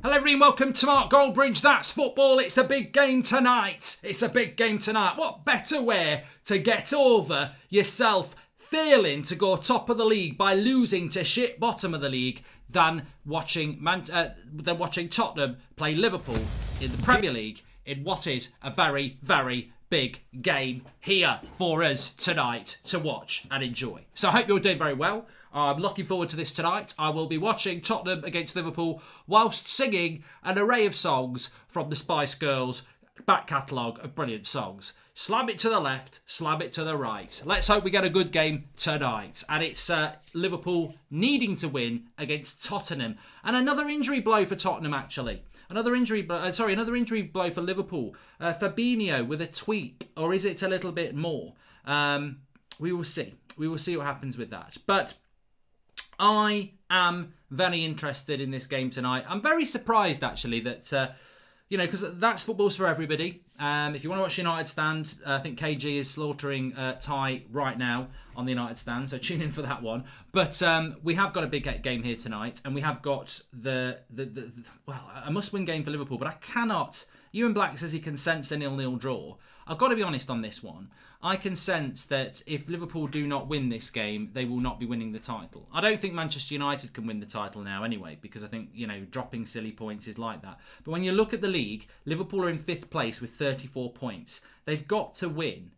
Hello everyone, welcome to Mark Goldbridge. That's football. It's a big game tonight. It's a big game tonight. What better way to get over yourself failing to go top of the league by losing to shit bottom of the league than watching Tottenham play Liverpool in the Premier League in what is a very, very big game here for us tonight to watch and enjoy. So I hope you're doing very well. I'm looking forward to this tonight. I will be watching Tottenham against Liverpool whilst singing an array of songs from the Spice Girls back catalogue of brilliant songs. Slam it to the left, slam it to the right. Let's hope we get a good game tonight. And it's Liverpool needing to win against Tottenham. And another injury blow for Tottenham, actually. Another injury blow for Liverpool. Fabinho with a tweak, or is it a little bit more? We will see. We will see what happens with that. But I am very interested in this game tonight. I'm very surprised, actually, that, because that's football's for everybody. If you want to watch United stand, I think KG is slaughtering Ty right now on the United stand, so tune in for that one. But we have got a big game here tonight, and we have got a must-win game for Liverpool, but I cannot. Ewan Black says he can sense a 0-0 draw. I've got to be honest on this one. I can sense that if Liverpool do not win this game, they will not be winning the title. I don't think Manchester United can win the title now anyway, because I think, dropping silly points is like that. But when you look at the league, Liverpool are in 5th place with 34 points. They've got to win.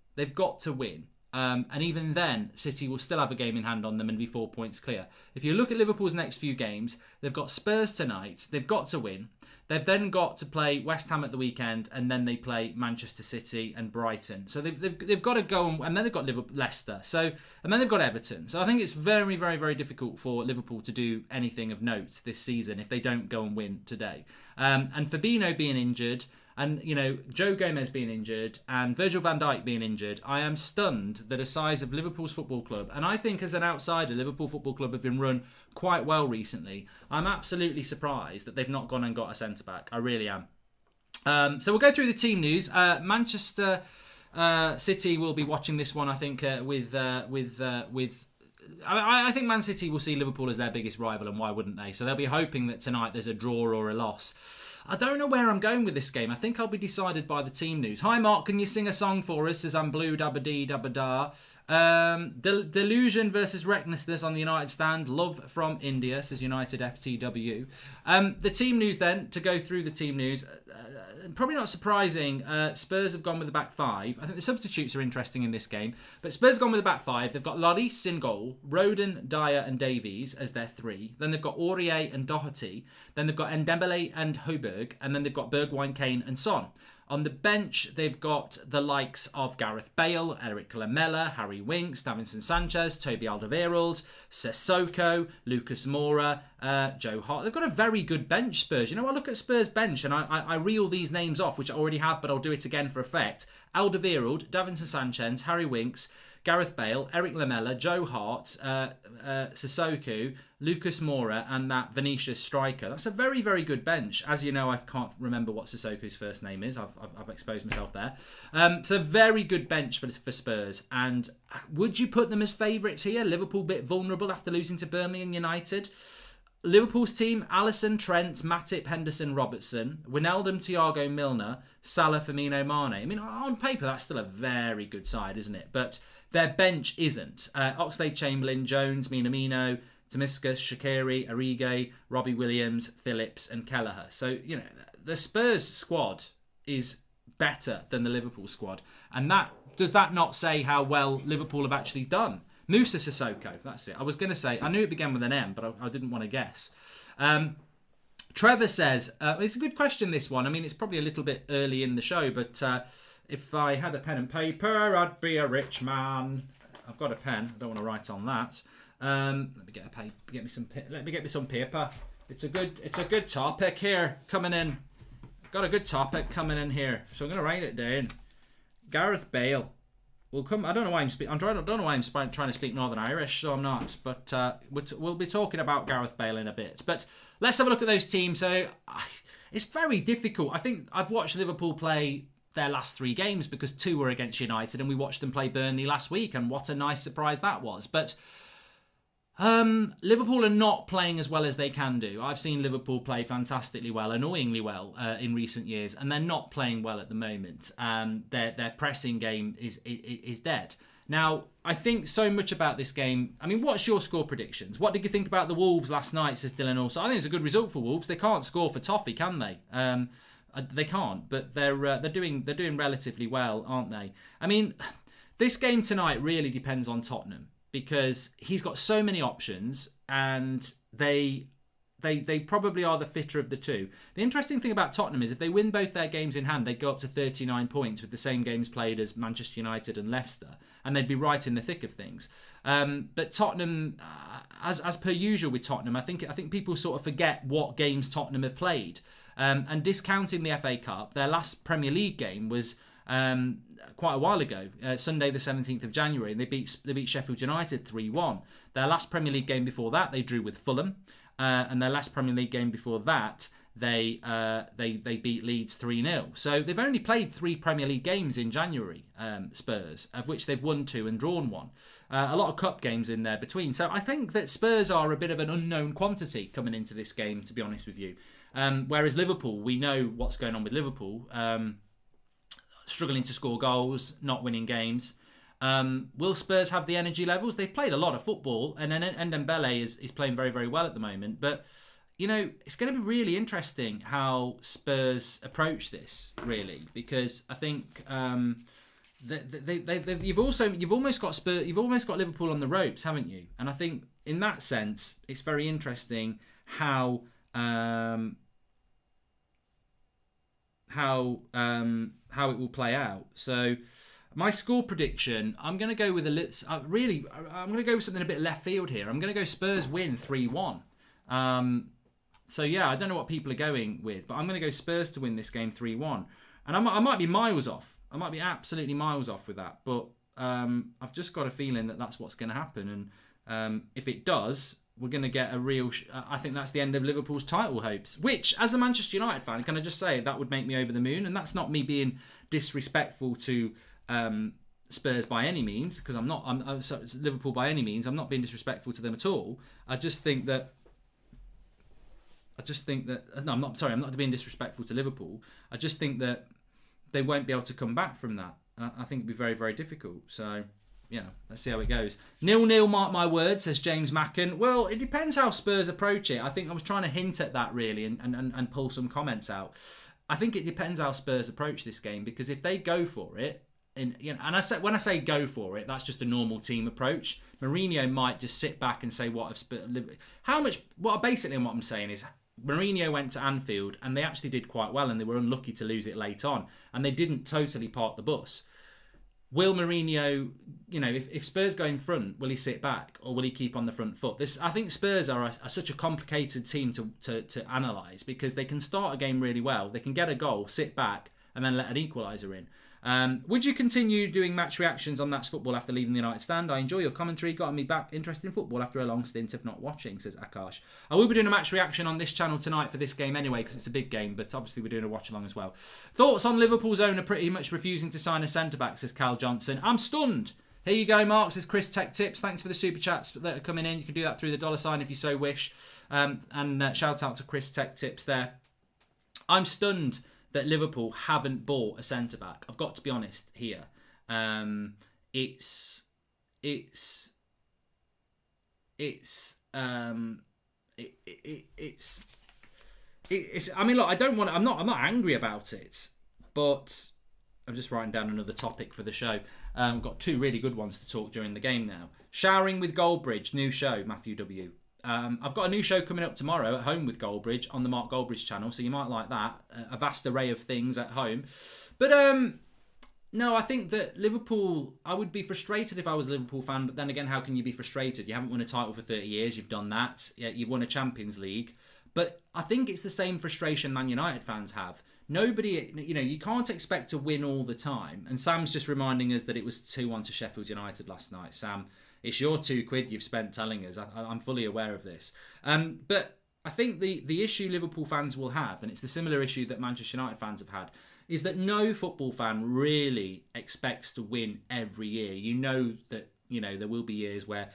And even then, City will still have a game in hand on them and be 4 points clear. If you look at Liverpool's next few games, they've got Spurs tonight. They've got to win. They've then got to play West Ham at the weekend, and then they play Manchester City and Brighton. So they've got to go, and then they've got Leicester. And then they've got Everton. So I think it's very, very, very difficult for Liverpool to do anything of note this season if they don't go and win today. And Fabinho being injured, and, Joe Gomez being injured and Virgil van Dijk being injured, I am stunned that a size of Liverpool's football club, and I think as an outsider, Liverpool Football Club have been run quite well recently. I'm absolutely surprised that they've not gone and got a centre-back. I really am. So we'll go through the team news. Manchester City will be watching this one, I think, with I think Man City will see Liverpool as their biggest rival, and why wouldn't they? So they'll be hoping that tonight there's a draw or a loss. I don't know where I'm going with this game. I think I'll be decided by the team news. Hi Mark, can you sing a song for us? Says I'm blue, dabba dee, dabba da. Delusion versus recklessness on the United stand. Love from India, says United FTW. The team news then, to go through the team news. Probably not surprising, Spurs have gone with the back 5. I think the substitutes are interesting in this game. But Spurs have gone with the back 5. They've got Lloris in goal, Rodon, Dyer and Davies as their 3. Then they've got Aurier and Doherty. Then they've got Ndembele and Højbjerg. And then they've got Bergwijn, Kane and Son. On the bench, they've got the likes of Gareth Bale, Eric Lamela, Harry Winks, Davinson Sanchez, Toby Alderweireld, Sissoko, Lucas Moura, Joe Hart. They've got a very good bench, Spurs. I look at Spurs' bench and I reel these names off, which I already have, but I'll do it again for effect. Alderweireld, Davinson Sanchez, Harry Winks, Gareth Bale, Eric Lamela, Joe Hart, Sissoko, Lucas Moura, and that Vinicius striker. That's a very, very good bench. As you know, I can't remember what Sissoko's first name is. I've exposed myself there. It's a very good bench for Spurs. And would you put them as favourites here? Liverpool a bit vulnerable after losing to Burnley and United. Liverpool's team, Alisson, Trent, Matip, Henderson, Robertson, Wijnaldum, Thiago, Milner, Salah, Firmino, Mane. I mean, on paper, that's still a very good side, isn't it? But their bench isn't. Oxlade-Chamberlain, Jones, Minamino, Tomiskas, Shaqiri, Origi, Robbie Williams, Phillips and Kelleher. So, the Spurs squad is better than the Liverpool squad. And does that not say how well Liverpool have actually done? Moussa Sissoko, that's it. I was going to say, I knew it began with an M, but I didn't want to guess. Trevor says, it's a good question, this one. I mean, it's probably a little bit early in the show, but if I had a pen and paper, I'd be a rich man. I've got a pen. I don't want to write on that. Let me get a paper. Let me get me some paper. It's a good topic here coming in. Got a good topic coming in here, so I'm going to write it down. Gareth Bale. We'll come. I don't know why I'm speaking. I don't know why I'm trying to speak Northern Irish, so I'm not. But we'll be talking about Gareth Bale in a bit. But let's have a look at those teams. So it's very difficult. I think I've watched Liverpool play their last 3 games because 2 were against United, and we watched them play Burnley last week, and what a nice surprise that was. But Liverpool are not playing as well as they can do. I've seen Liverpool play fantastically well, annoyingly well, in recent years, and they're not playing well at the moment. Their pressing game is dead. Now, I think so much about this game. I mean, what's your score predictions? What did you think about the Wolves last night, says Dylan also? I think it's a good result for Wolves. They can't score for toffee, can they? They can't, but they're doing relatively well, aren't they? I mean, this game tonight really depends on Tottenham, because he's got so many options, and they probably are the fitter of the two. The interesting thing about Tottenham is if they win both their games in hand, they'd go up to 39 points with the same games played as Manchester United and Leicester, and they'd be right in the thick of things. But Tottenham, as per usual with Tottenham, I think people sort of forget what games Tottenham have played. And discounting the FA Cup, their last Premier League game was quite a while ago, Sunday the 17th of January, and they beat Sheffield United 3-1. Their last Premier League game before that, they drew with Fulham, and their last Premier League game before that, they beat Leeds 3-0. So they've only played 3 Premier League games in January, Spurs, of which they've won 2 and drawn 1. A lot of cup games in there between. So I think that Spurs are a bit of an unknown quantity coming into this game, to be honest with you. Whereas Liverpool, we know what's going on with Liverpool. Struggling to score goals, not winning games. Will Spurs have the energy levels? They've played a lot of football, and Dembele is playing very, very well at the moment. But, you know, it's going to be really interesting how Spurs approach this, really, because I think you've almost got Liverpool on the ropes, haven't you? And I think in that sense, it's very interesting how it will play out. So my score prediction, I'm going to go with I'm going to go with something a bit left field here. I'm going to go Spurs win 3-1. So yeah, I don't know what people are going with, but I'm going to go Spurs to win this game 3-1. And I might be miles off. I might be absolutely miles off with that, but I've just got a feeling that that's what's going to happen. And if it does, we're going to get a real... I think that's the end of Liverpool's title hopes, which, as a Manchester United fan, can I just say, that would make me over the moon. And that's not me being disrespectful to Spurs by any means, because I'm Liverpool by any means. I'm not being disrespectful to them at all. I just think that... No, I'm not being disrespectful to Liverpool. I just think that they won't be able to come back from that. And I think it'd be very, very difficult. So... let's see how it goes. 0-0, mark my words, says James Macken. Well, it depends how Spurs approach it. I think I was trying to hint at that, really, and pull some comments out. I think it depends how Spurs approach this game, because if they go for it, and when I say go for it, that's just a normal team approach. Mourinho might just sit back and say, basically what I'm saying is, Mourinho went to Anfield, and they actually did quite well, and they were unlucky to lose it late on, and they didn't totally park the bus. Will Mourinho, if Spurs go in front, will he sit back or will he keep on the front foot? I think Spurs are such a complicated team to analyse, because they can start a game really well, they can get a goal, sit back, and then let an equaliser in. Would you continue doing match reactions on That's Football after leaving the United stand? I enjoy your commentary, got me back interested in football after a long stint of not watching, says Akash. I will be doing a match reaction on this channel tonight for this game anyway, because it's a big game, but obviously we're doing a watch along as well. Thoughts on Liverpool's owner pretty much refusing to sign a centre-back, says Cal Johnson. I'm stunned. Here you go, Mark, says Chris Tech Tips. Thanks for the super chats that are coming in. You can do that through the $ if you so wish. And shout out to Chris Tech Tips there. I'm stunned that Liverpool haven't bought a centre-back. I've got to be honest here. It's I mean, look, I'm not angry about it, but I'm just writing down another topic for the show. I've got 2 really good ones to talk during the game now. Showering with Goldbridge, new show, Matthew W. I've got a new show coming up tomorrow at home with Goldbridge on the Mark Goldbridge channel, so you might like that. A vast array of things at home. But no, I think that Liverpool, I would be frustrated if I was a Liverpool fan, but then again, how can you be frustrated? You haven't won a title for 30 years, you've done that. Yeah, you've won a Champions League. But I think it's the same frustration Man United fans have. Nobody, you can't expect to win all the time. And Sam's just reminding us that it was 2-1 to Sheffield United last night. Sam, it's your £2 you've spent telling us. I'm fully aware of this. But I think the issue Liverpool fans will have, and it's the similar issue that Manchester United fans have had, is that no football fan really expects to win every year. You know that, there will be years where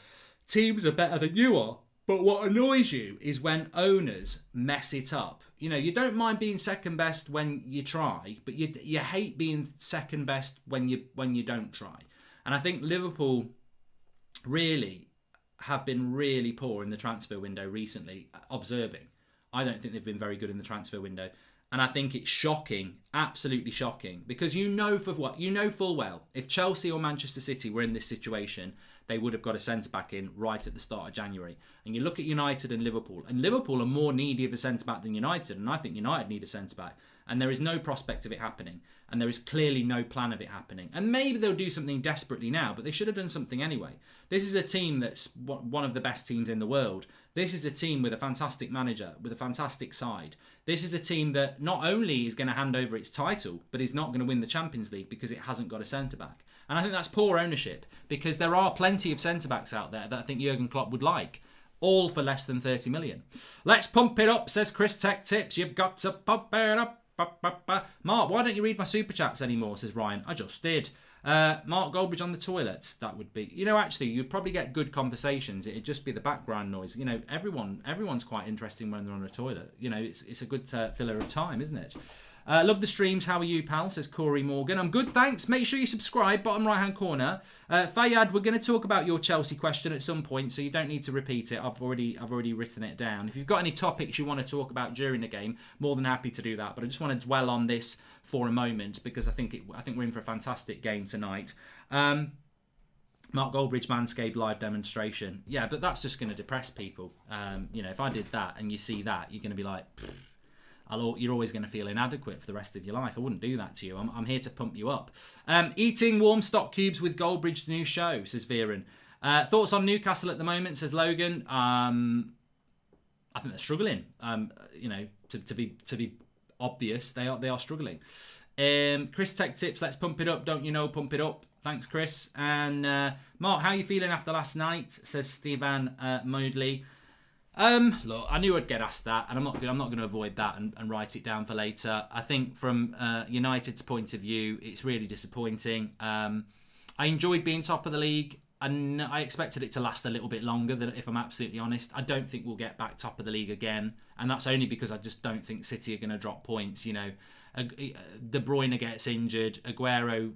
teams are better than you are. But what annoys you is when owners mess it up. You know, you don't mind being second best when you try, but you hate being second best when you don't try. And I think Liverpool really have been really poor in the transfer window recently, observing. I don't think they've been very good in the transfer window. And I think it's shocking, absolutely shocking, because you know full well, if Chelsea or Manchester City were in this situation, they would have got a centre-back in right at the start of January. And you look at United and Liverpool are more needy of a centre-back than United, and I think United need a centre-back. And there is no prospect of it happening, and there is clearly no plan of it happening. And maybe they'll do something desperately now, but they should have done something anyway. This is a team that's one of the best teams in the world. This is a team with a fantastic manager, with a fantastic side. This is a team that not only is going to hand over its title, but is not going to win the Champions League because it hasn't got a centre-back. And I think that's poor ownership, because there are plenty of centre-backs out there that I think Jurgen Klopp would like, all for less than 30 million. Let's pump it up, says Chris Tech Tips. You've got to pump it up. Mark, why don't you read my super chats anymore, says Ryan. I just did. Mark Goldbridge on the toilet. That would be, actually, you'd probably get good conversations. It'd just be the background noise. Everyone's quite interesting when they're on a toilet. It's a good filler of time, isn't it? Love the streams. How are you, pal? Says Corey Morgan. I'm good, thanks. Make sure you subscribe. Bottom right hand corner. Fayyad, we're going to talk about your Chelsea question at some point, so you don't need to repeat it. I've already written it down. If you've got any topics you want to talk about during the game, more than happy to do that. But I just want to dwell on this for a moment, because I think we're in for a fantastic game tonight. Mark Goldbridge Manscaped live demonstration. Yeah, but that's just going to depress people. If I did that and you see that, you're going to be like, you're always going to feel inadequate for the rest of your life. I wouldn't do that to you. I'm here to pump you up. Eating warm stock cubes with Goldbridge, new show, says Viren. Thoughts on Newcastle at the moment, says Logan. I think they're struggling. To be obvious, they are struggling. Chris Tech Tips, let's pump it up. Don't you know, pump it up. Thanks, Chris. And Mark, how are you feeling after last night, says Stephen Moodley. Look, I knew I'd get asked that, and I'm not going to avoid that and write it down for later. I think from United's point of view, it's really disappointing. I enjoyed being top of the league, and I expected it to last a little bit longer, than if I'm absolutely honest. I don't think we'll get back top of the league again, and that's only because I just don't think City are going to drop points. De Bruyne gets injured, Aguero,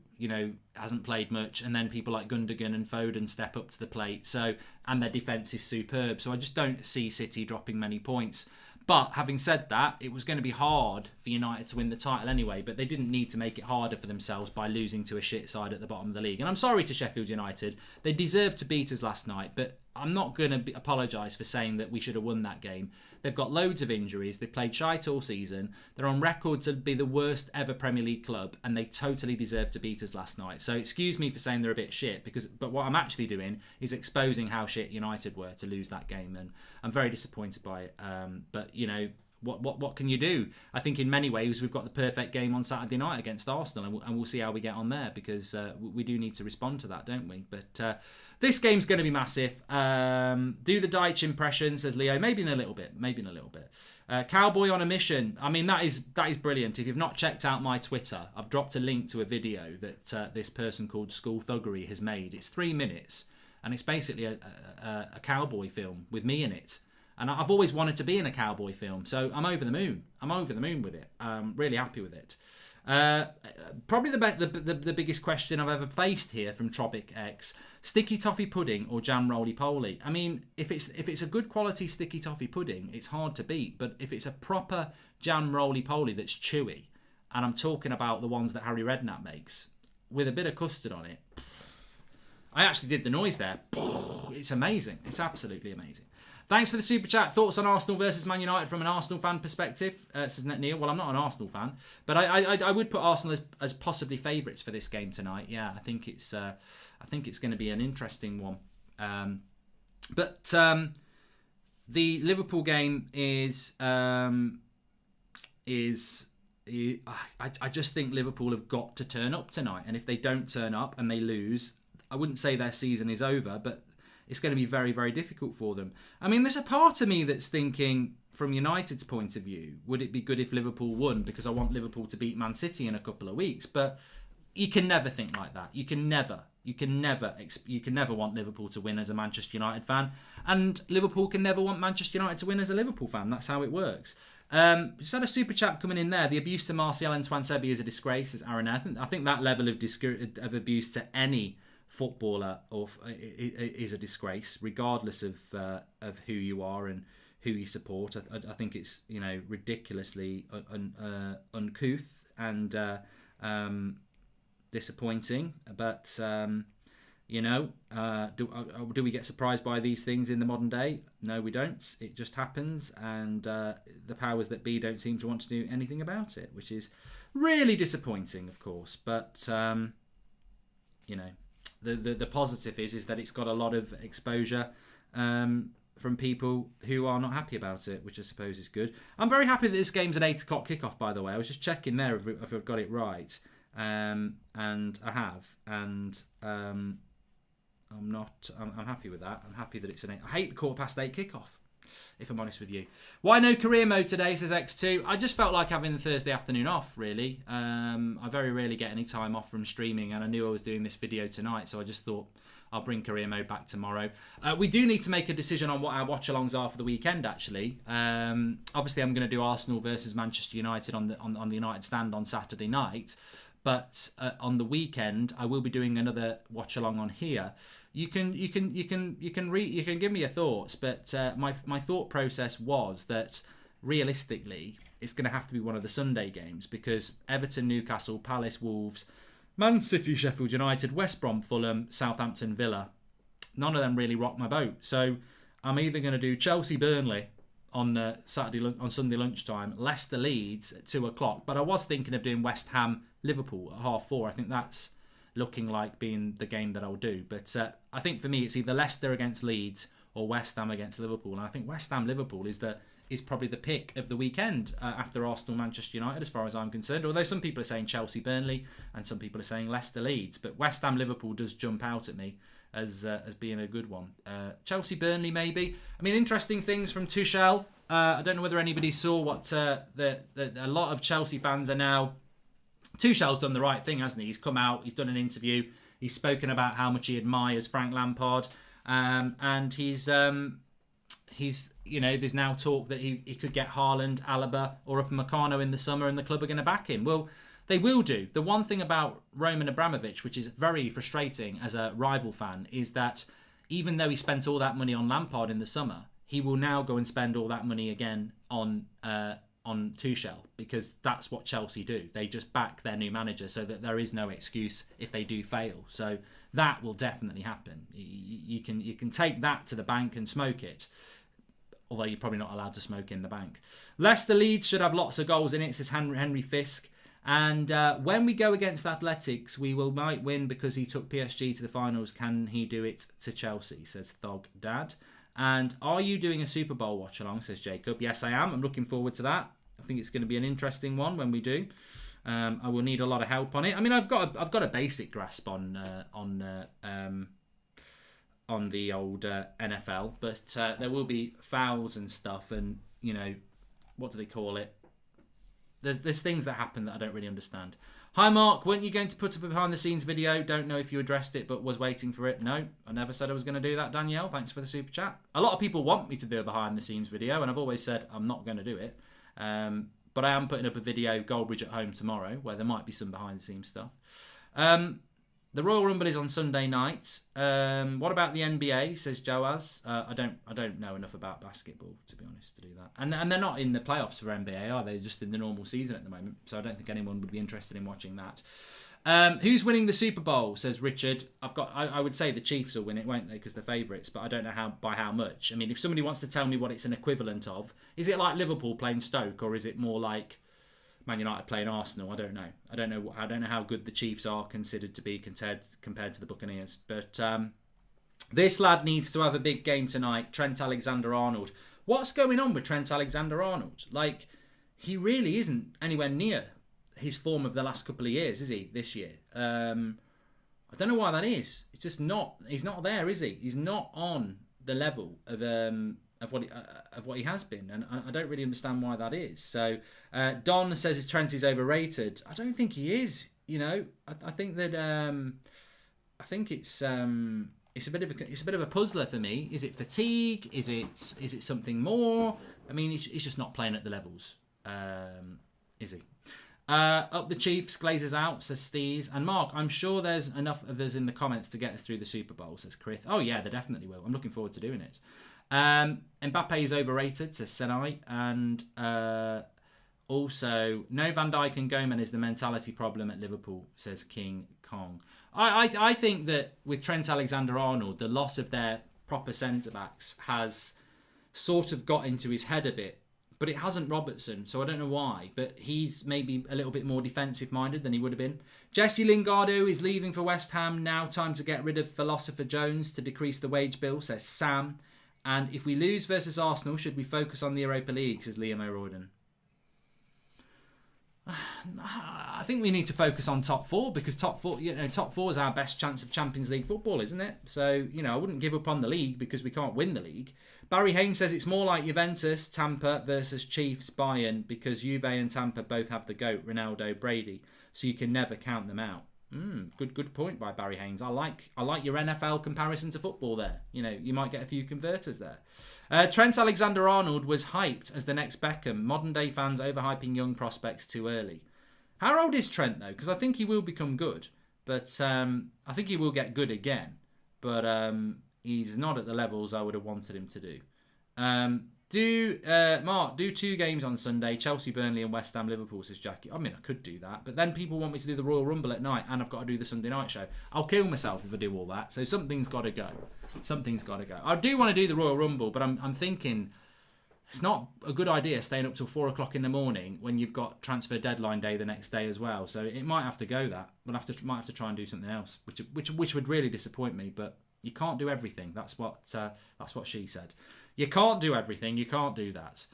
hasn't played much, and then people like Gundogan and Foden step up to the plate. So, and their defence is superb. So I just don't see City dropping many points. But having said that, it was going to be hard for United to win the title anyway, but they didn't need to make it harder for themselves by losing to a shit side at the bottom of the league. And I'm sorry to Sheffield United. They deserved to beat us last night, but I'm not going to apologise for saying that we should have won that game. They've got loads of injuries. They've played shite all season. They're on record to be the worst ever Premier League club, and they totally deserved to beat us last night. So excuse me for saying they're a bit shit, but what I'm actually doing is exposing how shit United were to lose that game, and I'm very disappointed by it. But what can you do? I think in many ways we've got the perfect game on Saturday night against Arsenal, and we'll see how we get on there, because we do need to respond to that, don't we? But this game's going to be massive. Do the Deitch impression, says Leo. Maybe in a little bit. Cowboy on a mission. I mean, that is brilliant. If you've not checked out my Twitter, I've dropped a link to a video that this person called School Thuggery has made. It's 3 minutes, and it's basically a cowboy film with me in it. And I've always wanted to be in a cowboy film, so I'm over the moon. I'm over the moon with it. I'm really happy with it. Probably the biggest question I've ever faced here from Tropic X: sticky toffee pudding or jam roly poly? I mean, if it's a good quality sticky toffee pudding, it's hard to beat. But if it's a proper jam roly poly that's chewy, and I'm talking about the ones that Harry Redknapp makes with a bit of custard on it, I actually did the noise there. It's amazing. It's absolutely amazing. Thanks for the super chat. Thoughts on Arsenal versus Man United from an Arsenal fan perspective, says Neil. Well, I'm not an Arsenal fan, but I would put Arsenal as possibly favourites for this game tonight. Yeah, I think it's going to be an interesting one. But the Liverpool game is I just think Liverpool have got to turn up tonight, and if they don't turn up and they lose, I wouldn't say their season is over, but it's going to be very, very difficult for them. I mean, there's a part of me that's thinking, from United's point of view, would it be good if Liverpool won? Because I want Liverpool to beat Man City in a couple of weeks. But you can never think like that. You can never You can never want Liverpool to win as a Manchester United fan, and Liverpool can never want Manchester United to win as a Liverpool fan. That's how it works. Just had a super chat coming in there. The abuse to Martial and Twansebi is a disgrace, as Aaron. I think that level of abuse to any footballer is a disgrace, regardless of who you are and who you support. I think it's ridiculously uncouth and disappointing. But do we get surprised by these things in the modern day? No, we don't. It just happens, and the powers that be don't seem to want to do anything about it, which is really disappointing, of course. But the positive is that it's got a lot of exposure from people who are not happy about it, which I suppose is good. I'm very happy that this game's an 8 o'clock kickoff, by the way. I was just checking there if I've got it right, and I have, and I'm happy with that. I'm happy that it's an 8. I hate the 8:15 kickoff, if I'm honest with you. Why no career mode today, says X2. I just felt like having the Thursday afternoon off, really. I very rarely get any time off from streaming, and I knew I was doing this video tonight, so I just thought I'll bring career mode back tomorrow. We do need to make a decision on what our watch-alongs are for the weekend, actually. Obviously, I'm going to do Arsenal versus Manchester United on the United Stand on Saturday night. But on the weekend, I will be doing another watch along on here. You can give me your thoughts, but my thought process was that realistically, it's going to have to be one of the Sunday games, because Everton, Newcastle, Palace, Wolves, Man City, Sheffield United, West Brom, Fulham, Southampton, Villa. None of them really rock my boat. So I'm either going to do Chelsea, Burnley on Sunday lunchtime, Leicester, Leeds at 2 o'clock. But I was thinking of doing West Ham, Liverpool at 4:30. I think that's looking like being the game that I'll do. But I think for me, it's either Leicester against Leeds or West Ham against Liverpool. And I think West Ham, Liverpool is probably the pick of the weekend after Arsenal, Manchester United, as far as I'm concerned. Although some people are saying Chelsea, Burnley, and some people are saying Leicester, Leeds. But West Ham, Liverpool does jump out at me as being a good one. Chelsea, Burnley, maybe. I mean, interesting things from Tuchel. I don't know whether anybody saw what a lot of Chelsea fans are now. Tuchel's done the right thing, hasn't he? He's come out, he's done an interview, he's spoken about how much he admires Frank Lampard, and he's there's now talk that he could get Haaland, Alaba, or Upamecano in the summer, and the club are going to back him. Well, they will do. The one thing about Roman Abramovich, which is very frustrating as a rival fan, is that even though he spent all that money on Lampard in the summer, he will now go and spend all that money again on Tuchel, because that's what Chelsea do. They just back their new manager so that there is no excuse if they do fail. So that will definitely happen. You can take that to the bank and smoke it, although you're probably not allowed to smoke in the bank. Leicester Leeds should have lots of goals in it, says Henry Fisk. And when we go against Athletics, we might win because he took PSG to the finals. Can he do it to Chelsea, says Thog Dad. And are you doing a Super Bowl watch along, says Jacob. Yes, I am. I'm looking forward to that. I think it's going to be an interesting one when we do. I will need a lot of help on it. I mean, I've got a basic grasp on the old NFL, but there will be fouls and stuff, and what do they call it? There's things that happen that I don't really understand. Hi Mark, weren't you going to put up a behind the scenes video? Don't know if you addressed it, but was waiting for it. No, I never said I was going to do that, Danielle. Thanks for the super chat. A lot of people want me to do a behind the scenes video, and I've always said I'm not going to do it. But I am putting up a video, Goldbridge at home tomorrow, where there might be some behind the scenes stuff. The Royal Rumble is on Sunday night. What about the NBA, says Joaz. I don't know enough about basketball, to be honest, to do that. And they're not in the playoffs for NBA, are they? They're just in the normal season at the moment. So I don't think anyone would be interested in watching that. Who's winning the Super Bowl, says Richard. I would say the Chiefs will win it, won't they? Because they're favourites, but I don't know by how much. I mean, if somebody wants to tell me what it's an equivalent of, is it like Liverpool playing Stoke, or is it more like Man United playing Arsenal? I don't know. I don't know how good the Chiefs are considered to be compared to the Buccaneers. But this lad needs to have a big game tonight. Trent Alexander-Arnold. What's going on with Trent Alexander-Arnold? Like, he really isn't anywhere near his form of the last couple of years, is he? This year, I don't know why that is. It's just not. He's not there, is he? He's not on the level of what he has been, and I don't really understand why that is. So Don says his Trent is overrated. I don't think he is. I think that I think it's a bit of a puzzler for me. Is it fatigue? Is it something more? I mean, he's just not playing at the levels, is he? Up the Chiefs, Glazers out, says Steez. And Mark, I'm sure there's enough of us in the comments to get us through the Super Bowl, says Chris. Oh yeah, there definitely will. I'm looking forward to doing it. Mbappe is overrated, says Senai. And also, no Van Dijk and Goman is the mentality problem at Liverpool, says King Kong. I think that with Trent Alexander-Arnold, the loss of their proper centre-backs has sort of got into his head a bit. But it hasn't Robertson, so I don't know why. But he's maybe a little bit more defensive-minded than he would have been. Jesse Lingard is leaving for West Ham. Now time to get rid of Philosopher Jones to decrease the wage bill, says Sam. And if we lose versus Arsenal, should we focus on the Europa League, says Liam O'Riordan. I think we need to focus on top four because top four is our best chance of Champions League football, isn't it? So, I wouldn't give up on the league because we can't win the league. Barry Haynes says it's more like Juventus, Tampa versus Chiefs, Bayern because Juve and Tampa both have the GOAT, Ronaldo, Brady, so you can never count them out. Good point by Barry Haynes. I like your NFL comparison to football there. You might get a few converters there. Trent Alexander-Arnold was hyped as the next Beckham. Modern day fans overhyping young prospects too early. How old is Trent though? Because I think he will become good, but I think he will get good again. But he's not at the levels I would have wanted him to do. Mark, do 2 games on Sunday, Chelsea, Burnley and West Ham, Liverpool, says Jackie. I mean, I could do that, but then people want me to do the Royal Rumble at night and I've got to do the Sunday night show. I'll kill myself if I do all that, so something's got to go. I do want to do the Royal Rumble, but I'm thinking it's not a good idea staying up till 4 o'clock in the morning when you've got transfer deadline day the next day as well, so it might have to go that. Might have to try and do something else, which would really disappoint me, but you can't do everything. That's what she said. You can't do everything. You can't do that.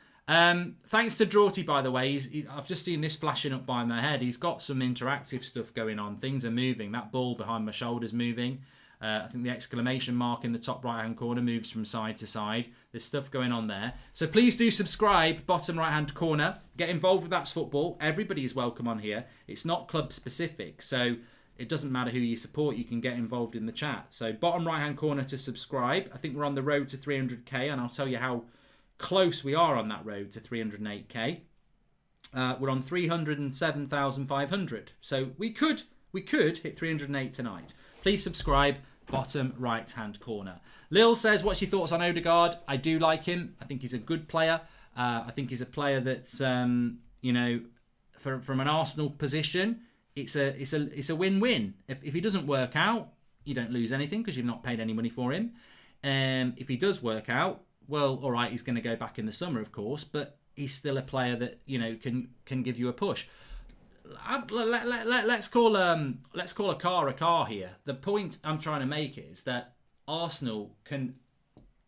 Thanks to Draughty, by the way. I've just seen this flashing up by my head. He's got some interactive stuff going on. Things are moving. That ball behind my shoulder's moving. I think the exclamation mark in the top right-hand corner moves from side to side. There's stuff going on there. So please do subscribe, bottom right-hand corner. Get involved with That's Football. Everybody is welcome on here. It's not club-specific, so it doesn't matter who you support, you can get involved in the chat. So bottom right-hand corner to subscribe. I think we're on the road to 300k, and I'll tell you how close we are on that road to 308k. We're on 307,500. So we could hit 308 tonight. Please subscribe, bottom right-hand corner. Lil says, what's your thoughts on Odegaard? I do like him. I think he's a good player. I think he's a player that's, from an Arsenal position, it's a win-win. If he doesn't work out, you don't lose anything because you've not paid any money for him. If he does work out, well, all right, he's going to go back in the summer, of course, but he's still a player that can give you a push. Let's call a car here. The point I'm trying to make is that Arsenal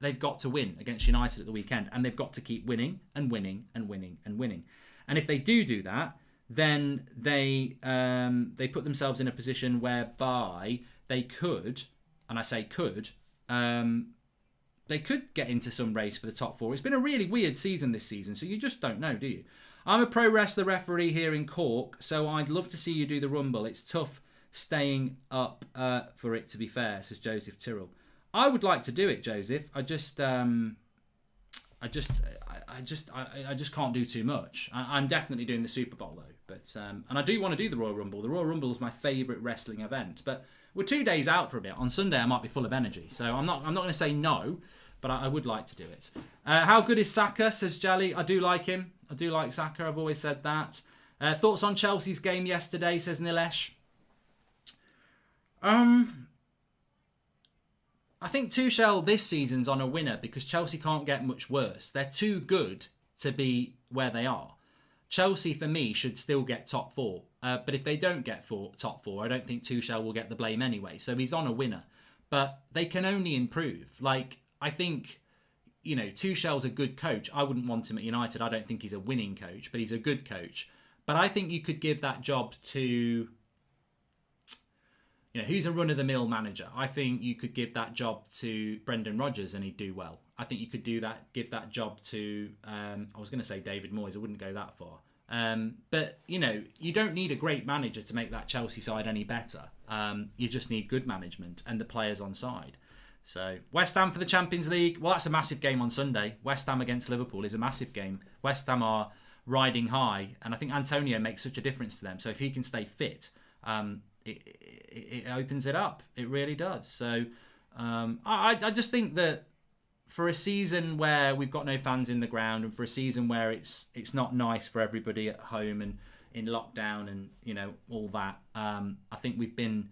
they've got to win against United at the weekend, and they've got to keep winning and winning and winning and winning. And if they do that, then they put themselves in a position whereby they could, and I say could, they could get into some race for the top 4. It's been a really weird season this season, so you just don't know, do you? I'm a pro wrestler referee here in Cork, so I'd love to see you do the Rumble. It's tough staying up for it, to be fair, says Joseph Tyrrell. I would like to do it, Joseph. I just can't do too much. I'm definitely doing the Super Bowl though, but and I do want to do the Royal Rumble. The Royal Rumble is my favourite wrestling event, but we're 2 days out for a bit. On Sunday I might be full of energy, so I'm not going to say no, but I would like to do it. How good is Saka? Says Jally. I do like him. I do like Saka. I've always said that. Thoughts on Chelsea's game yesterday? Says Nilesh. I think Tuchel this season's on a winner because Chelsea can't get much worse. They're too good to be where they are. Chelsea, for me, should still get top 4. But if they don't get top 4, I don't think Tuchel will get the blame anyway. So he's on a winner. But they can only improve. I think, Tuchel's a good coach. I wouldn't want him at United. I don't think he's a winning coach, but he's a good coach. But I think you could give that job to... who's a run-of-the-mill manager? I think you could give that job to Brendan Rodgers and he'd do well. I think you could give that job to, I was going to say David Moyes. I wouldn't go that far. But, you don't need a great manager to make that Chelsea side any better. You just need good management and the players on side. So, West Ham for the Champions League. Well, that's a massive game on Sunday. West Ham against Liverpool is a massive game. West Ham are riding high, and I think Antonio makes such a difference to them. So if he can stay fit, it opens it up. It really does. So I just think that for a season where we've got no fans in the ground, and for a season where it's not nice for everybody at home and in lockdown and all that, I think we've been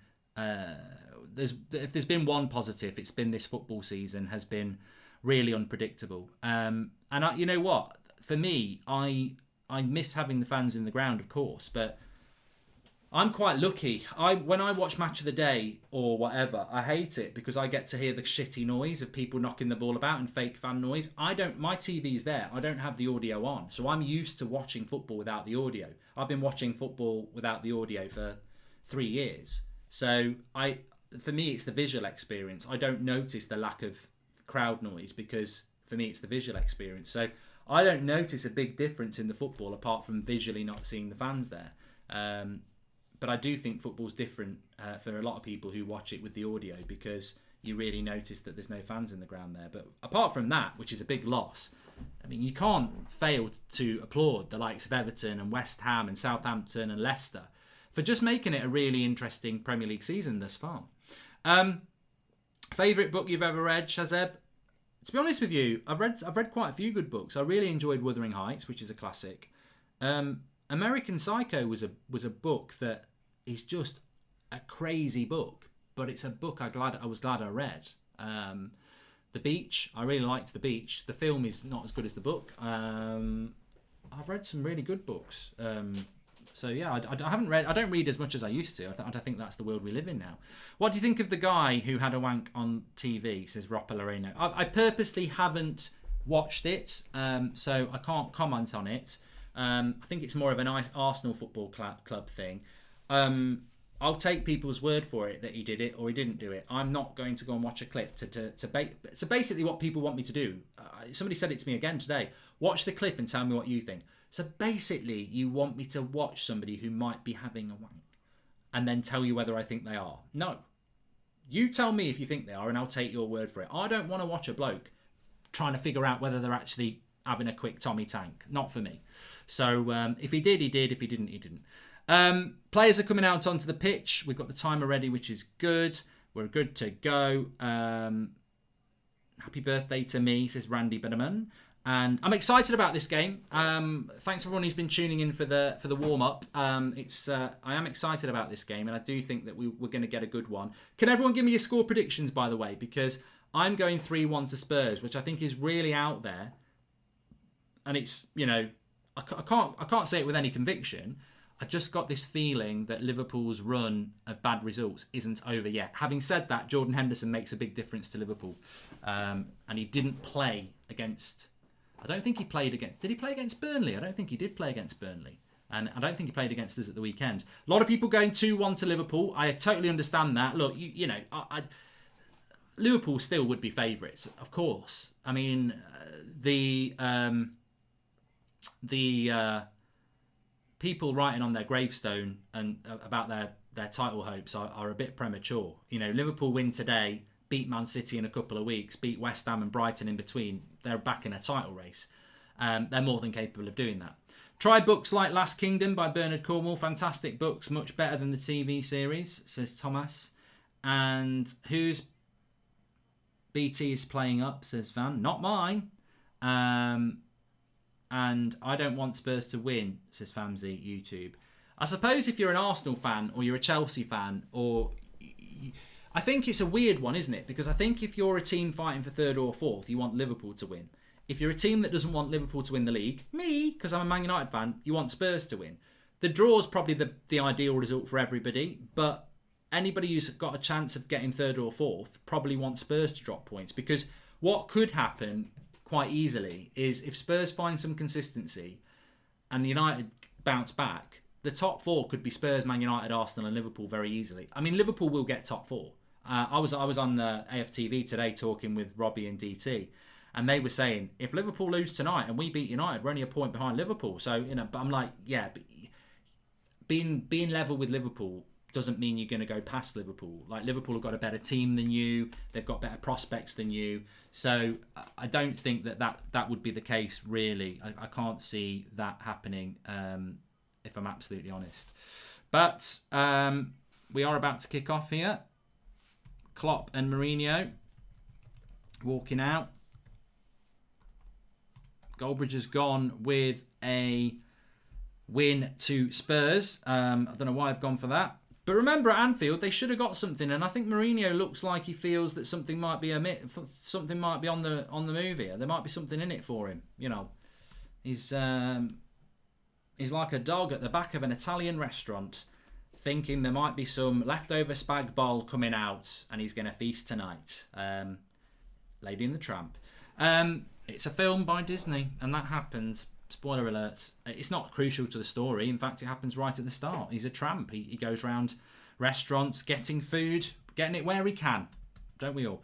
if there's been one positive, it's been this football season has been really unpredictable. And you know what? For me, I miss having the fans in the ground, of course, but I'm quite lucky. When I watch Match of the Day or whatever, I hate it because I get to hear the shitty noise of people knocking the ball about and fake fan noise. My TV's there. I don't have the audio on, so I'm used to watching football without the audio. I've been watching football without the audio for 3 years. So for me, it's the visual experience. I don't notice the lack of crowd noise because for me, it's the visual experience. So I don't notice a big difference in the football apart from visually not seeing the fans there. But I do think football's different for a lot of people who watch it with the audio because you really notice that there's no fans in the ground there. But apart from that, which is a big loss, I mean, you can't fail to applaud the likes of Everton and West Ham and Southampton and Leicester for just making it a really interesting Premier League season thus far. Favourite book you've ever read, Shazeb? To be honest with you, I've read quite a few good books. I really enjoyed Wuthering Heights, which is a classic. American Psycho was a book that is just a crazy book, but it's a book I was glad I read. The Beach, I really liked The Beach. The film is not as good as the book. I've read some really good books. So yeah, I haven't read. I don't read as much as I used to. I think that's the world we live in now. What do you think of the guy who had a wank on TV? Says Ropa Loreno. I purposely haven't watched it, so I can't comment on it. I think it's more of an Arsenal football club thing. I'll take people's word for it that he did it or he didn't do it. I'm not going to go and watch a clip so basically what people want me to do. Somebody said it to me again today. Watch the clip and tell me what you think. So basically, you want me to watch somebody who might be having a wank and then tell you whether I think they are. No. You tell me if you think they are and I'll take your word for it. I don't want to watch a bloke trying to figure out whether they're actually having a quick Tommy Tank. Not for me. So if he did, he did. If he didn't, he didn't. Players are coming out onto the pitch. We've got the timer ready, which is good. We're good to go. Happy birthday to me, says Randy Bitterman. And I'm excited about this game. Thanks everyone who's been tuning in for the warm up. I am excited about this game, and I do think that we're going to get a good one. Can everyone give me your score predictions, by the way? Because I'm going 3-1 to Spurs, which I think is really out there. And it's I can't say it with any conviction. I just got this feeling that Liverpool's run of bad results isn't over yet. Having said that, Jordan Henderson makes a big difference to Liverpool, and he didn't play against. I don't think he played against... Did he play against Burnley? I don't think he did play against Burnley. And I don't think he played against us at the weekend. A lot of people going 2-1 to Liverpool. I totally understand that. Look, Liverpool still would be favourites, of course. I mean, the people writing on their gravestone and about their title hopes are a bit premature. Liverpool win today, beat Man City in a couple of weeks, beat West Ham and Brighton in between. They're back in a title race. They're more than capable of doing that. Try books like Last Kingdom by Bernard Cornwell. Fantastic books, much better than the TV series, says Thomas. And whose BT is playing up, says Van. Not mine. And I don't want Spurs to win, says Famzy YouTube. I suppose if you're an Arsenal fan or you're a Chelsea fan, I think it's a weird one, isn't it? Because I think if you're a team fighting for third or fourth, you want Liverpool to win. If you're a team that doesn't want Liverpool to win the league, me, because I'm a Man United fan, you want Spurs to win. The draw is probably the ideal result for everybody, but anybody who's got a chance of getting third or fourth probably wants Spurs to drop points, because what could happen quite easily is if Spurs find some consistency and United bounce back, the top four could be Spurs, Man United, Arsenal and Liverpool very easily. I mean, Liverpool will get top four. I was on the AFTV today talking with Robbie and DT, And they were saying, if Liverpool lose tonight and we beat United, we're only a point behind Liverpool. So, but I'm like, yeah, but being level with Liverpool doesn't mean you're going to go past Liverpool. Like, Liverpool have got a better team than you. They've got better prospects than you. So I don't think that would be the case, really. I can't see that happening, if I'm absolutely honest. But we are about to kick off here. Klopp and Mourinho walking out. Goldbridge has gone with a win to Spurs. I don't know why I've gone for that. But remember, at Anfield, they should have got something, and I think Mourinho looks like he feels that something might be on the move here. There might be something in it for him. You know, he's like a dog at the back of an Italian restaurant, thinking there might be some leftover spag bol coming out, and he's going to feast tonight. Lady and the Tramp. It's a film by Disney, and that happens. Spoiler alert. It's not crucial to the story. In fact, it happens right at the start. He's a tramp. He goes around restaurants, getting food, getting it where he can. Don't we all?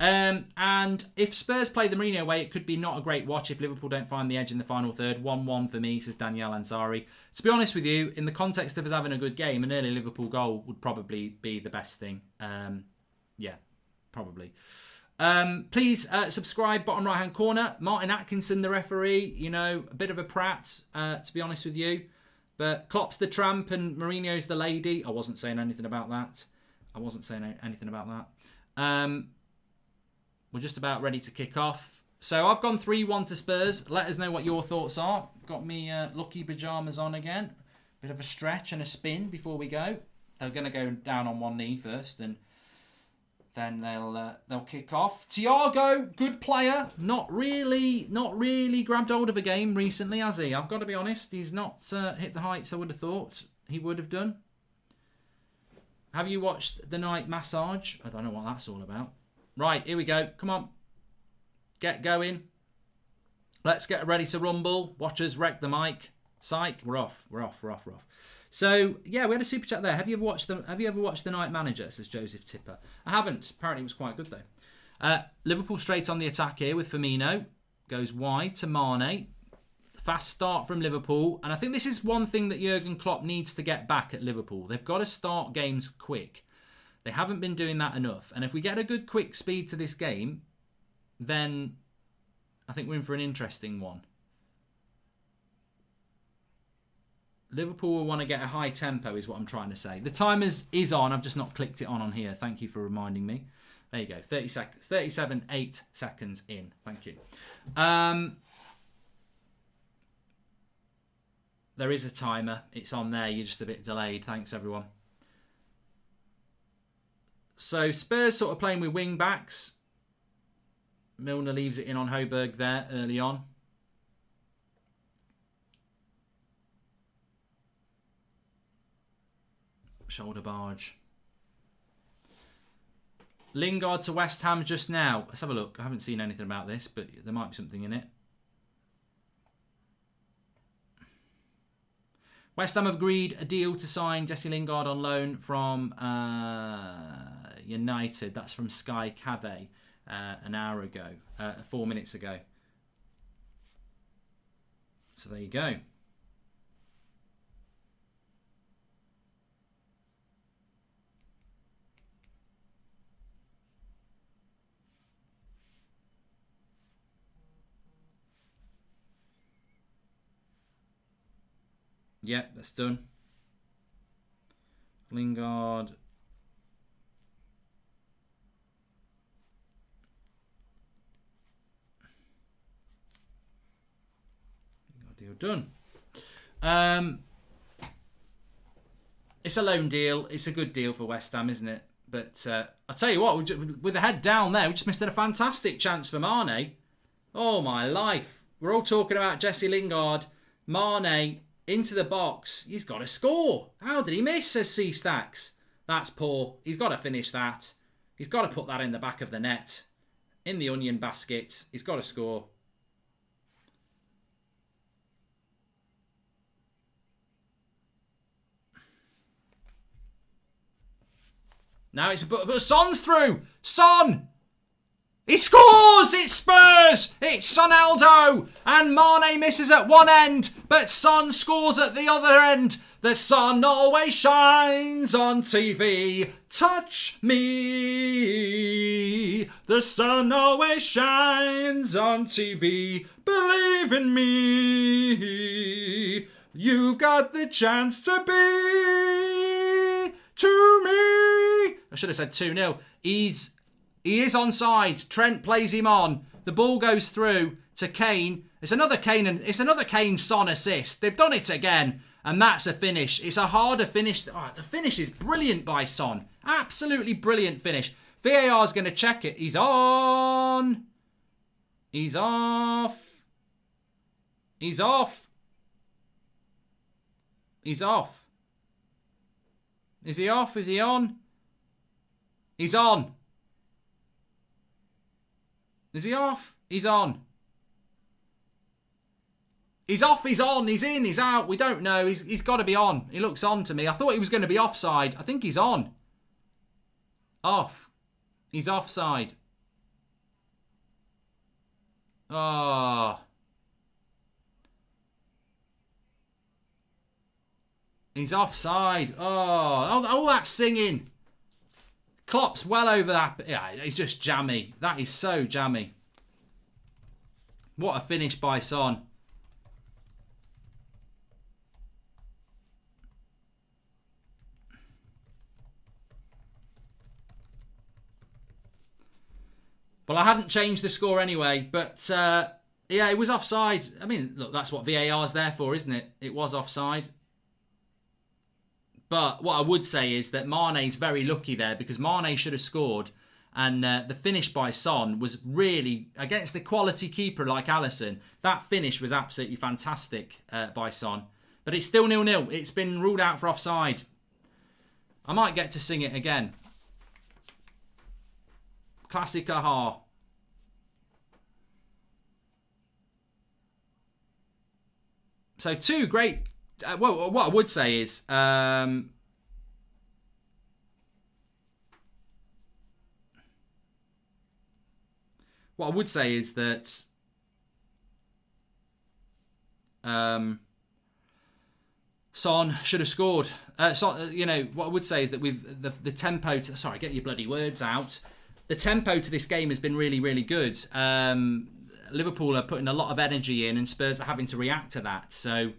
And if Spurs play the Mourinho way, it could be not a great watch if Liverpool don't find the edge in the final third. 1-1 for me, says Danielle Ansari. To be honest with you, in the context of us having a good game, an early Liverpool goal would probably be the best thing. Yeah, probably. Please subscribe, bottom right hand corner. Martin Atkinson, the referee, you know, a bit of a prat, to be honest with you. But Klopp's the tramp and Mourinho's the lady. I wasn't saying anything about that. We're just about ready to kick off. So I've gone 3-1 to Spurs. Let us know what your thoughts are. Got me lucky pyjamas on again. Bit of a stretch and a spin before we go. They're going to go down on one knee first and then they'll kick off. Thiago, good player. Not really grabbed hold of a game recently, has he? I've got to be honest. He's not hit the heights I would have thought he would have done. Have you watched The Night Massage? I don't know what that's all about. Right, here we go. Come on. Get going. Let's get ready to rumble. Watchers, wreck the mic. Psych. We're off. So, yeah, we had a super chat there. Have you ever watched The Night Manager, says Joseph Tipper? I haven't. Apparently it was quite good, though. Liverpool straight on the attack here with Firmino. Goes wide to Mane. Fast start from Liverpool. And I think this is one thing that Jurgen Klopp needs to get back at Liverpool. They've got to start games quick. They haven't been doing that enough. And if we get a good quick speed to this game, then I think we're in for an interesting one. Liverpool will want to get a high tempo is what I'm trying to say. The timer is on. I've just not clicked it on here. Thank you for reminding me. There you go. 30 seconds. 37, 8 seconds in. Thank you. There is a timer. It's on there. You're just a bit delayed. Thanks, everyone. So Spurs sort of playing with wing backs. Milner leaves it in on Højbjerg there early on. Shoulder barge. Lingard to West Ham just now. Let's have a look. I haven't seen anything about this, but there might be something in it. West Ham have agreed a deal to sign Jesse Lingard on loan from United. That's from Sky Cave an hour ago, 4 minutes ago. So there you go. Yep, that's done. Lingard. Deal done. It's a loan deal. It's a good deal for West Ham, isn't it? But I'll tell you what, with the head down there, we just missed a fantastic chance for Mane. Oh, my life. We're all talking about Jesse Lingard. Mane into the box. He's got to score. How did he miss, says C-Stacks. That's poor. He's got to finish that. He's got to put that in the back of the net. In the onion basket. He's got to score. Now it's but Son's through. Son! He scores! It's Spurs! It's Sonaldo! And Mane misses at one end, but Son scores at the other end. The sun always shines on TV. Touch me. The sun always shines on TV. Believe in me. You've got the chance to be to me. I should have said 2-0. He is onside. Trent plays him on. The ball goes through to Kane. It's another Kane Son assist. They've done it again. And that's a finish. It's a harder finish. Oh, the finish is brilliant by Son. Absolutely brilliant finish. VAR is going to check it. He's on. He's off. He's off. He's off. Is he off? Is he on? He's on. Is he off? He's on. He's off, he's on, he's in, he's out. We don't know. He's got to be on. He looks on to me. I thought he was going to be offside. I think he's on. Off. He's offside. Oh. He's offside. Oh, all that singing. Klopp's well over that. Yeah, he's just jammy. That is so jammy. What a finish by Son. Well, I hadn't changed the score anyway, but yeah, it was offside. I mean, look, that's what VAR's there for, isn't it? It was offside. But what I would say is that Mane's very lucky there because Mane should have scored. And the finish by Son was really, against the quality keeper like Alisson, that finish was absolutely fantastic by Son. But it's still 0-0. It's been ruled out for offside. I might get to sing it again. Classic aha. So two great... well, what I would say is... what I would say is that... Son should have scored. You know, what I would say is that with the tempo... sorry, get your bloody words out. The tempo to this game has been really, really good. Liverpool are putting a lot of energy in and Spurs are having to react to that. So,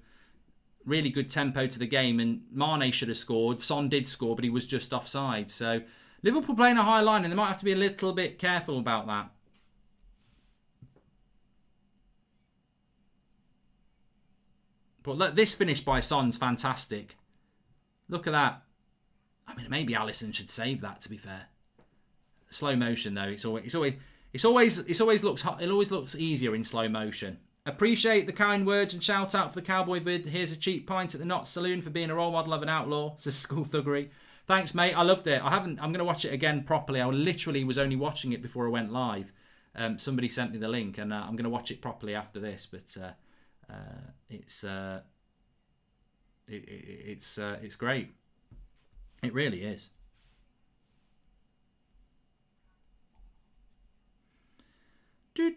really good tempo to the game. And Mane should have scored. Son did score, but he was just offside. So, Liverpool playing a high line and they might have to be a little bit careful about that. But look, this finish by Son's fantastic. Look at that. I mean, maybe Alisson should save that, to be fair. Slow motion though, it always looks easier in slow motion. Appreciate the kind words and shout out for the cowboy vid. Here's a cheap pint at the Knot Saloon for being a role model of an outlaw. It's a school thuggery. Thanks, mate. I loved it. I'm going to watch it again properly. I literally was only watching it before I went live. Somebody sent me the link, and I'm going to watch it properly after this. But it's great. It really is. Could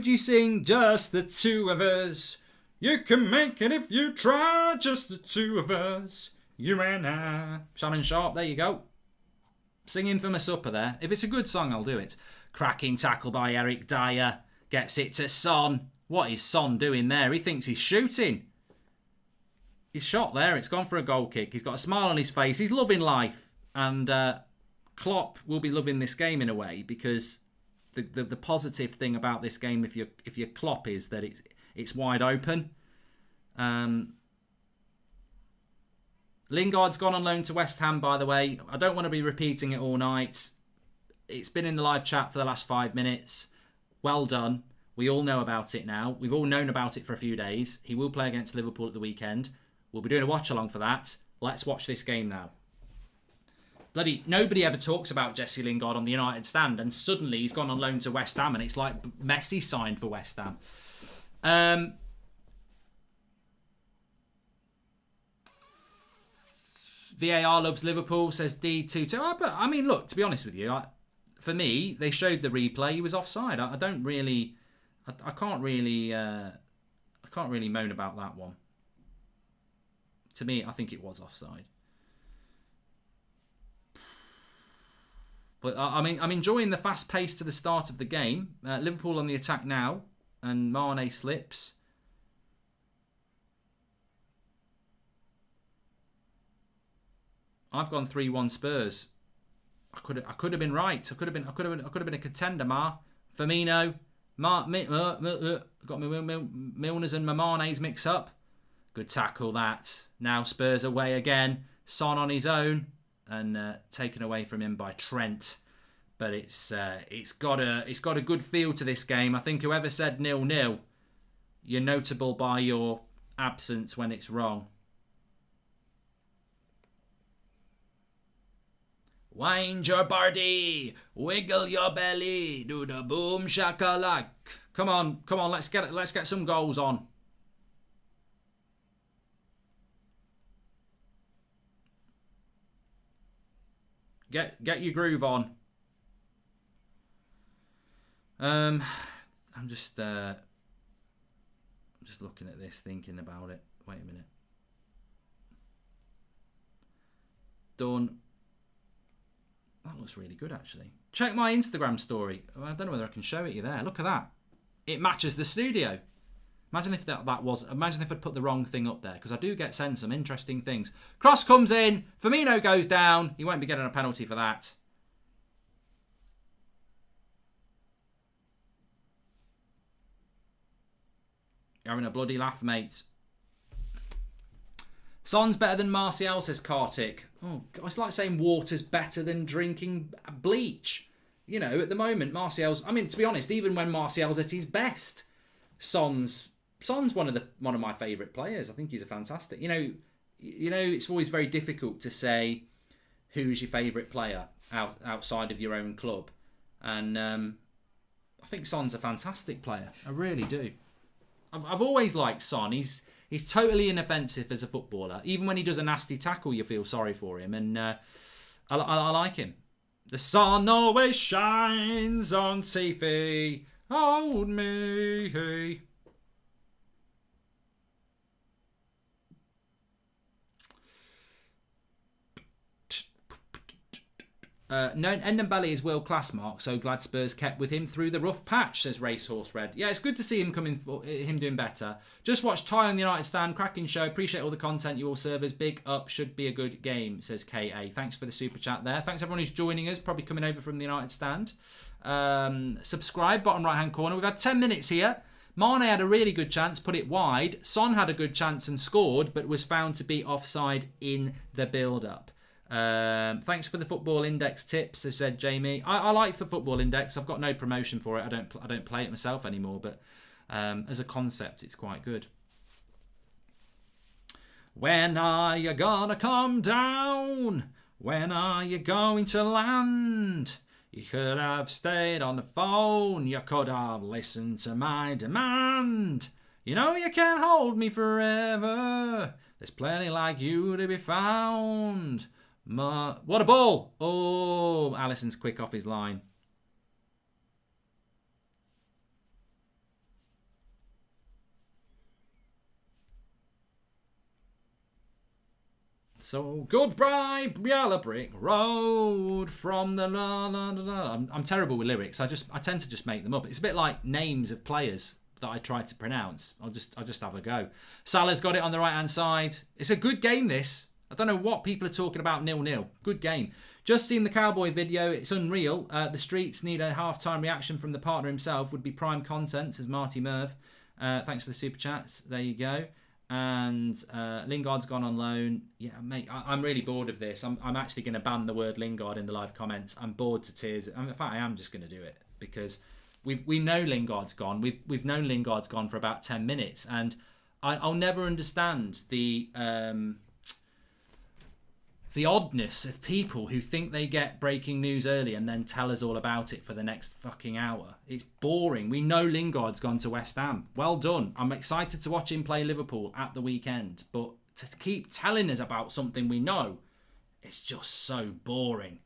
you sing Just the Two of Us? You can make it if you try. Just the two of us, you and I. Shannon Sharp, there you go. Singing for my supper there. If it's a good song, I'll do it. Cracking tackle by Eric Dyer. Gets it to Son. What is Son doing there? He thinks he's shooting. He's shot there. It's gone for a goal kick. He's got a smile on his face. He's loving life. And Klopp will be loving this game in a way because the positive thing about this game, if you're Klopp, is that it's wide open. Lingard's gone on loan to West Ham, by the way. I don't want to be repeating it all night. It's been in the live chat for the last 5 minutes. Well done. We all know about it now. We've all known about it for a few days. He will play against Liverpool at the weekend. We'll be doing a watch-along for that. Let's watch this game now. Bloody nobody ever talks about Jesse Lingard on the United stand, and suddenly he's gone on loan to West Ham, and it's like Messi signed for West Ham. VAR loves Liverpool, says D22. But I mean, look, to be honest with you, for me, they showed the replay. He was offside. I don't really, I can't really moan about that one. To me, I think it was offside. But I mean, I'm enjoying the fast pace to the start of the game. Liverpool on the attack now, and Mane slips. I've gone 3-1 Spurs. I could have been right. I could have been a contender. Firmino, got my Milner's and my Mane's mixed up. Good tackle that. Now Spurs away again. Son on his own and taken away from him by Trent. But it's got a good feel to this game. I think whoever said 0-0, you're notable by your absence when it's wrong. Wind your body, wiggle your belly, do the boom shakalak. Come on, let's get some goals on. Get your groove on. I'm just looking at this, thinking about it. Wait a minute. Done. That looks really good, actually. Check my Instagram story. I don't know whether I can show it you there. Look at that. It matches the studio. Imagine if Imagine if I'd put the wrong thing up there, because I do get sent some interesting things. Cross comes in. Firmino goes down. He won't be getting a penalty for that. You're having a bloody laugh, mate. Son's better than Martial, says Kartik. Oh, God, it's like saying water's better than drinking bleach. You know, at the moment, Martial's... I mean, to be honest, even when Martial's at his best, Son's one of my favourite players. I think he's a fantastic... You know, it's always very difficult to say who's your favourite player outside of your own club. And I think Son's a fantastic player. I really do. I've always liked Son. He's totally inoffensive as a footballer. Even when he does a nasty tackle, you feel sorry for him. And I like him. The sun always shines on TV. Hold me. No, Endembele is world class, Mark. So glad Spurs kept with him through the rough patch, says Racehorse Red. Yeah, it's good to see him him doing better. Just watched Ty on the United Stand, cracking show. Appreciate all the content you all serve us. Big up, should be a good game, says KA. Thanks for the super chat there. Thanks everyone who's joining us, probably coming over from the United Stand. Subscribe, bottom right hand corner. We've had 10 minutes here. Mane had a really good chance, put it wide. Son had a good chance and scored, but was found to be offside in the build-up. Thanks for the Football Index tips, as said Jamie. I like the Football Index. I've got no promotion for it. I don't play it myself anymore, but as a concept, it's quite good. When are you gonna come down? When are you going to land? You could have stayed on the phone. You could have listened to my demand. You know you can't hold me forever. There's plenty like you to be found. What a ball! Oh, Allison's quick off his line. So goodbye, Yellow Brick Road from the la la la la. I'm terrible with lyrics. I tend to just make them up. It's a bit like names of players that I try to pronounce. I'll just have a go. Salah's got it on the right hand side. It's a good game, this. I don't know what people are talking about 0-0. Good game. Just seen the Cowboy video. It's unreal. The streets need a half-time reaction from the partner himself. Would be prime content, says Marty Merv. Thanks for the super chats. There you go. And Lingard's gone on loan. Yeah, mate, I'm really bored of this. I'm actually going to ban the word Lingard in the live comments. I'm bored to tears. In fact, I am just going to do it because we know Lingard's gone. We've known Lingard's gone for about 10 minutes, and I'll never understand the oddness of people who think they get breaking news early and then tell us all about it for the next fucking hour. It's boring. We know Lingard's gone to West Ham. Well done. I'm excited to watch him play Liverpool at the weekend. But to keep telling us about something we know, It's just so boring.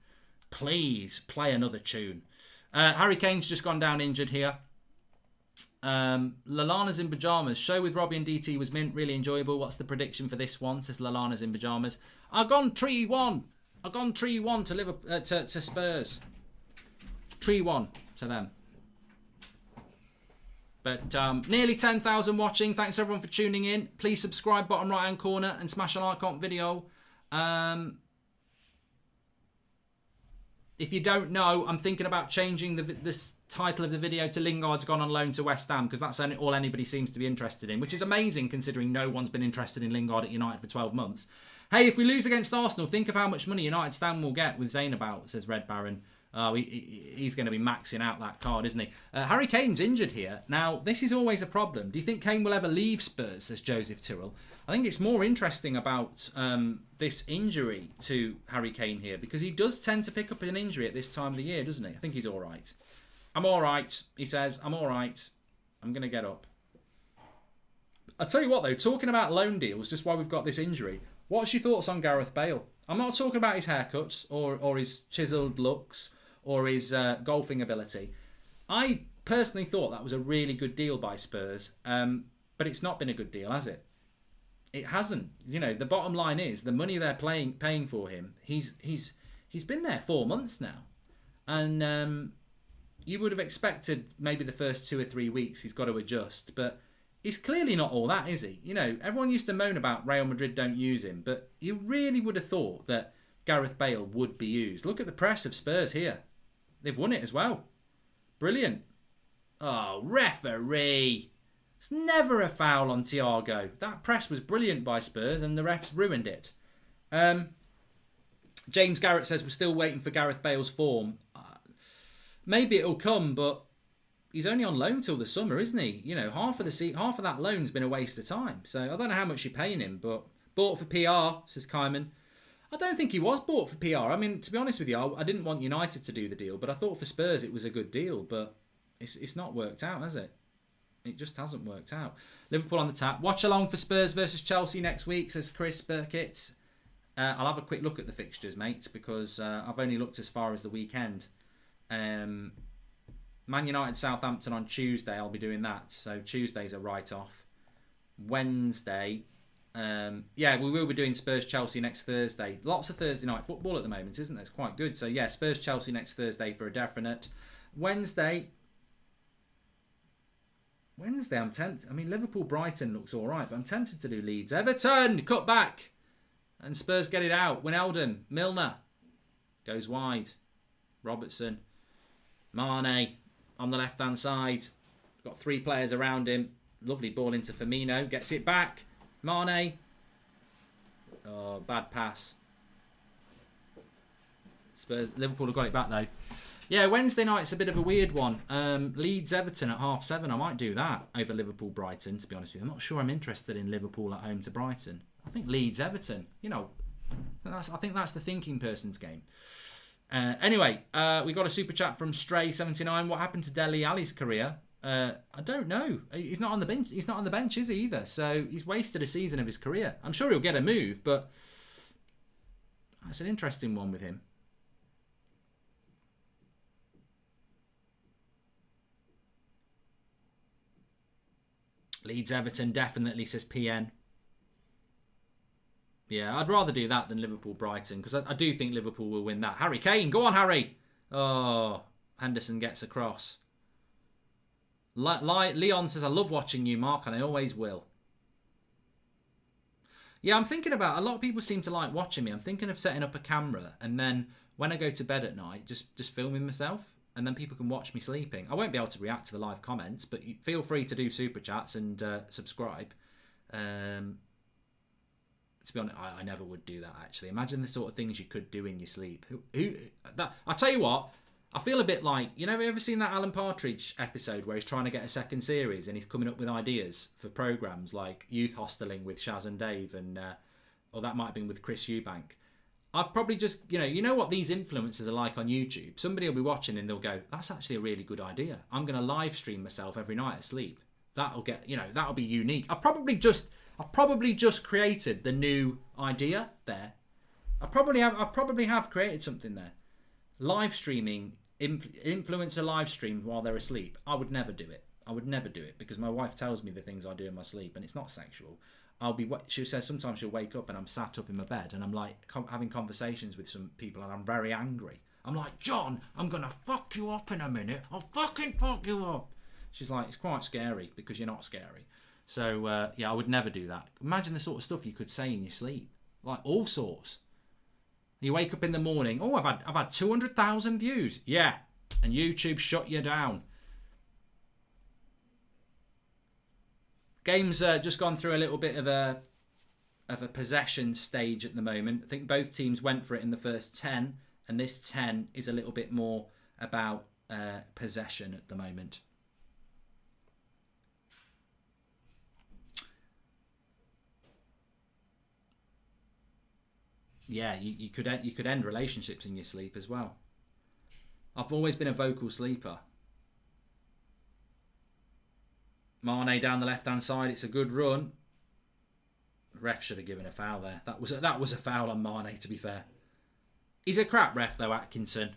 Please play another tune. Harry Kane's just gone down injured here. Lalana's in pyjamas. Show with Robbie and DT was mint. Really enjoyable. What's the prediction for this one? Says Lalana's in pyjamas. I've gone 3-1. I've gone 3-1 to Liverpool, to Spurs. 3-1 to them. But nearly 10,000 watching. Thanks everyone for tuning in. Please subscribe bottom right hand corner and smash a like on video. If you don't know, I'm thinking about changing this title of the video to Lingard's gone on loan to West Ham, because that's all anybody seems to be interested in, which is amazing considering no one's been interested in Lingard at United for 12 months. Hey, if we lose against Arsenal, think of how much money United Stan will get with Zayn about, says Red Baron. Oh, he's going to be maxing out that card, isn't he? Harry Kane's injured here. Now, this is always a problem. Do you think Kane will ever leave Spurs, says Joseph Tyrrell? I think it's more interesting about this injury to Harry Kane here, because he does tend to pick up an injury at this time of the year, doesn't he? I think he's all right. I'm all right, he says. I'm all right. I'm going to get up. I'll tell you what, though, talking about loan deals, just while we've got this injury, what's your thoughts on Gareth Bale? I'm not talking about his haircuts or his chiselled looks or his golfing ability. I personally thought that was a really good deal by Spurs, but it's not been a good deal, has it? It hasn't. You know, the bottom line is the money they're paying for him. He's been there 4 months now, and you would have expected maybe the first 2 or 3 weeks he's got to adjust, but he's clearly not all that, is he? You know, everyone used to moan about Real Madrid don't use him, but you really would have thought that Gareth Bale would be used. Look at the press of Spurs here. They've won it as well. Brilliant. Oh, referee. It's never a foul on Thiago. That press was brilliant by Spurs and the refs ruined it. James Garrett says we're still waiting for Gareth Bale's form. Maybe it'll come, but he's only on loan till the summer, isn't he? You know, half of that loan's been a waste of time. So I don't know how much you're paying him, but bought for PR, says Kyman. I don't think he was bought for PR. I mean, to be honest with you, I didn't want United to do the deal, but I thought for Spurs it was a good deal, but it's not worked out, has it? It just hasn't worked out. Liverpool on the tap. Watch along for Spurs versus Chelsea next week, says Chris Burkitt. I'll have a quick look at the fixtures, mate, because I've only looked as far as the weekend. Man United Southampton on Tuesday, I'll be doing that. So Tuesday's a write-off. Wednesday, yeah, we will be doing Spurs Chelsea next Thursday. Lots of Thursday night football at the moment, isn't there? It's quite good. So yeah, Spurs Chelsea next Thursday for a definite. Wednesday, I'm tempted. I mean, Liverpool Brighton looks all right, but I'm tempted to do Leeds Everton. Cut back, and Spurs get it out. Wijnaldum, Milner goes wide. Robertson, Mane on the left-hand side. Got 3 players around him. Lovely ball into Firmino. Gets it back. Mane. Oh, bad pass. Spurs. Liverpool have got it back, though. Yeah, Wednesday night's a bit of a weird one. Leeds Everton at 7:30. I might do that over Liverpool Brighton, to be honest with you. I'm not sure I'm interested in Liverpool at home to Brighton. I think Leeds Everton. You know, I think that's the thinking person's game. Anyway, we got a super chat from Stray79. What happened to Dele Alli's career? I don't know. He's not on the bench. He's not on the bench, is he, either? So he's wasted a season of his career. I'm sure he'll get a move, but that's an interesting one with him. Leeds Everton definitely, says PN. Yeah, I'd rather do that than Liverpool Brighton, because I do think Liverpool will win that. Harry Kane, go on, Harry. Oh, Henderson gets across. Leon says, I love watching you, Mark, and I always will. Yeah, I'm thinking about, a lot of people seem to like watching me. I'm thinking of setting up a camera, and then when I go to bed at night, just filming myself, and then people can watch me sleeping. I won't be able to react to the live comments, but feel free to do super chats and subscribe. To be honest, I never would do that, actually. Imagine the sort of things you could do in your sleep. I'll tell you what, I feel a bit like, you know, have you ever seen that Alan Partridge episode where he's trying to get a second series and he's coming up with ideas for programmes like Youth Hosteling with Shaz and Dave, and or that might have been with Chris Eubank. I've probably just, you know what these influencers are like on YouTube? Somebody will be watching and they'll go, that's actually a really good idea. I'm going to live stream myself every night asleep. That'll get, that'll be unique. I've probably just created the new idea there. I probably have created something there. Live streaming, influencer live stream while they're asleep. I would never do it. I would never do it because my wife tells me the things I do in my sleep, and it's not sexual. She says sometimes she'll wake up and I'm sat up in my bed and I'm like having conversations with some people and I'm very angry. I'm like, John, I'm gonna fuck you up in a minute. I'll fucking fuck you up. She's like, it's quite scary because you're not scary. So yeah, I would never do that. Imagine the sort of stuff you could say in your sleep, like all sorts. You wake up in the morning. Oh, I've had 200,000 views. Yeah, and YouTube shut you down. Game's just gone through a little bit of a possession stage at the moment. I think both teams went for it in the first 10, and this 10 is a little bit more about possession at the moment. Yeah, you could end relationships in your sleep as well. I've always been a vocal sleeper. Mane down the left-hand side. It's a good run. The ref should have given a foul there. That was a foul on Mane, to be fair. He's a crap ref, though, Atkinson.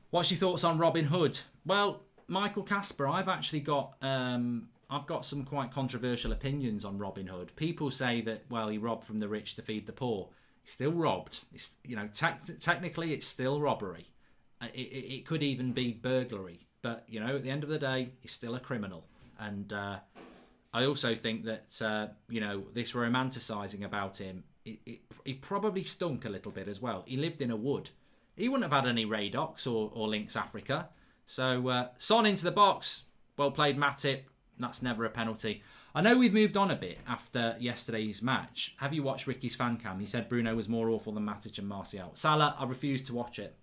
What's your thoughts on Robin Hood? Well, Michael Casper, I've actually got some quite controversial opinions on Robin Hood. People say that, well, he robbed from the rich to feed the poor. He's still robbed. It's, technically, it's still robbery. It could even be burglary. But, at the end of the day, he's still a criminal. And I also think that, this romanticising about him, it probably stunk a little bit as well. He lived in a wood. He wouldn't have had any Radox or Lynx Africa. So, Son into the box. Well played, Matip. That's never a penalty. I know we've moved on a bit after yesterday's match. Have you watched Ricky's fan cam? He said Bruno was more awful than Matic and Martial. Salah, I refuse to watch it.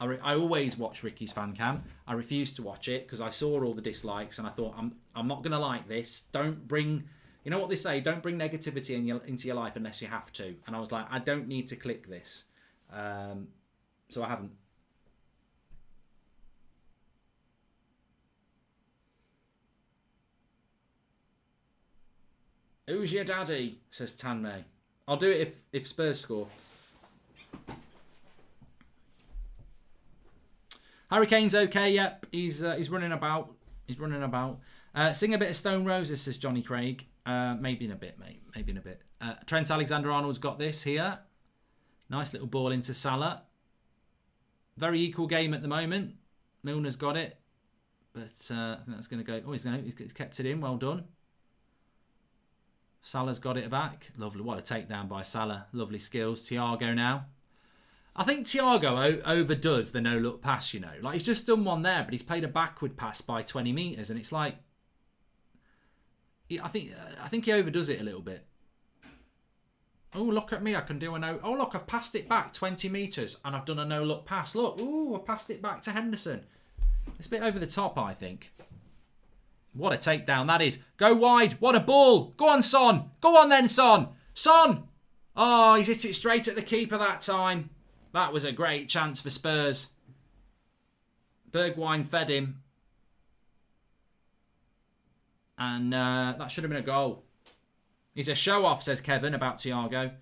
I always watch Ricky's fan cam. I refused to watch it because I saw all the dislikes and I thought, I'm not going to like this. Don't bring, you know what they say, don't bring negativity into your life unless you have to. And I was like, I don't need to click this. So I haven't. Who's your daddy? Says Tanmay. I'll do it if Spurs score. Harry Kane's okay. Yep, he's running about. He's running about. Sing a bit of Stone Roses, says Johnny Craig. Maybe in a bit, mate. Maybe in a bit. Trent Alexander-Arnold's got this here. Nice little ball into Salah. Very equal game at the moment. Milner's got it, but I think that's going to go. Oh, he's kept it in. Well done. Salah's got it back. Lovely. What a takedown by Salah. Lovely skills. Thiago now. I think Thiago overdoes the no-look pass, Like, he's just done one there, but he's played a backward pass by 20 metres, and it's like... I think he overdoes it a little bit. Oh, look at me. I can do a no... Oh, look, I've passed it back 20 metres, and I've done a no-look pass. Look. Ooh, I passed it back to Henderson. It's a bit over the top, I think. What a takedown that is. Go wide. What a ball. Go on, Son. Go on then, Son. Son. Oh, he's hit it straight at the keeper that time. That was a great chance for Spurs. Bergwijn fed him. And that should have been a goal. He's a show-off, says Kevin, about Thiago.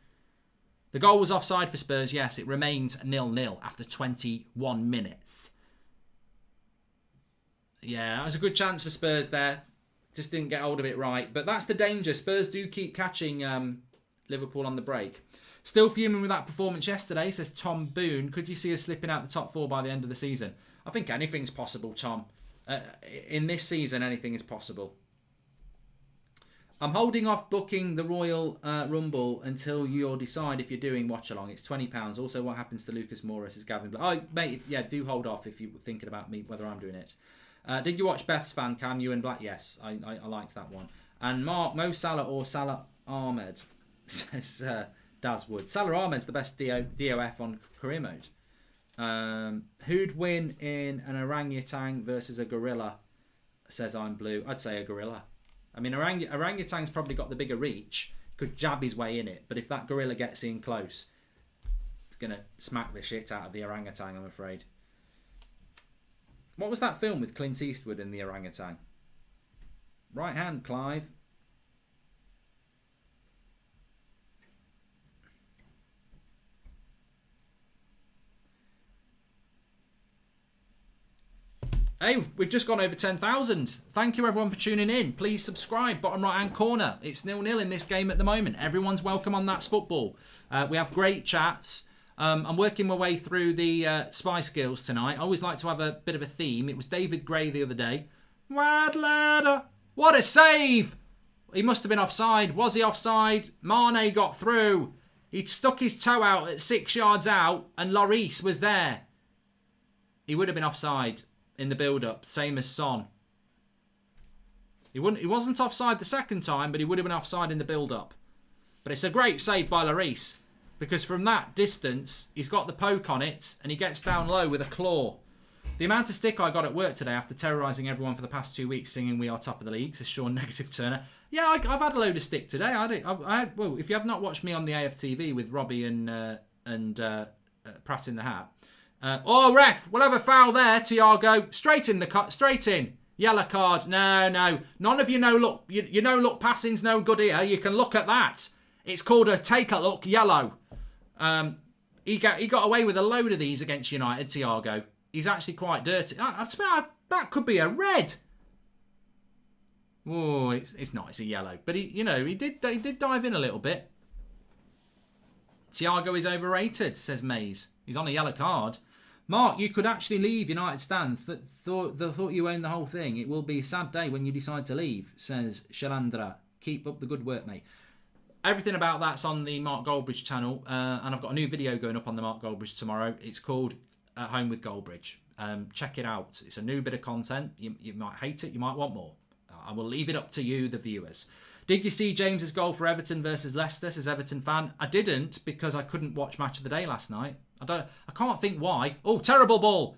The goal was offside for Spurs, yes. It remains 0-0 after 21 minutes. Yeah, that was a good chance for Spurs there. Just didn't get hold of it right. But that's the danger. Spurs do keep catching Liverpool on the break. Still fuming with that performance yesterday, says Tom Boone. Could you see us slipping out the top four by the end of the season? I think anything's possible, Tom. In this season, anything is possible. I'm holding off booking the Royal Rumble until you'll decide if you're doing watch along. It's £20. Also, what happens to Lucas Moura, says Gavin. Oh, mate, yeah, do hold off if you're thinking about me, whether I'm doing it. Did you watch Beth's fan cam, you and Black? Yes, I liked that one. And Mark, Mo Salah or Salah Ahmed, says Daz Wood. Salah Ahmed's the best DOF on career mode. Who'd win in an orangutan versus a gorilla, says I'm blue. I'd say a gorilla. I mean, orangutan's probably got the bigger reach, could jab his way in it, but if that gorilla gets in close, it's going to smack the shit out of the orangutan, I'm afraid. What was that film with Clint Eastwood and the orangutan? Right hand, Clive. Hey, we've just gone over 10,000. Thank you everyone for tuning in. Please subscribe. Bottom right hand corner. It's 0-0 in this game at the moment. Everyone's welcome on That's Football. We have great chats. I'm working my way through the spy skills tonight. I always like to have a bit of a theme. It was David Gray the other day. Wide ladder. What a save! He must have been offside. Was he offside? Mane got through. He'd stuck his toe out at 6 yards out and Lloris was there. He would have been offside in the build-up, same as Son. He wasn't offside the second time, but he would have been offside in the build-up. But it's a great save by Lloris, because from that distance, he's got the poke on it, and he gets down low with a claw. The amount of stick I got at work today after terrorising everyone for the past 2 weeks singing "We Are Top of the League," says Sean Negative Turner. Yeah, I've had a load of stick today. Well, if you have not watched me on the AFTV with Robbie and Pratt in the Hat. Oh, ref, we'll have a foul there, Thiago. Straight in. Yellow card. No. None of you know look. You know look passing's no good here. You can look at that. It's called a take a look yellow. He got away with a load of these against United, Thiago. He's actually quite dirty. That could be a red. Oh, it's not. It's a yellow. But he did dive in a little bit. Thiago is overrated, says Mays. He's on a yellow card. Mark, you could actually leave United stand. Thought you owned the whole thing. It will be a sad day when you decide to leave, says Shalandra. Keep up the good work, mate. Everything about that's on the Mark Goldbridge channel, and I've got a new video going up on the Mark Goldbridge tomorrow. It's called At Home with Goldbridge. Check it out. It's a new bit of content. You might hate it. You might want more. I will leave it up to you, the viewers. Did you see James's goal for Everton versus Leicester, says Everton fan? I didn't, because I couldn't watch Match of the Day last night. I can't think why. Oh, terrible ball.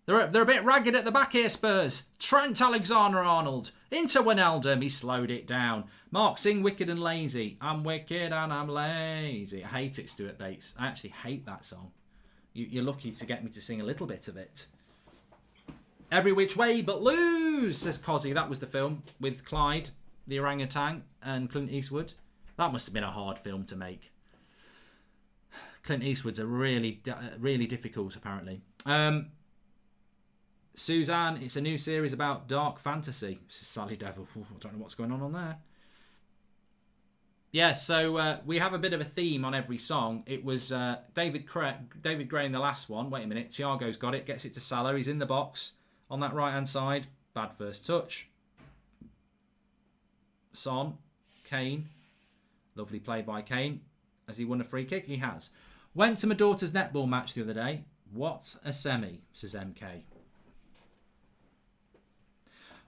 They're a bit ragged at the back here, Spurs. Trent Alexander-Arnold. Into Wijnaldum. He slowed it down. Mark, sing Wicked and Lazy. I'm wicked and I'm lazy. I hate it, Stuart Bates. I actually hate that song. You're lucky to get me to sing a little bit of it. Every Which Way But Lose, says Cozzy. That was the film with Clyde, the orangutan, and Clint Eastwood. That must have been a hard film to make. Clint Eastwood's are really difficult, apparently. Suzanne, it's a new series about dark fantasy. This is Sally Devil. Ooh, I don't know what's going on there. Yeah, so we have a bit of a theme on every song. It was David Gray in the last one. Wait a minute. Thiago's got it. Gets it to Salah. He's in the box on that right-hand side. Bad first touch. Son. Kane. Lovely play by Kane. Has he won a free kick? He has. Went to my daughter's netball match the other day. What a semi, says MK.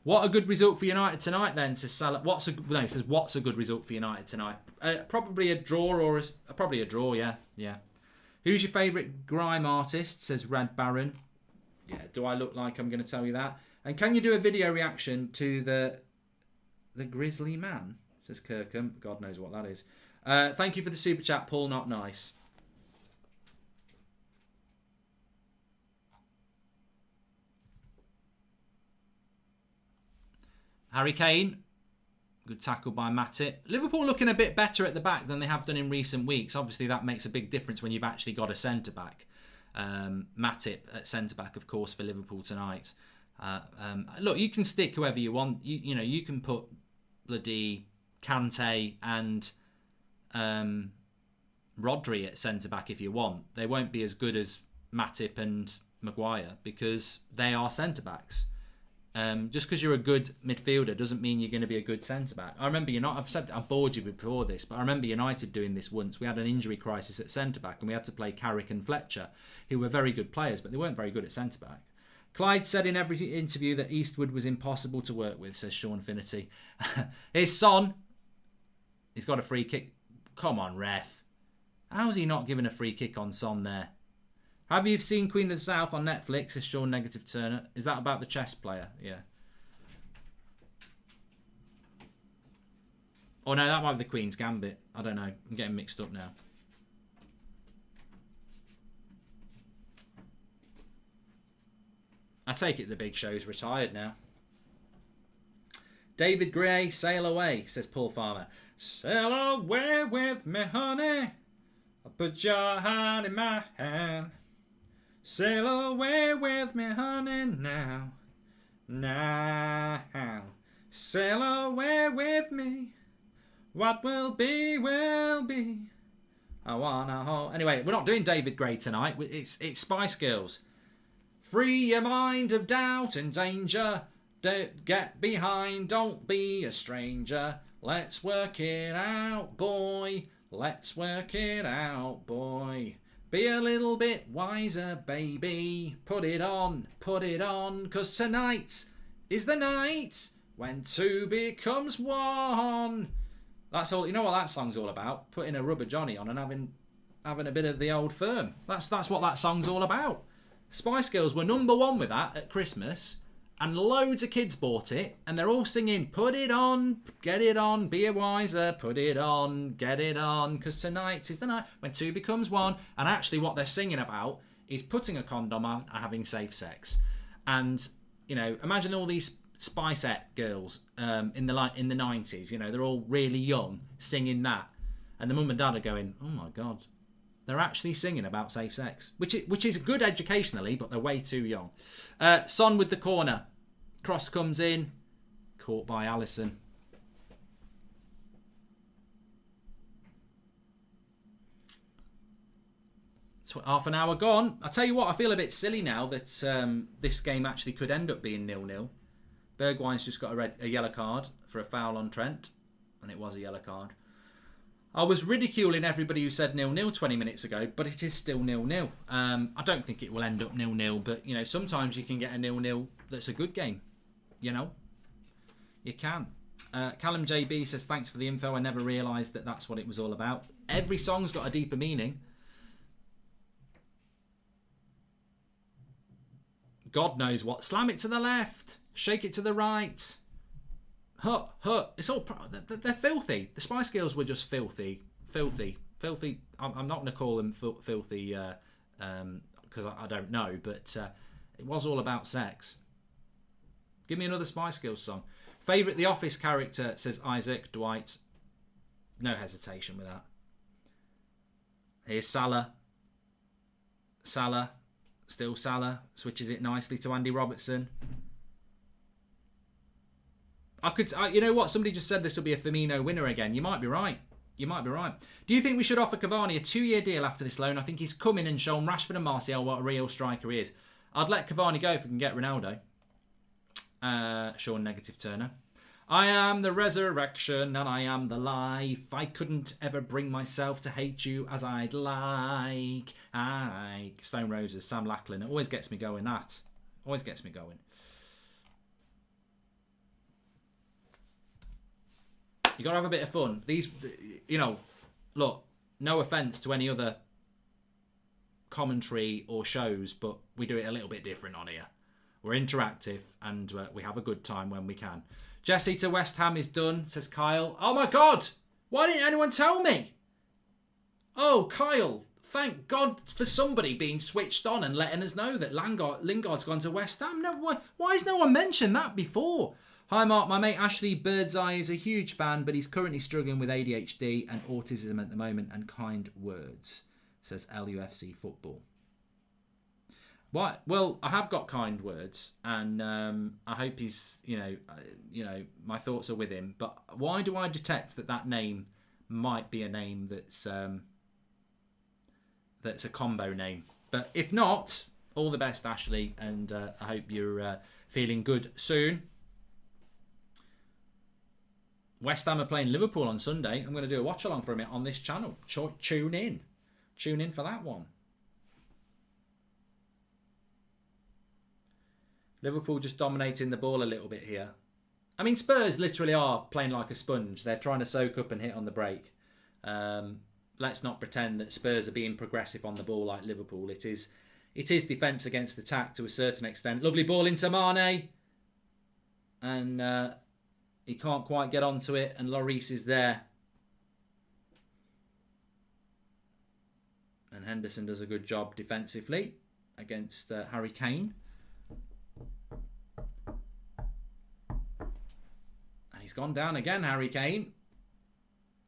What a good result for United tonight, then, says Salah. He says, what's a good result for United tonight? Probably a draw probably a draw, yeah. Who's your favourite grime artist, says Red Baron. Yeah, do I look like I'm going to tell you that? And can you do a video reaction to the Grizzly Man, says Kirkham. God knows what that is. Thank you for the super chat, Paul. Not nice. Harry Kane. Good tackle by Matip. Liverpool looking a bit better at the back than they have done in recent weeks. Obviously, that makes a big difference when you've actually got a centre-back. Matip at centre-back, of course, for Liverpool tonight. Look, you can stick whoever you want. You can put bloody Kante and Rodri at centre-back if you want. They won't be as good as Matip and Maguire because they are centre-backs. Just because you're a good midfielder doesn't mean you're going to be a good centre-back. I remember I've bored you before this, but I remember United doing this once. We had an injury crisis at centre-back and we had to play Carrick and Fletcher, who were very good players, but they weren't very good at centre-back. Clyde said in every interview that Eastwood was impossible to work with, says Sean Finity. Here's Son. He's got a free kick. Come on, ref. How's he not given a free kick on Son there? Have you seen Queen of the South on Netflix? Says Sean Negative Turner. Is that about the chess player? Yeah. Oh no, that might be the Queen's Gambit. I don't know. I'm getting mixed up now. I take it the Big Show's retired now. David Gray, sail away, says Paul Farmer. Sail away with me, honey. I'll put your hand in my hand. Sail away with me, honey, now. Now, sail away with me. What will be, will be. I wanna hold. Anyway, we're not doing David Gray tonight. It's Spice Girls. Free your mind of doubt and danger. Don't get behind, don't be a stranger. Let's work it out, boy. Let's work it out, boy. Be a little bit wiser, baby. Put it on, 'cause tonight is the night when two becomes one. That's all. You know what that song's all about? Putting a rubber Johnny on and having a bit of the old firm. That's what that song's all about. Spice Girls were #1 with that at Christmas, and loads of kids bought it, and they're all singing, put it on, get it on, be a wiser, put it on, get it on, 'cause tonight is the night when two becomes one. And actually what they're singing about is putting a condom on and having safe sex. And, you know, imagine all these Spiceette girls in the 90s, you know, they're all really young singing that. And the mum and dad are going, oh my God. They're actually singing about safe sex, which is good educationally, but they're way too young. Son with the corner. Cross comes in. Caught by Allison. It's half an hour gone. I'll tell you what, I feel a bit silly now that this game actually could end up being 0-0. Bergwijn's just got a yellow card for a foul on Trent. And it was a yellow card. I was ridiculing everybody who said 0-0 20 minutes ago, but it is still 0-0. I don't think it will end up 0-0, but you know, sometimes you can get a 0-0 that's a good game. You know, you can. Callum JB says, thanks for the info. I never realised that that's what it was all about. Every song's got a deeper meaning. God knows what. Slam it to the left. Shake it to the right. It's all. They're filthy. The Spice Girls were just filthy. I'm not going to call them filthy because I don't know, but it was all about sex. Give me another Spice Girls song. Favourite The Office character, says Isaac Dwight. No hesitation with that. Here's Salah. Still Salah. Switches it nicely to Andy Robertson. You know what? Somebody just said this will be a Firmino winner again. You might be right. Do you think we should offer Cavani a 2-year deal after this loan? I think he's come in and shown Rashford and Martial what a real striker he is. I'd let Cavani go if we can get Ronaldo. Sean Negative Turner. I am the resurrection and I am the life. I couldn't ever bring myself to hate you as I'd like. Stone Roses, Sam Lackland. It always gets me going, that. Always gets me going. You got to have a bit of fun. These, you know, look, no offence to any other commentary or shows, but we do it a little bit different on here. We're interactive and we have a good time when we can. Jesse to West Ham is done, says Kyle. Oh my God! Why didn't anyone tell me? Oh, Kyle, thank God for somebody being switched on and letting us know that Lingard's gone to West Ham. No, why has no one mentioned that before? Hi Mark, my mate Ashley Birdseye is a huge fan, but he's currently struggling with ADHD and autism at the moment and kind words, says LUFC Football. What? Well, I have got kind words, and I hope he's, you know, my thoughts are with him. But why do I detect that name might be a name that's a combo name? But if not, all the best, Ashley, and I hope you're feeling good soon. West Ham are playing Liverpool on Sunday. I'm going to do a watch along for a minute on this channel. Tune in for that one. Liverpool just dominating the ball a little bit here. I mean, Spurs literally are playing like a sponge. They're trying to soak up and hit on the break. Let's not pretend that Spurs are being progressive on the ball like Liverpool. It is defence against attack to a certain extent. Lovely ball into Mane. And he can't quite get onto it. And Lloris is there. And Henderson does a good job defensively against Harry Kane. He's gone down again, Harry Kane.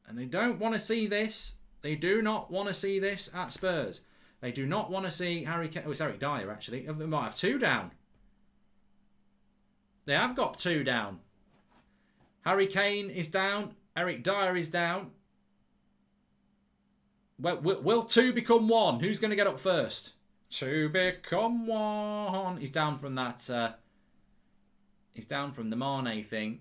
And they don't want to see this. They do not want to see this at Spurs. They do not want to see Harry Kane. Oh, it's Eric Dyer, actually. They might have two down. They have got 2 down. Harry Kane is down. Eric Dyer is down. Well, will 2 become 1? Who's going to get up first? 2 become 1. He's down from that. He's down from the Mane thing.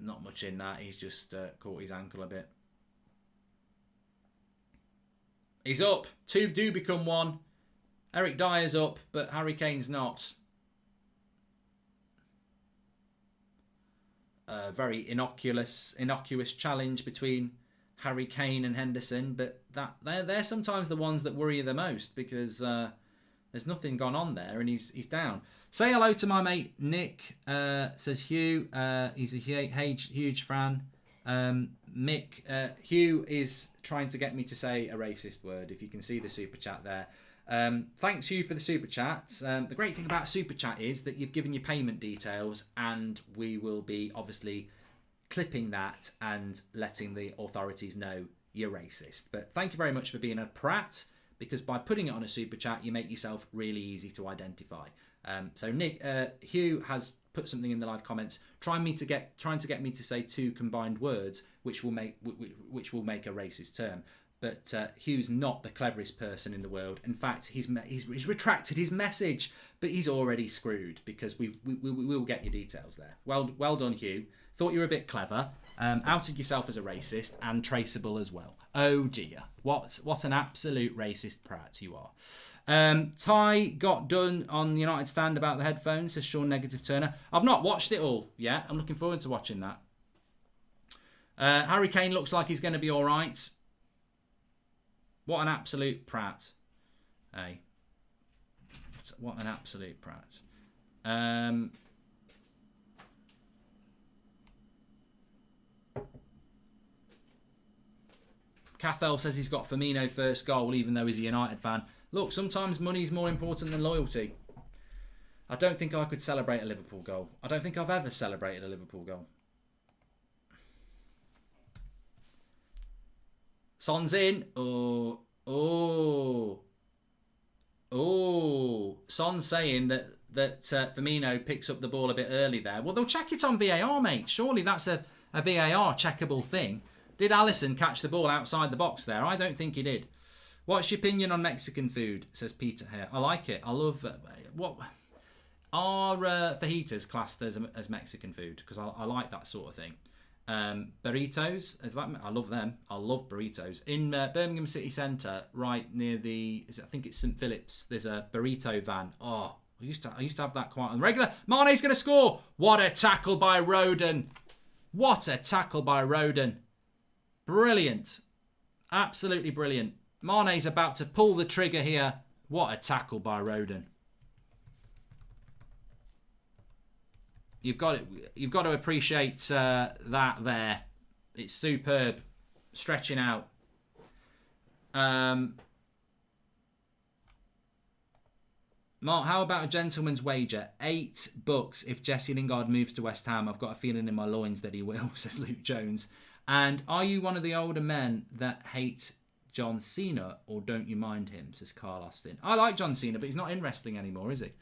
Not much in that. He's just caught his ankle a bit. He's up. 2 do become 1. Eric Dyer's up, but Harry Kane's not. A very innocuous challenge between Harry Kane and Henderson, but they're sometimes the ones that worry you the most because there's nothing gone on there, and he's down. Say hello to my mate Nick. Says Hugh. He's a huge fan. Mick. Hugh is trying to get me to say a racist word. If you can see the super chat there. Thanks Hugh for the super chat. The great thing about super chat is that you've given your payment details, and we will be obviously clipping that and letting the authorities know you're racist. But thank you very much for being a prat, because by putting it on a super chat you make yourself really easy to identify. So Nick, Hugh has put something in the live comments trying to get me to say 2 combined words which will make a racist term. But Hugh's not the cleverest person in the world. In fact, he's retracted his message, but he's already screwed because we will get your details there. Well done, Hugh. Thought you were a bit clever. Outed yourself as a racist and traceable as well. Oh dear, what an absolute racist prat you are. Ty got done on the United stand about the headphones, says Sean Negative Turner. I've not watched it all yet. I'm looking forward to watching that. Harry Kane looks like he's going to be all right. What an absolute prat. Hey. What an absolute prat. Cathell says he's got Firmino first goal, even though he's a United fan. Look, sometimes money's more important than loyalty. I don't think I could celebrate a Liverpool goal. I don't think I've ever celebrated a Liverpool goal. Son's in. Oh. Son's saying that Firmino picks up the ball a bit early there. Well, they'll check it on VAR, mate. Surely that's a VAR checkable thing. Did Alisson catch the ball outside the box there? I don't think he did. What's your opinion on Mexican food? Says Peter here. I like it. I love... what are fajitas classed as Mexican food? Because I like that sort of thing. Burritos, I love them. I love burritos. In Birmingham City Centre, right near I think it's St Philip's, there's a burrito van. Oh, I used to have that quite on the regular. Mane's going to score. What a tackle by Roden. What a tackle by Roden. Brilliant. Absolutely brilliant. Mane's about to pull the trigger here. What a tackle by Roden. You've got to appreciate that there. It's superb. Stretching out. Mark, how about a gentleman's wager? £8 if Jesse Lingard moves to West Ham. I've got a feeling in my loins that he will, says Luke Jones. And are you one of the older men that hate John Cena, or don't you mind him, says Carl Austin. I like John Cena, but he's not in wrestling anymore, is he?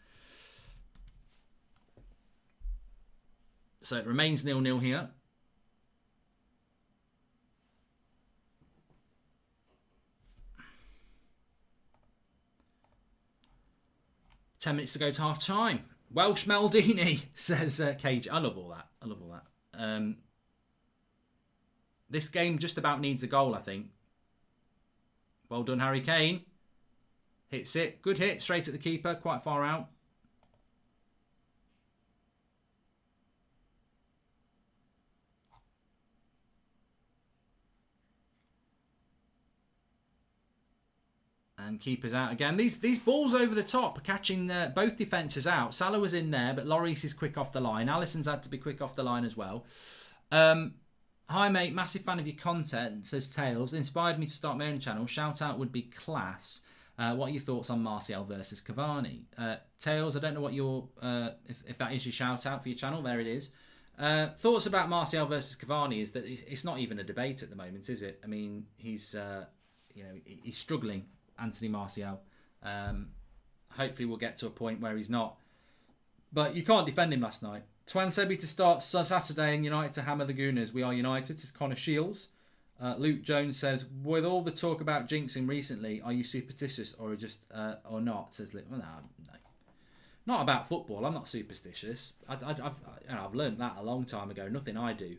So it remains 0-0 here. Ten minutes to go to half time. Welsh Maldini, says Cage. I love all that. I love all that. This game just about needs a goal, I think. Well done, Harry Kane. Hits it. Good hit. Straight at the keeper. Quite far out. And keeper's out again. These balls over the top are catching both defences out. Salah was in there, but Lloris is quick off the line. Alisson's had to be quick off the line as well. Hi, mate. Massive fan of your content, says Tails. Inspired me to start my own channel. Shout out would be class. What are your thoughts on Martial versus Cavani? Tails, I don't know what your... if that is your shout out for your channel. There it is. Thoughts about Martial versus Cavani is that it's not even a debate at the moment, is it? I mean, he's struggling, Anthony Martial. Hopefully we'll get to a point where he's not But you can't defend him last night. Twan Sebi to start Saturday and United to hammer the Gooners. We are United. It's Connor Shields. Luke Jones says, with all the talk about jinxing recently, are you superstitious or just or not? Says Luke. Well, no. Not about football. I'm not superstitious. I've learned that a long time ago. Nothing I do.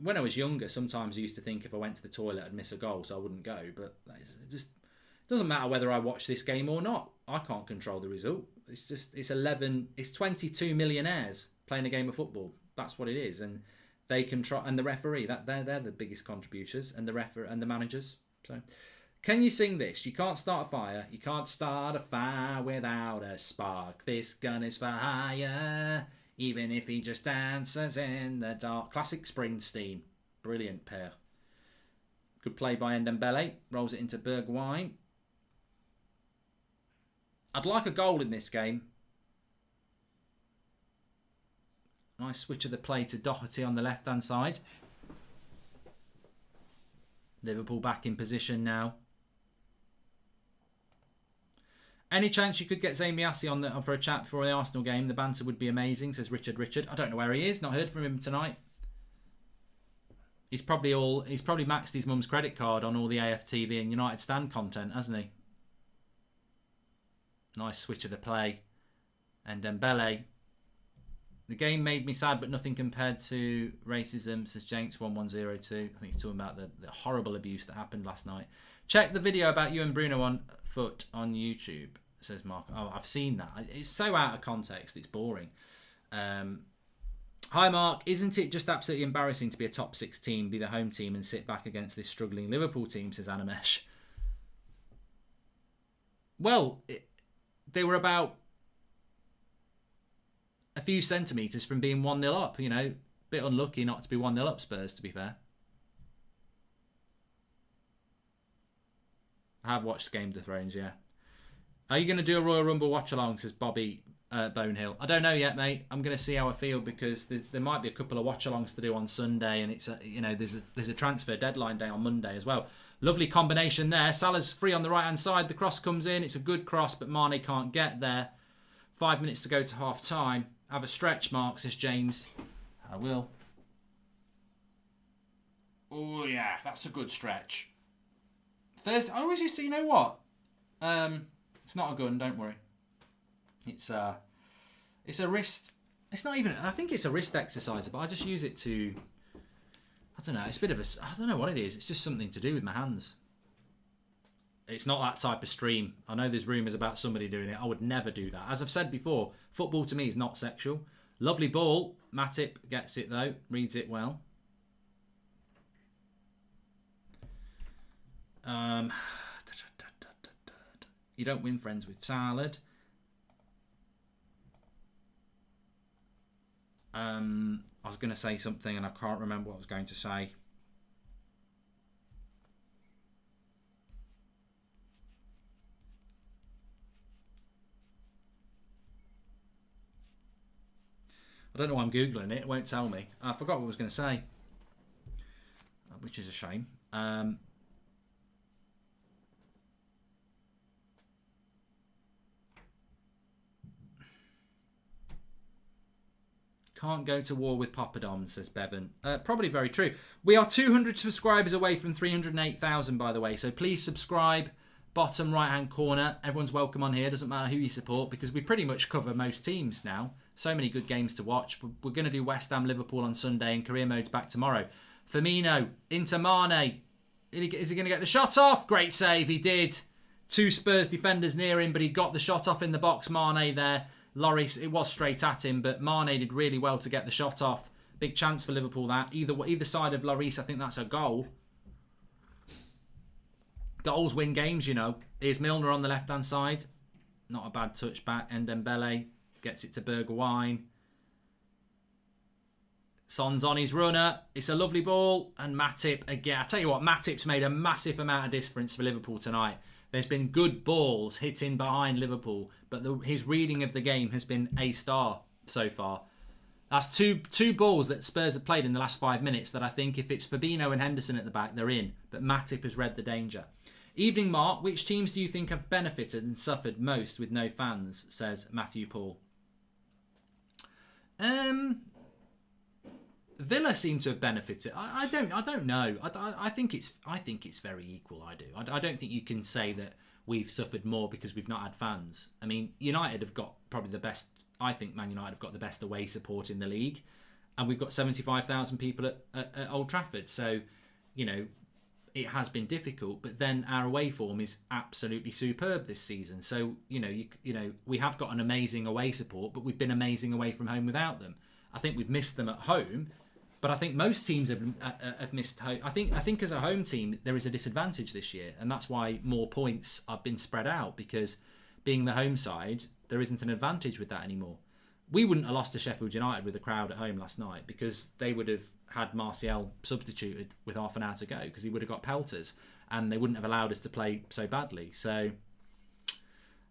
When I was younger, sometimes I used to think if I went to the toilet I'd miss a goal, so I wouldn't go. But it just doesn't matter whether I watch this game or not. I can't control the result. It's 22 millionaires playing a game of football. That's what it is, and they control. And the referee, they're the biggest contributors, and the and the managers. So, can you sing this? You can't start a fire. You can't start a fire without a spark. This gun is fire. Even if he just dances in the dark. Classic Springsteen. Brilliant pair. Good play by Ndembele. Rolls it into Bergwijn. I'd like a goal in this game. Nice switch of the play to Doherty on the left-hand side. Liverpool back in position now. Any chance you could get Zamiasi on for a chat before the Arsenal game? The banter would be amazing, says Richard. I don't know where he is. Not heard from him tonight. He's probably maxed his mum's credit card on all the AFTV and United Stand content, hasn't he? Nice switch of the play. And Dembele. The game made me sad, but nothing compared to racism, says Jenks1102. I think he's talking about the horrible abuse that happened last night. Check the video about you and Bruno on foot on YouTube, says Mark. Oh, I've seen that. It's so out of context, it's boring. Hi Mark, isn't it just absolutely embarrassing to be a top 6 team, be the home team and sit back against this struggling Liverpool team, says Animesh. Well, they were about a few centimetres from being 1-0 up, Bit unlucky not to be 1-0 up, Spurs, to be fair. I have watched Game of Thrones, yeah. Are you going to do a Royal Rumble watch-along, says Bobby Bonehill? I don't know yet, mate. I'm going to see how I feel because there might be a couple of watch-alongs to do on Sunday, and it's there's a transfer deadline day on Monday as well. Lovely combination there. Salah's free on the right-hand side. The cross comes in. It's a good cross, but Mane can't get there. 5 minutes to go to half-time. Have a stretch, Mark, says James. I will. Oh, yeah, that's a good stretch. Thursday, I always used to, you know what? It's not a gun, don't worry. It's a wrist. It's not even, I think it's a wrist exercise, but I just use it to, I don't know, it's a bit of a, I don't know what it is. It's just something to do with my hands. It's not that type of stream. I know there's rumours about somebody doing it. I would never do that. As I've said before, football to me is not sexual. Lovely ball. Matip gets it though. Reads it well. You don't win friends with salad. I was going to say something and I can't remember what I was going to say. I don't know why I'm Googling it. It won't tell me. I forgot what I was going to say, which is a shame. Can't go to war with Papadom, says Bevan. Probably very true. We are 200 subscribers away from 308,000, by the way. So please subscribe. Bottom right-hand corner. Everyone's welcome on here. Doesn't matter who you support because we pretty much cover most teams now. So many good games to watch. We're going to do West Ham, Liverpool on Sunday and career mode's back tomorrow. Firmino into Mane. Is he going to get the shot off? Great save. He did. 2 Spurs defenders near him, but he got the shot off in the box. Mane there. Lloris, it was straight at him, but Mane did really well to get the shot off. Big chance for Liverpool that. Either side of Lloris, I think that's a goal. Goals win games, you know. Here's Milner on the left-hand side. Not a bad touch back. Ndembele gets it to Bergwijn. Son's on his runner. It's a lovely ball. And Matip again. I tell you what, Matip's made a massive amount of difference for Liverpool tonight. There's been good balls hitting behind Liverpool, but his reading of the game has been A star so far. That's two balls that Spurs have played in the last 5 minutes that I think if it's Fabinho and Henderson at the back, they're in. But Matip has read the danger. Evening, Mark. Which teams do you think have benefited and suffered most with no fans, says Matthew Paul. Villa seem to have benefited. I don't know. I think it's very equal. I do. I don't think you can say that we've suffered more because we've not had fans. I mean, United have got probably the best. I think Man United have got the best away support in the league, and we've got 75,000 people at Old Trafford. So, you know, it has been difficult. But then our away form is absolutely superb this season. So, you know, we have got an amazing away support, but we've been amazing away from home without them. I think we've missed them at home. But I think most teams have missed home. I think as a home team, there is a disadvantage this year. And that's why more points have been spread out. Because being the home side, there isn't an advantage with that anymore. We wouldn't have lost to Sheffield United with a crowd at home last night. Because they would have had Martial substituted with half an hour to go. Because he would have got pelters. And they wouldn't have allowed us to play so badly. So,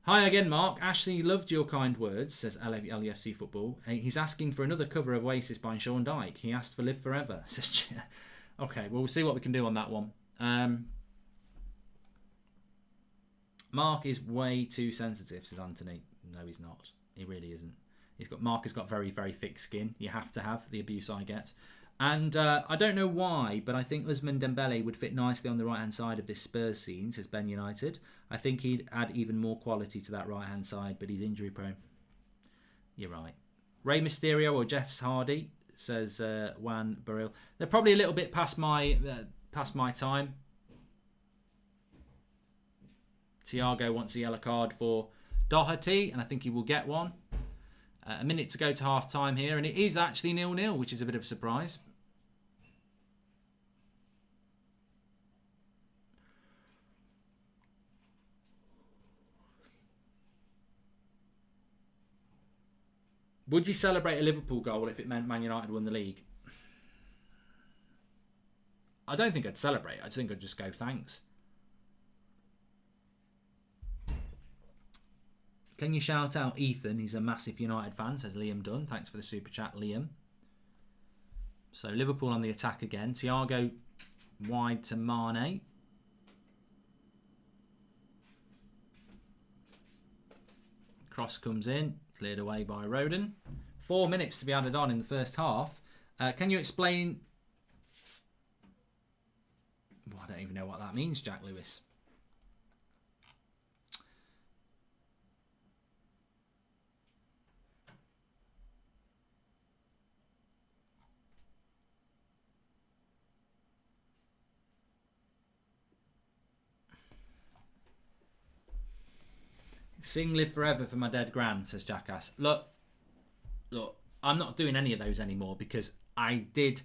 hi again, Mark. Ashley loved your kind words, says LUFC Football. He's asking for another cover of Oasis by Sean Dyche. He asked for Live Forever, says okay, well, we'll see what we can do on that one. Mark is way too sensitive, says Anthony. No, he's not. He really isn't. Mark has got very, very thick skin. You have to have the abuse I get. And I don't know why, but I think Ousmane Dembele would fit nicely on the right-hand side of this Spurs scene, says Ben United. I think he'd add even more quality to that right-hand side, but he's injury-prone. You're right. Rey Mysterio or Jeff Hardy, says Juan Baril. They're probably a little bit past my time. Thiago wants a yellow card for Doherty, and I think he will get one. A minute to go to half-time here, and it is actually 0-0, which is a bit of a surprise. Would you celebrate a Liverpool goal if it meant Man United won the league? I don't think I'd celebrate. I think I'd just go, thanks. Can you shout out Ethan? He's a massive United fan, says Liam Dunn. Thanks for the super chat, Liam. So Liverpool on the attack again. Thiago wide to Mane. Cross comes in. Cleared away by Rodon. 4 minutes to be added on in the first half. Can you explain... Well, I don't even know what that means, Jack Lewis. Sing Live Forever for my dead gran, says Jackass. Look, I'm not doing any of those anymore because I did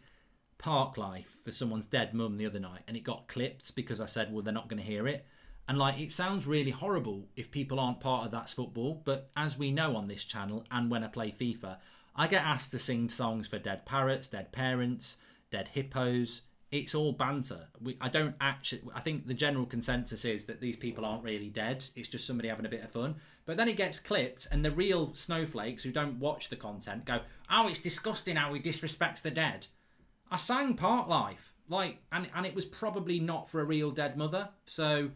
Park Life for someone's dead mum the other night and it got clipped because I said, well, they're not going to hear it. And like, it sounds really horrible if people aren't part of That's Football, but as we know on this channel and when I play FIFA, I get asked to sing songs for dead parrots, dead parents, dead hippos. It's all banter. I think the general consensus is that these people aren't really dead. It's just somebody having a bit of fun. But then it gets clipped and the real snowflakes who don't watch the content go, oh, it's disgusting how he disrespects the dead. I sang Park Life. And it was probably not for a real dead mother. So,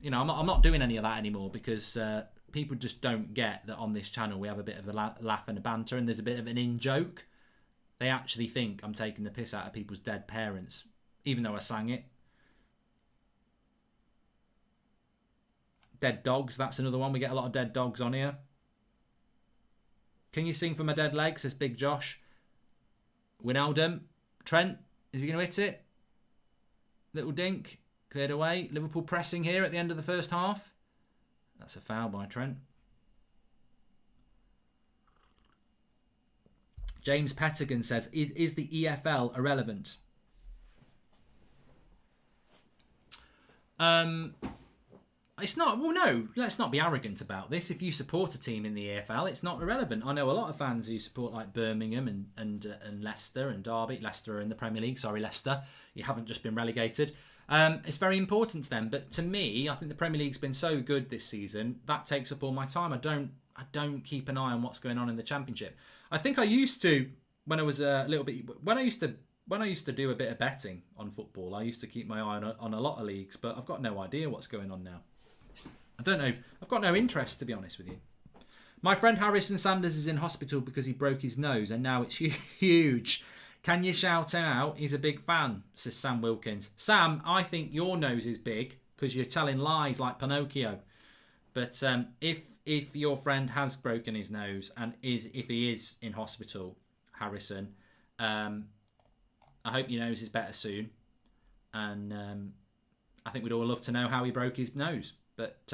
you know, I'm not doing any of that anymore because people just don't get that on this channel we have a bit of a laugh and a banter and there's a bit of an in-joke. They actually think I'm taking the piss out of people's dead parents, even though I sang it. Dead dogs, that's another one. We get a lot of dead dogs on here. Can you sing for my dead leg, says Big Josh. Wijnaldum. Trent, is he going to hit it? Little dink. Cleared away. Liverpool pressing here at the end of the first half. That's a foul by Trent. James Pettigan says, is the EFL irrelevant? It's not. Well, no, let's not be arrogant about this. If you support a team in the EFL, it's not irrelevant. I know a lot of fans who support like Birmingham and Leicester and Derby. Leicester are in the Premier League. Sorry, Leicester. You haven't just been relegated. It's very important to them. But to me, I think the Premier League's been so good this season, that takes up all my time. I don't keep an eye on what's going on in the Championship. I think I used to when I was a little bit when I used to do a bit of betting on football. I used to keep my eye on a lot of leagues, but I've got no idea what's going on now. I don't know. I've got no interest, to be honest with you. My friend Harrison Sanders is in hospital because he broke his nose and now it's huge. Can you shout him out? He's a big fan, says Sam Wilkins. Sam, I think your nose is big because you're telling lies like Pinocchio. But if your friend has broken his nose and if he is in hospital, Harrison, I hope your nose is better soon. And I think we'd all love to know how he broke his nose. But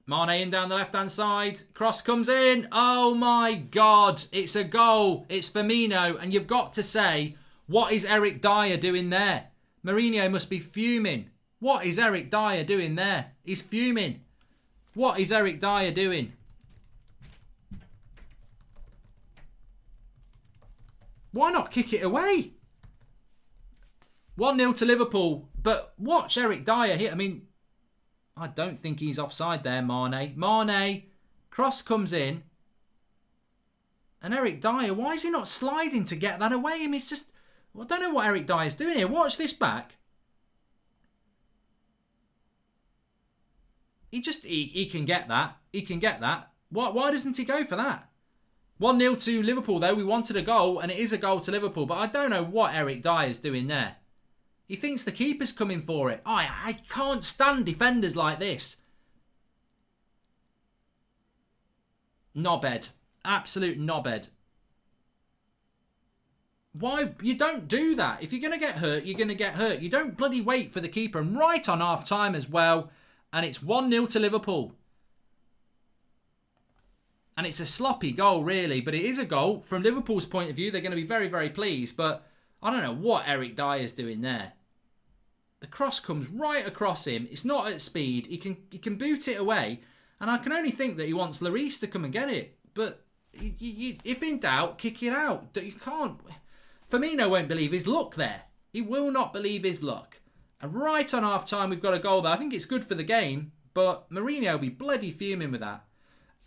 Mane in down the left-hand side. Cross comes in. Oh, my God. It's a goal. It's Firmino. And you've got to say, what is Eric Dyer doing there? Mourinho must be fuming. What is Eric Dyer doing there? He's fuming. What is Eric Dyer doing? Why not kick it away? 1-0 to Liverpool. But watch Eric Dyer here. I mean, I don't think he's offside there, Mane. Mane, cross comes in. And Eric Dyer, why is he not sliding to get that away? I mean, it's just... Well, I don't know what Eric Dyer's doing here. Watch this back. He can get that. He can get that. Why doesn't he go for that? 1-0 to Liverpool, though. We wanted a goal, and it is a goal to Liverpool. But I don't know what Eric Dyer's doing there. He thinks the keeper's coming for it. I can't stand defenders like this. Knobhead. Absolute knobhead. Why? You don't do that. If you're going to get hurt, you're going to get hurt. You don't bloody wait for the keeper. And right on half-time as well. And it's 1-0 to Liverpool. And it's a sloppy goal, really. But it is a goal. From Liverpool's point of view, they're going to be very, very pleased. But I don't know what Eric Dyer's doing there. The cross comes right across him. It's not at speed. He can boot it away. And I can only think that he wants Lloris to come and get it. But if in doubt, kick it out. You can't... Firmino won't believe his luck there. He will not believe his luck. And right on half-time, we've got a goal there. I think it's good for the game. But Mourinho will be bloody fuming with that.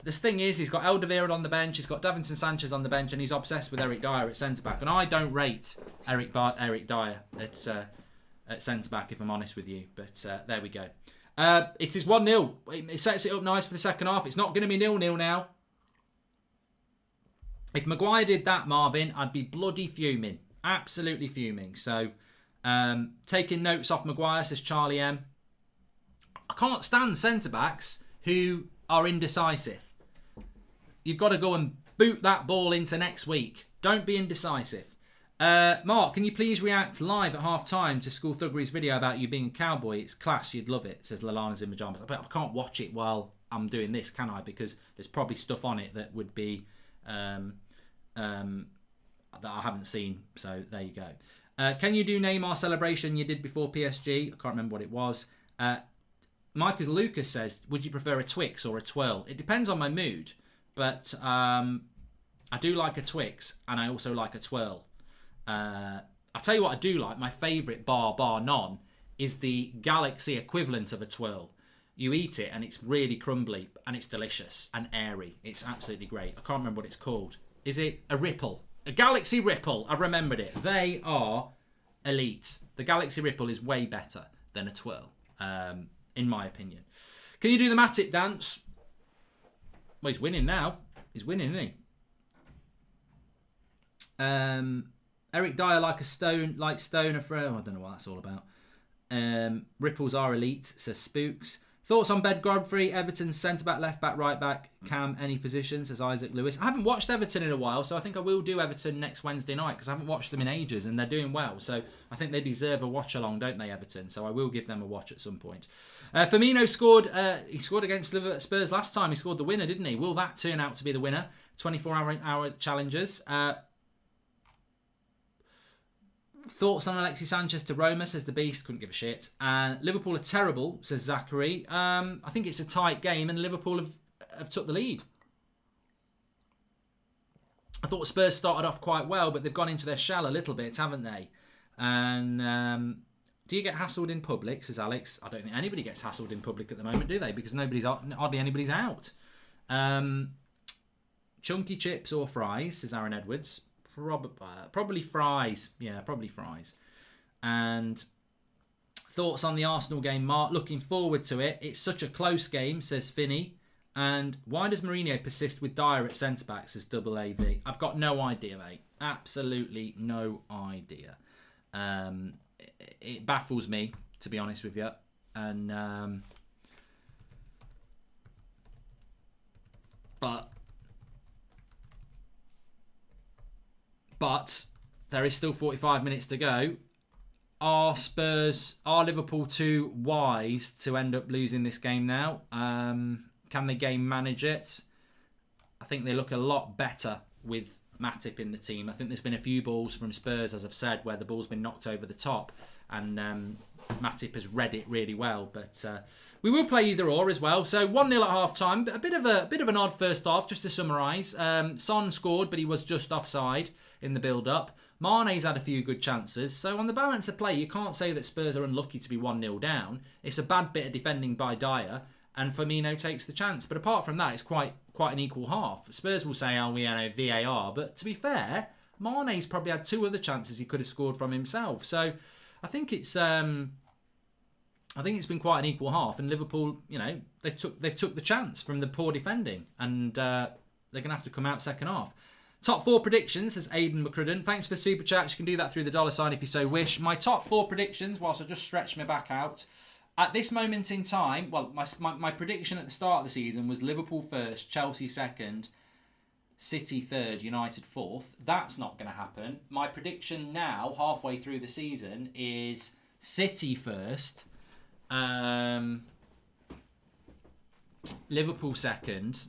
The thing is, he's got Alderweireld on the bench. He's got Davinson Sanchez on the bench. And he's obsessed with Eric Dyer at centre-back. And I don't rate Eric Dyer at centre-back, if I'm honest with you. But there we go. It is 1-0. It sets it up nice for the second half. It's not going to be 0-0 now. If Maguire did that, Marvin, I'd be bloody fuming. Absolutely fuming. So, taking notes off Maguire, says Charlie M. I can't stand centre-backs who are indecisive. You've got to go and boot that ball into next week. Don't be indecisive. Mark, can you please react live at half-time to School Thuggery's video about you being a cowboy? It's class, you'd love it, says Lalana's in pyjamas. But I can't watch it while I'm doing this, can I? Because there's probably stuff on it that would be... that I haven't seen, so there you go. Can you do Neymar celebration you did before PSG? I can't remember what it was. Michael Lucas says, would you prefer a Twix or a Twirl? It depends on my mood, but I do like a Twix and I also like a Twirl. I'll tell you what I do like. My favourite bar none is the Galaxy equivalent of a Twirl. You eat it and it's really crumbly and it's delicious and airy. It's absolutely great. I can't remember what it's called. Is it a Ripple? A Galaxy Ripple. I've remembered it. They are elite. The Galaxy Ripple is way better than a Twirl, in my opinion. Can you do the Matip dance? Well, he's winning now. He's winning, isn't he? Eric Dyer like Stoner for... I don't know what that's all about. Ripples are elite, says Spooks. Thoughts on Ben Godfrey, Everton's centre-back, left-back, right-back, Cam, any position, says Isaac Lewis. I haven't watched Everton in a while, so I think I will do Everton next Wednesday night because I haven't watched them in ages and they're doing well. So I think they deserve a watch-along, don't they, Everton? So I will give them a watch at some point. Firmino scored. He scored against Spurs last time. He scored the winner, didn't he? Will that turn out to be the winner? 24-hour challengers. Thoughts on Alexis Sanchez to Roma, says the Beast. Couldn't give a shit. And Liverpool are terrible, says Zachary. I think it's a tight game and Liverpool have took the lead. I thought Spurs started off quite well, but they've gone into their shell a little bit, haven't they? And do you get hassled in public, says Alex? I don't think anybody gets hassled in public at the moment, do they? Because hardly anybody's out. Chunky chips or fries, says Aaron Edwards. Probably fries. Yeah, probably fries. And thoughts on the Arsenal game, Mark? Looking forward to it. It's such a close game, says Finney. And why does Mourinho persist with Dyer at centre-backs as double AV? I've got no idea, mate. Absolutely no idea. It baffles me, to be honest with you. And but there is still 45 minutes to go. Are Liverpool too wise to end up losing this game now? Can they game manage it? I think they look a lot better with Matip in the team. I think there's been a few balls from Spurs, as I've said, where the ball's been knocked over the top, and Matip has read it really well. But we will play either or as well. So 1-0 at half time. A bit of an odd first half, just to summarise. Son scored, but he was just offside in the build-up. Mane's had a few good chances. So on the balance of play, you can't say that Spurs are unlucky to be 1-0 down. It's a bad bit of defending by Dyer, and Firmino takes the chance. But apart from that, it's quite an equal half. Spurs will say, oh, we know VAR. But to be fair, Mane's probably had 2 other chances he could have scored from himself. So I think it's been quite an equal half. And Liverpool, they've took the chance from the poor defending, and they're going to have to come out second half. Top 4 predictions, says Aidan McCrudden. Thanks for super chats. You can do that through the $ if you so wish. My top 4 predictions, whilst I just stretch my back out. At this moment in time, well, my prediction at the start of the season was Liverpool first, Chelsea second, City third, United fourth. That's not going to happen. My prediction now, halfway through the season, is City first, Liverpool second,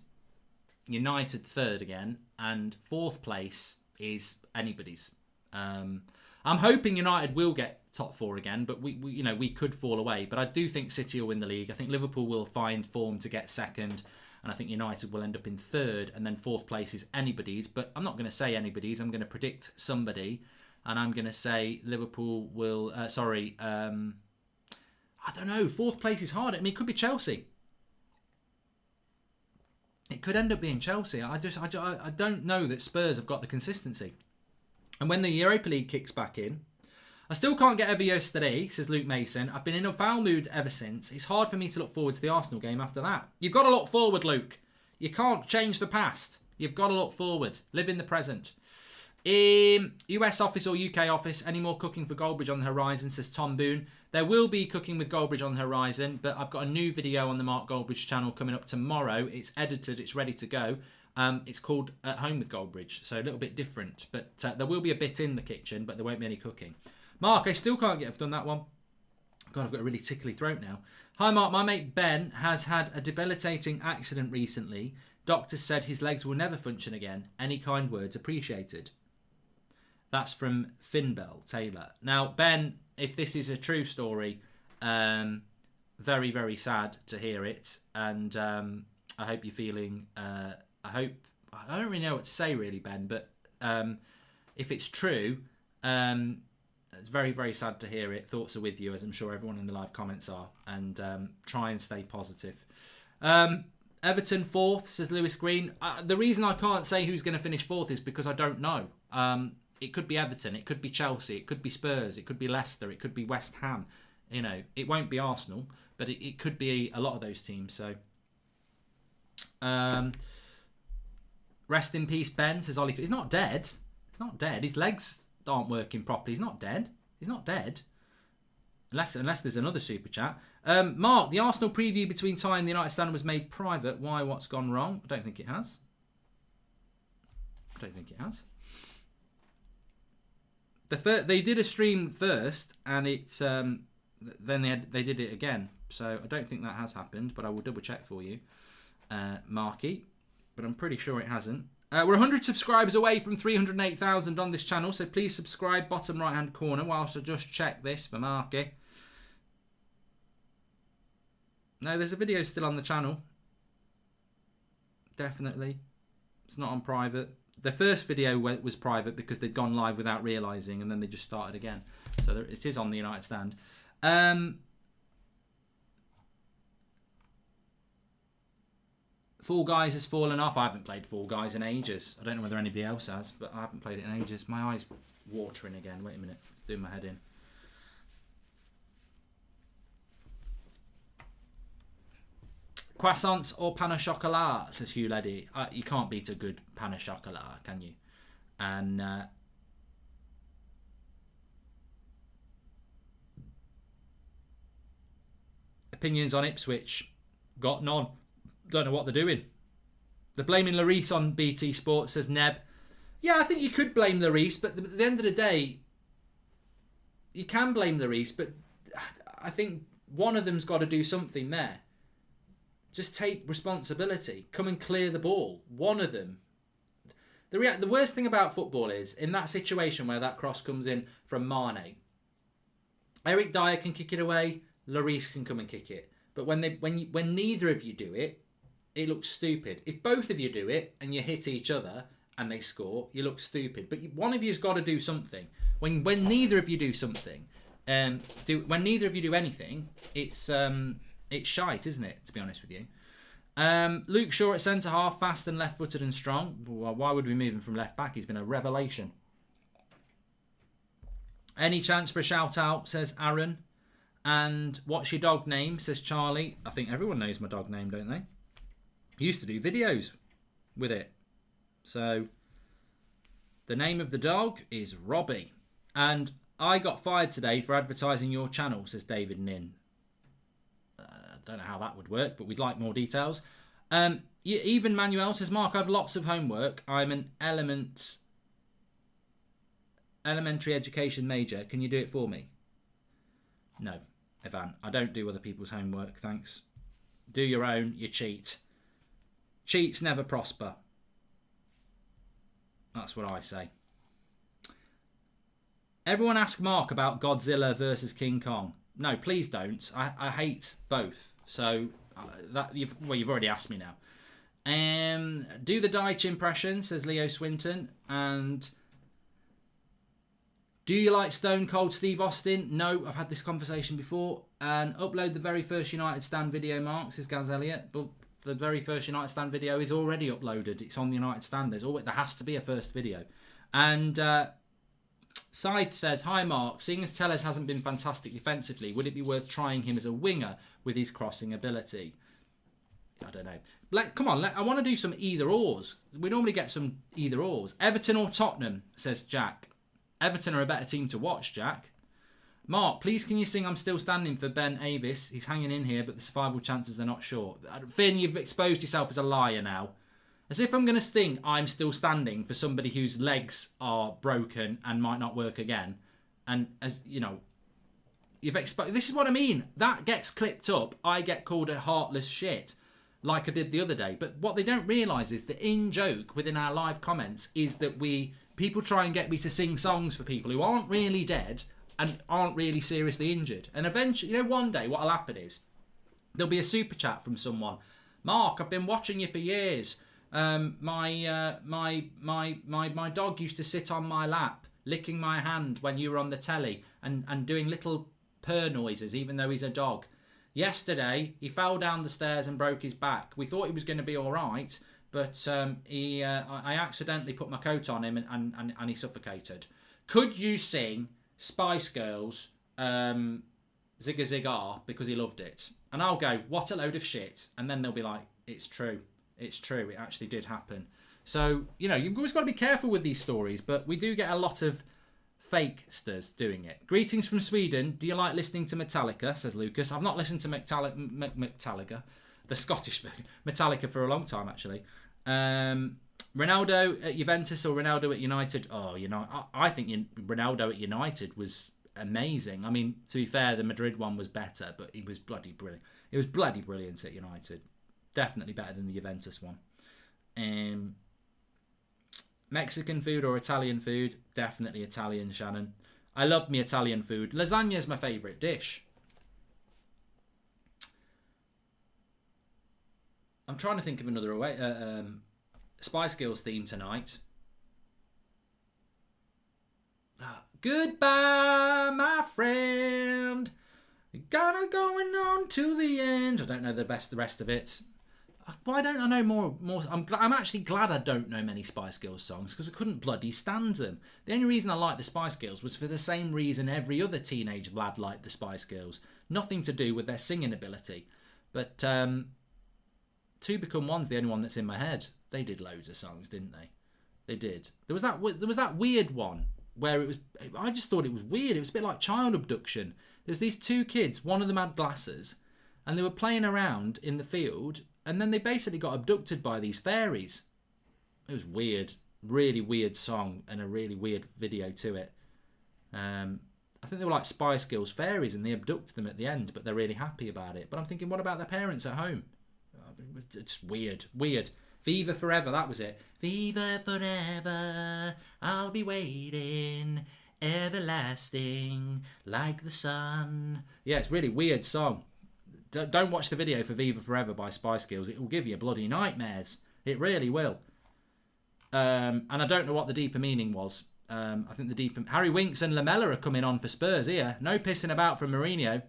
United third again, and fourth place is anybody's. I'm hoping United will get top 4 again, but we could fall away. But I do think City will win the league. I think Liverpool will find form to get second, and I think United will end up in third, and then fourth place is anybody's. But I'm not going to say anybody's. I'm going to predict somebody, and I'm going to say Liverpool will. I don't know. Fourth place is hard. I mean, it could be Chelsea. It could end up being Chelsea. I don't know that Spurs have got the consistency. And when the Europa League kicks back in, I still can't get over yesterday, says Luke Mason. I've been in a foul mood ever since. It's hard for me to look forward to the Arsenal game after that. You've got to look forward, Luke. You can't change the past. You've got to look forward. Live in the present. US office or UK office, any more cooking for Goldbridge on the horizon, says Tom Boone. There will be cooking with Goldbridge on the horizon, but I've got a new video on the Mark Goldbridge channel coming up tomorrow. It's edited. It's ready to go. It's called At Home with Goldbridge, so a little bit different. But there will be a bit in the kitchen, but there won't be any cooking. Mark, I still can't get... I've done that one. God, I've got a really tickly throat now. Hi, Mark. My mate Ben has had a debilitating accident recently. Doctors said his legs will never function again. Any kind words appreciated. That's from Finbell Taylor. Now, Ben, if this is a true story, very, very sad to hear it. And I hope you're feeling... I don't really know what to say, really, Ben, but if it's true... it's very, very sad to hear it. Thoughts are with you, as I'm sure everyone in the live comments are. And try and stay positive. Everton 4th, says Lewis Green. The reason I can't say who's going to finish 4th is because I don't know. It could be Everton. It could be Chelsea. It could be Spurs. It could be Leicester. It could be West Ham. It won't be Arsenal. But it could be a lot of those teams. So, rest in peace, Ben, says Ollie. He's not dead. He's not dead. His legs... aren't working properly. He's not dead. He's not dead. Unless there's another super chat. Mark, the Arsenal preview between Ty and the United Stand was made private. Why? What's gone wrong? I don't think it has. They did a stream first, and it's then they did it again. So I don't think that has happened, but I will double check for you, Marky. But I'm pretty sure it hasn't. We're 100 subscribers away from 308,000 on this channel, so please subscribe, bottom right-hand corner, whilst I just check this for Marky. No, there's a video still on the channel. Definitely. It's not on private. The first video was private because they'd gone live without realising, and then they just started again. So it is on the United Stand. Fall Guys has fallen off. I haven't played Fall Guys in ages. I don't know whether anybody else has, but I haven't played it in ages. My eyes watering again. Wait a minute. It's doing my head in. Croissants or pain au chocolat, says Hugh Leddy. You can't beat a good pain au chocolat, can you? And opinions on Ipswich, got none. Don't know what they're doing. They're blaming Lloris on BT Sports, says Neb. Yeah, I think you could blame Lloris, but at the end of the day, you can blame Lloris, but I think one of them's got to do something there. Just take responsibility. Come and clear the ball. One of them. The worst thing about football is, in that situation where that cross comes in from Mane, Eric Dyer can kick it away, Lloris can come and kick it. But when neither of you do it, it looks stupid. If both of you do it and you hit each other and they score, you look stupid. But one of you's got to do something. When neither of you do something, when neither of you do anything, it's shite, isn't it? To be honest with you. Luke Shaw at centre half, fast and left-footed and strong. Well, why would we move him from left back? He's been a revelation. Any chance for a shout out, says Aaron. And what's your dog name, says Charlie. I think everyone knows my dog name, don't they? I used to do videos with it. So the name of the dog is Robbie. And I got fired today for advertising your channel, says David Nin. Don't know how that would work, but we'd like more details. Even Manuel says, Mark, I have lots of homework. I'm an elementary education major. Can you do it for me? No, Ivan. I don't do other people's homework, thanks. Do your own, you cheat. Cheats never prosper. That's what I say. Everyone ask Mark about Godzilla versus King Kong. No, please don't. I hate both. So you've already asked me now. Do the Deitch impression, says Leo Swinton. And do you like Stone Cold Steve Austin? No, I've had this conversation before. And upload the very first United Stand video, Mark, says Gaz Elliott. But the very first United Stand video is already uploaded. It's on the United Stand. There has to be a first video. And Scythe says, hi Mark, seeing as Telles hasn't been fantastic defensively, would it be worth trying him as a winger with his crossing ability? I don't know. Come on, I want to do some either-ors. We normally get some either-ors. Everton or Tottenham, says Jack. Everton are a better team to watch, Jack. Mark, please can you sing I'm Still Standing for Ben Avis? He's hanging in here, but the survival chances are not sure. Finn, you've exposed yourself as a liar now. As if I'm going to sing I'm Still Standing for somebody whose legs are broken and might not work again. And, as you know, you've exposed... This is what I mean. That gets clipped up. I get called a heartless shit, like I did the other day. But what they don't realise is the in-joke within our live comments is that people try and get me to sing songs for people who aren't really dead and aren't really seriously injured. And eventually, one day what will happen is there'll be a super chat from someone. Mark, I've been watching you for years. My dog used to sit on my lap, licking my hand when you were on the telly and doing little purr noises, even though he's a dog. Yesterday, he fell down the stairs and broke his back. We thought he was going to be all right, but I accidentally put my coat on him and he suffocated. Could you sing Spice Girls Zigga Zigga because he loved it? And I'll go, what a load of shit. And then they'll be like, it's true. It's true. It actually did happen. So, you've always got to be careful with these stories, but we do get a lot of fakesters doing it. Greetings from Sweden. Do you like listening to Metallica, says Lucas. I've not listened to Metallica, the Scottish Metallica, for a long time, actually. Ronaldo at Juventus or Ronaldo at United? Oh, I think Ronaldo at United was amazing. I mean, to be fair, the Madrid one was better, but he was bloody brilliant. It was bloody brilliant at United. Definitely better than the Juventus one. Mexican food or Italian food? Definitely Italian, Shannon. I love me Italian food. Lasagna is my favourite dish. I'm trying to think of another Spice Girls theme tonight. Goodbye, my friend. Gonna going on to the end. I don't know the rest of it. Why don't I know more? I'm actually glad I don't know many Spice Girls songs because I couldn't bloody stand them. The only reason I liked the Spice Girls was for the same reason every other teenage lad liked the Spice Girls. Nothing to do with their singing ability. But Two Become One's the only one that's in my head. They did loads of songs, didn't they? They did. There was that weird one where it was. I just thought it was weird. It was a bit like child abduction. There's these two kids. One of them had glasses, and they were playing around in the field, and then they basically got abducted by these fairies. It was weird, really weird song, and a really weird video to it. I think they were like Spice Girls fairies, and they abduct them at the end, but they're really happy about it. But I'm thinking, what about their parents at home? It's weird. Viva Forever, that was it. Viva Forever, I'll be waiting, everlasting, like the sun. Yeah, it's a really weird song. Don't watch the video for Viva Forever by Spice Girls. It will give you bloody nightmares. It really will. And I don't know what the deeper meaning was. I think the deeper... Harry Winks and Lamella are coming on for Spurs here. No pissing about from Mourinho.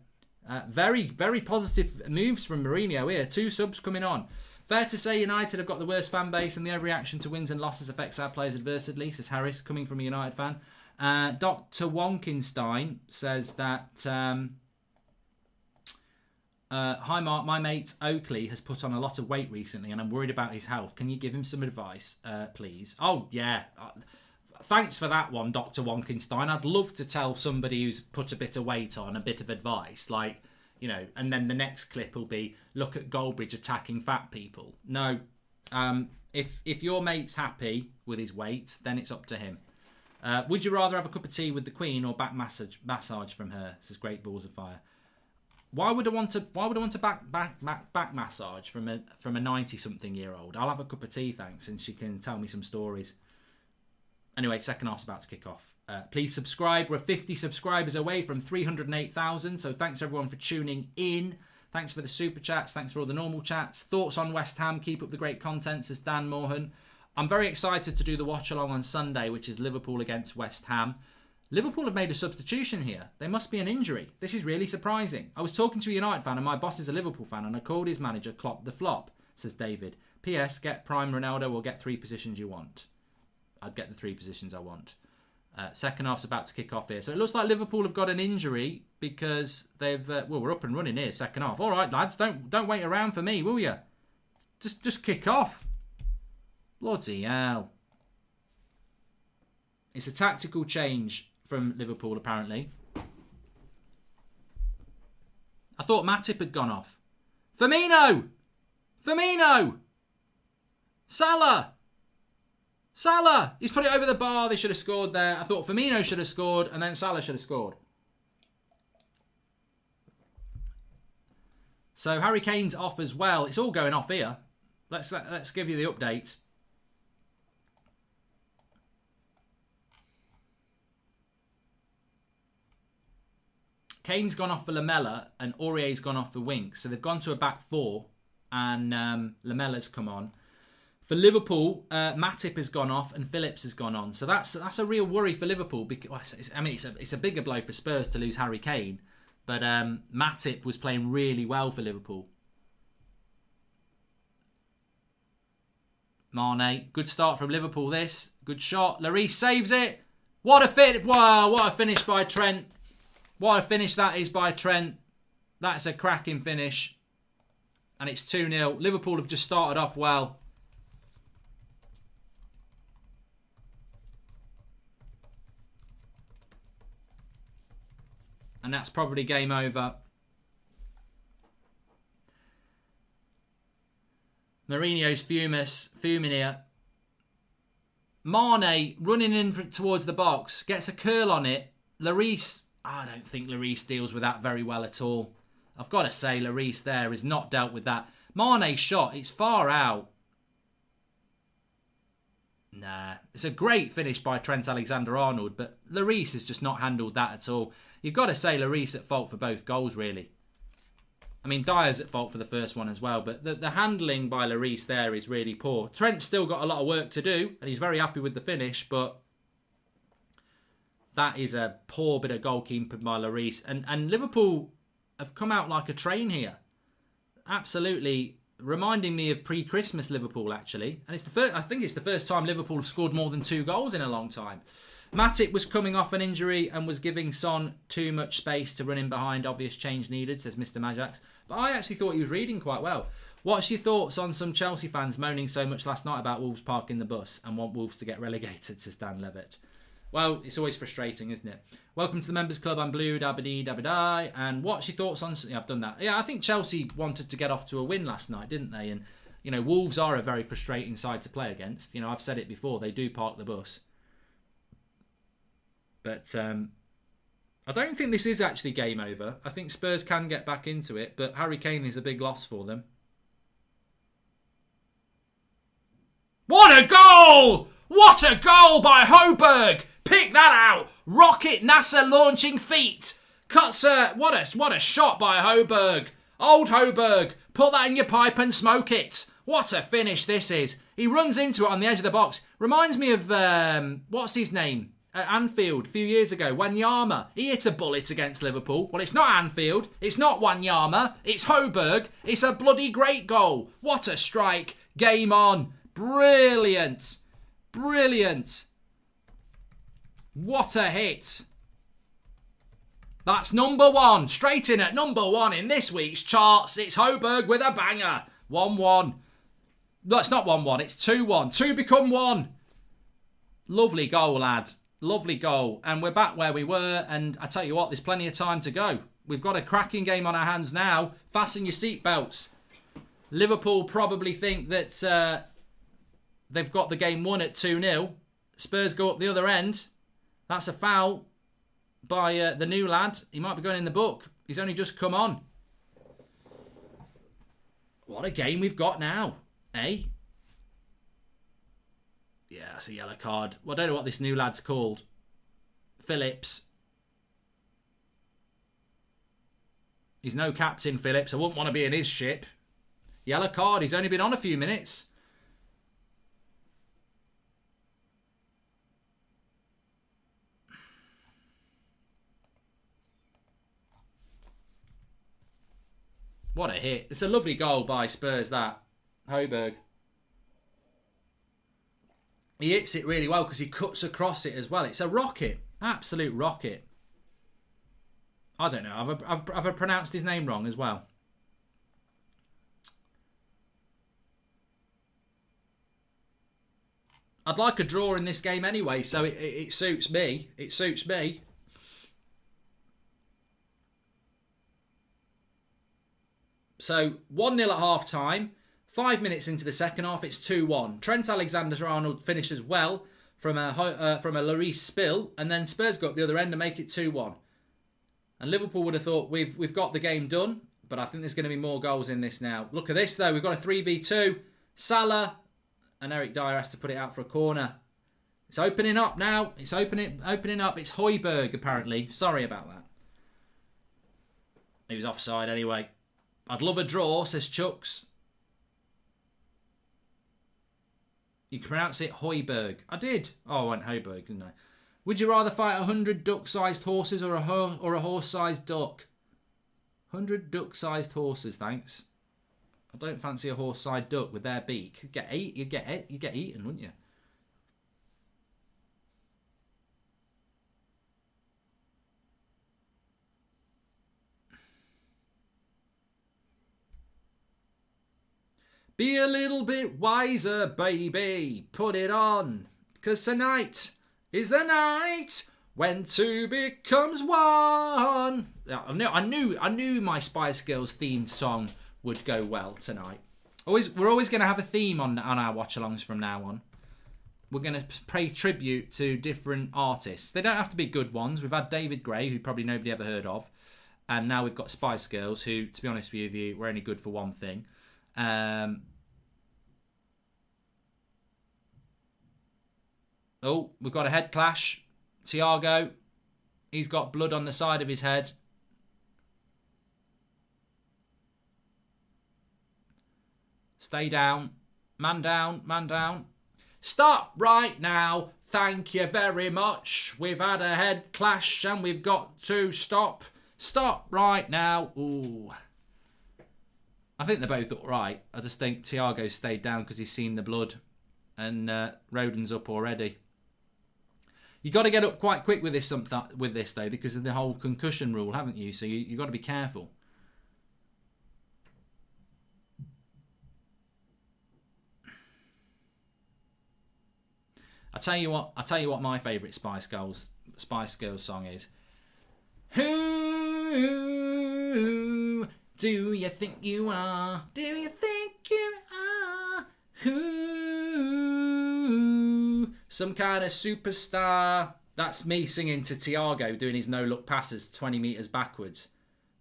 Very, very positive moves from Mourinho here. 2 subs coming on. Fair to say United have got the worst fan base, and the overreaction to wins and losses affects our players adversely, says Harris, coming from a United fan. Dr. Wonkenstein says that... hi Mark, my mate Oakley has put on a lot of weight recently and I'm worried about his health. Can you give him some advice, please? Oh, yeah. Thanks for that one, Dr. Wonkenstein. I'd love to tell somebody who's put a bit of weight on a bit of advice, like, you know, and then the next clip will be, look at Goldbridge attacking fat people. No, if your mate's happy with his weight, then it's up to him. Would you rather have a cup of tea with the Queen or back massage from her? Says Great Balls of Fire. Why would I want to back massage from a 90-something-year-old? I'll have a cup of tea, thanks, and she can tell me some stories. Anyway, second half's about to kick off. Please subscribe. We're 50 subscribers away from 308,000. So thanks everyone for tuning in. Thanks for the super chats. Thanks for all the normal chats. Thoughts on West Ham? Keep up the great content, says Dan Morhan. I'm very excited to do the watch along on Sunday, which is Liverpool against West Ham. Liverpool have made a substitution here. There must be an injury. This is really surprising. I was talking to a United fan and my boss is a Liverpool fan and I called his manager Klopp the flop, says David. P.S. Get prime Ronaldo or get 3 positions you want. I'd get the 3 positions I want. Second half's about to kick off here. So it looks like Liverpool have got an injury because they've... well, we're up and running here, second half. All right, lads, don't wait around for me, will you? Just kick off. Bloody hell. It's a tactical change from Liverpool, apparently. I thought Matip had gone off. Firmino! Salah! He's put it over the bar. They should have scored there. I thought Firmino should have scored and then Salah should have scored. So Harry Kane's off as well. It's all going off here. Let's give you the updates. Kane's gone off for Lamella and Aurier's gone off for Winks. So they've gone to a back 4 and Lamella's come on. For Liverpool, Matip has gone off and Phillips has gone on. So that's a real worry for Liverpool. Because it's a bigger blow for Spurs to lose Harry Kane. But Matip was playing really well for Liverpool. Mane, good start from Liverpool this. Good shot. Lloris saves it. What a fit. Wow, what a finish by Trent. What a finish that is by Trent. That's a cracking finish. And it's 2-0. Liverpool have just started off well. And that's probably game over. Mourinho's fuming here. Mane running in towards the box. Gets a curl on it. Lloris... I don't think Lloris deals with that very well at all. I've got to say, Lloris there has not dealt with that. Mane's shot, it's far out. Nah, it's a great finish by Trent Alexander-Arnold, but Lloris has just not handled that at all. You've got to say Lloris at fault for both goals, really. I mean, Dyer's at fault for the first one as well, but the handling by Lloris there is really poor. Trent's still got a lot of work to do, and he's very happy with the finish, but... that is a poor bit of goalkeeping by Lloris. And Liverpool have come out like a train here. Absolutely reminding me of pre-Christmas Liverpool, actually. And I think it's the first time Liverpool have scored more than 2 goals in a long time. Matip was coming off an injury and was giving Son too much space to run in behind. Obvious change needed, says Mr. Majax. But I actually thought he was reading quite well. What's your thoughts on some Chelsea fans moaning so much last night about Wolves parking the bus and want Wolves to get relegated, to Stan Levitt? Well, it's always frustrating, isn't it? Welcome to the Members Club. I'm Blue, dabba-dee. And what's your thoughts on... Yeah, I've done that. Yeah, I think Chelsea wanted to get off to a win last night, didn't they? And, you know, Wolves are a very frustrating side to play against. You know, I've said it before. They do park the bus. But I don't think this is actually game over. I think Spurs can get back into it. But Harry Kane is a big loss for them. What a goal! What a goal by Højbjerg! Pick that out! Rocket NASA launching feet! Cuts what a shot by Højbjerg! Old Højbjerg, put that in your pipe and smoke it! What a finish this is! He runs into it on the edge of the box. Reminds me of what's his name at Anfield a few years ago, Wanyama. He hit a bullet against Liverpool. Well, it's not Anfield. It's not Wanyama. It's Højbjerg. It's a bloody great goal. What a strike! Game on! Brilliant! Brilliant! What a hit! That's number one. Straight in at number one in this week's charts. It's Højbjerg with a banger. 1-1. No, it's not 1-1. It's 2-1. 2 become 1. Lovely goal, lads. Lovely goal. And we're back where we were. And I tell you what, there's plenty of time to go. We've got a cracking game on our hands now. Fasten your seatbelts. Liverpool probably think that they've got the game won at 2-0. Spurs go up the other end. That's a foul by the new lad. He might be going in the book. He's only just come on. What a game we've got now, eh? Yeah, that's a yellow card. Well, I don't know what this new lad's called. Phillips. He's no captain, Phillips. I wouldn't want to be in his ship. Yellow card. He's only been on a few minutes. What a hit. It's a lovely goal by Spurs, that. Højbjerg. He hits it really well because he cuts across it as well. It's a rocket. Absolute rocket. I don't know. Have I pronounced his name wrong as well? I'd like a draw in this game anyway, so it suits me. It suits me. So 1-0 at half time. 5 minutes into the second half, it's 2-1. Trent Alexander-Arnold finishes well from a Lloris spill, and then Spurs go up the other end and make it 2-1. And Liverpool would have thought we've got the game done, but I think there's going to be more goals in this now. Look at this though. We've got a 3v2. Salah and Eric Dyer has to put it out for a corner. It's opening up now. It's opening up. It's Højbjerg apparently. Sorry about that. He was offside anyway. I'd love a draw, says Chucks. You can pronounce it Højbjerg. I did. Oh, I went Højbjerg, didn't I? Would you rather fight 100 duck-sized horses or a horse-sized duck? 100 duck-sized horses, thanks. I don't fancy a horse-sized duck with their beak. You'd get eaten, wouldn't you? Be a little bit wiser, baby. Put it on. 'Cause tonight is the night when two becomes one. I knew my Spice Girls themed song would go well tonight. We're always going to have a theme on our watch-alongs from now on. We're going to pay tribute to different artists. They don't have to be good ones. We've had David Gray, who probably nobody ever heard of. And now we've got Spice Girls, who, to be honest with you, were only good for one thing. Oh, we've got a head clash. Thiago, he's got blood on the side of his head. Stay down. Man down, man down. Stop right now. Thank you very much. We've had a head clash and we've got to stop. Stop right now. Ooh. I think they're both all right. I just think Thiago stayed down because he's seen the blood. And Rodon's up already. You got to get up quite quick with this though, because of the whole concussion rule, haven't you? So you got to be careful. I tell you what my favourite Spice Girls song is. Who do you think you are? Do you think you are? Who? Some kind of superstar. That's me singing to Thiago doing his no-look passes 20 metres backwards.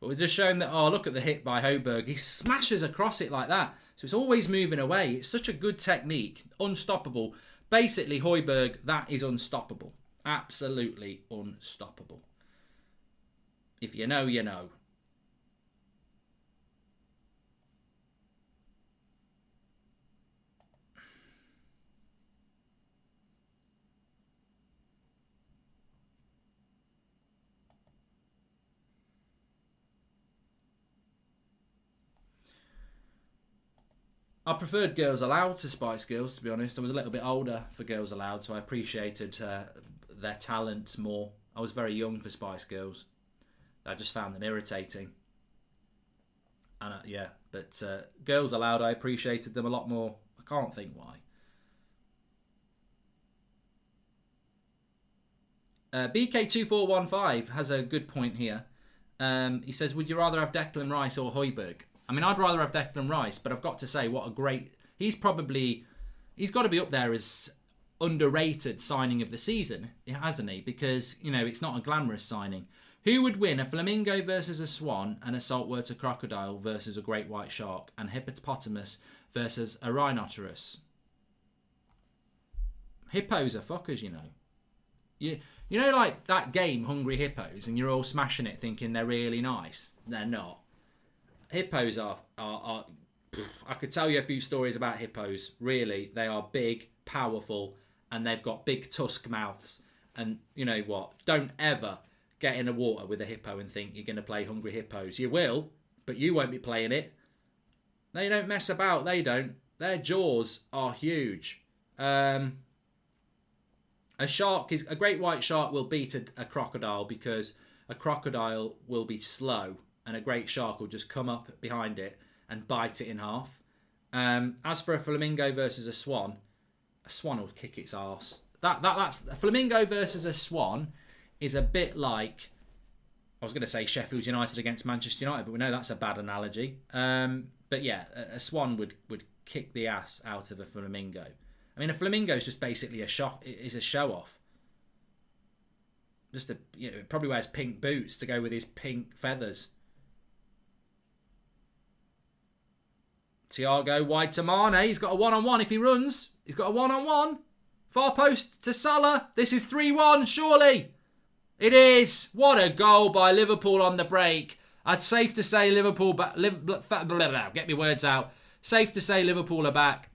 But we're just showing that, oh, look at the hit by Højbjerg. He smashes across it like that. So it's always moving away. It's such a good technique. Unstoppable. Basically, Højbjerg, that is unstoppable. Absolutely unstoppable. If you know, you know. I preferred Girls Aloud to Spice Girls, to be honest. I was a little bit older for Girls Aloud, so I appreciated their talent more. I was very young for Spice Girls. I just found them irritating. And yeah, but Girls Aloud, I appreciated them a lot more. I can't think why. BK2415 has a good point here. He says, would you rather have Declan Rice or Højbjerg? I mean, I'd rather have Declan Rice, but I've got to say, what a great... He's got to be up there as underrated signing of the season, hasn't he? Because, you know, it's not a glamorous signing. Who would win, a flamingo versus a swan, and a saltwater crocodile versus a great white shark, and hippopotamus versus a rhinoceros? Hippos are fuckers, you know. You know, like that game, Hungry Hippos, and you're all smashing it thinking they're really nice. They're not. Hippos are I could tell you a few stories about hippos. Really, they are big, powerful, and they've got big tusk mouths. And you know what? Don't ever get in the water with a hippo and think you're going to play Hungry Hippos. You will, but you won't be playing it. They don't mess about. They don't. Their jaws are huge. A great white shark will beat a crocodile because a crocodile will be slow. And a great shark will just come up behind it and bite it in half. As for a flamingo versus a swan will kick its arse. That's a flamingo versus a swan is a bit like, I was going to say Sheffield United against Manchester United, but we know that's a bad analogy. But yeah, a swan would kick the ass out of a flamingo. I mean, a flamingo is just basically a show off. Just it probably wears pink boots to go with his pink feathers. Thiago wide to Mane. He's got a one-on-one if he runs. He's got a one-on-one. Far post to Salah. This is 3-1, surely. It is. What a goal by Liverpool on the break. It's safe to say Liverpool... Get me words out. Safe to say Liverpool are back.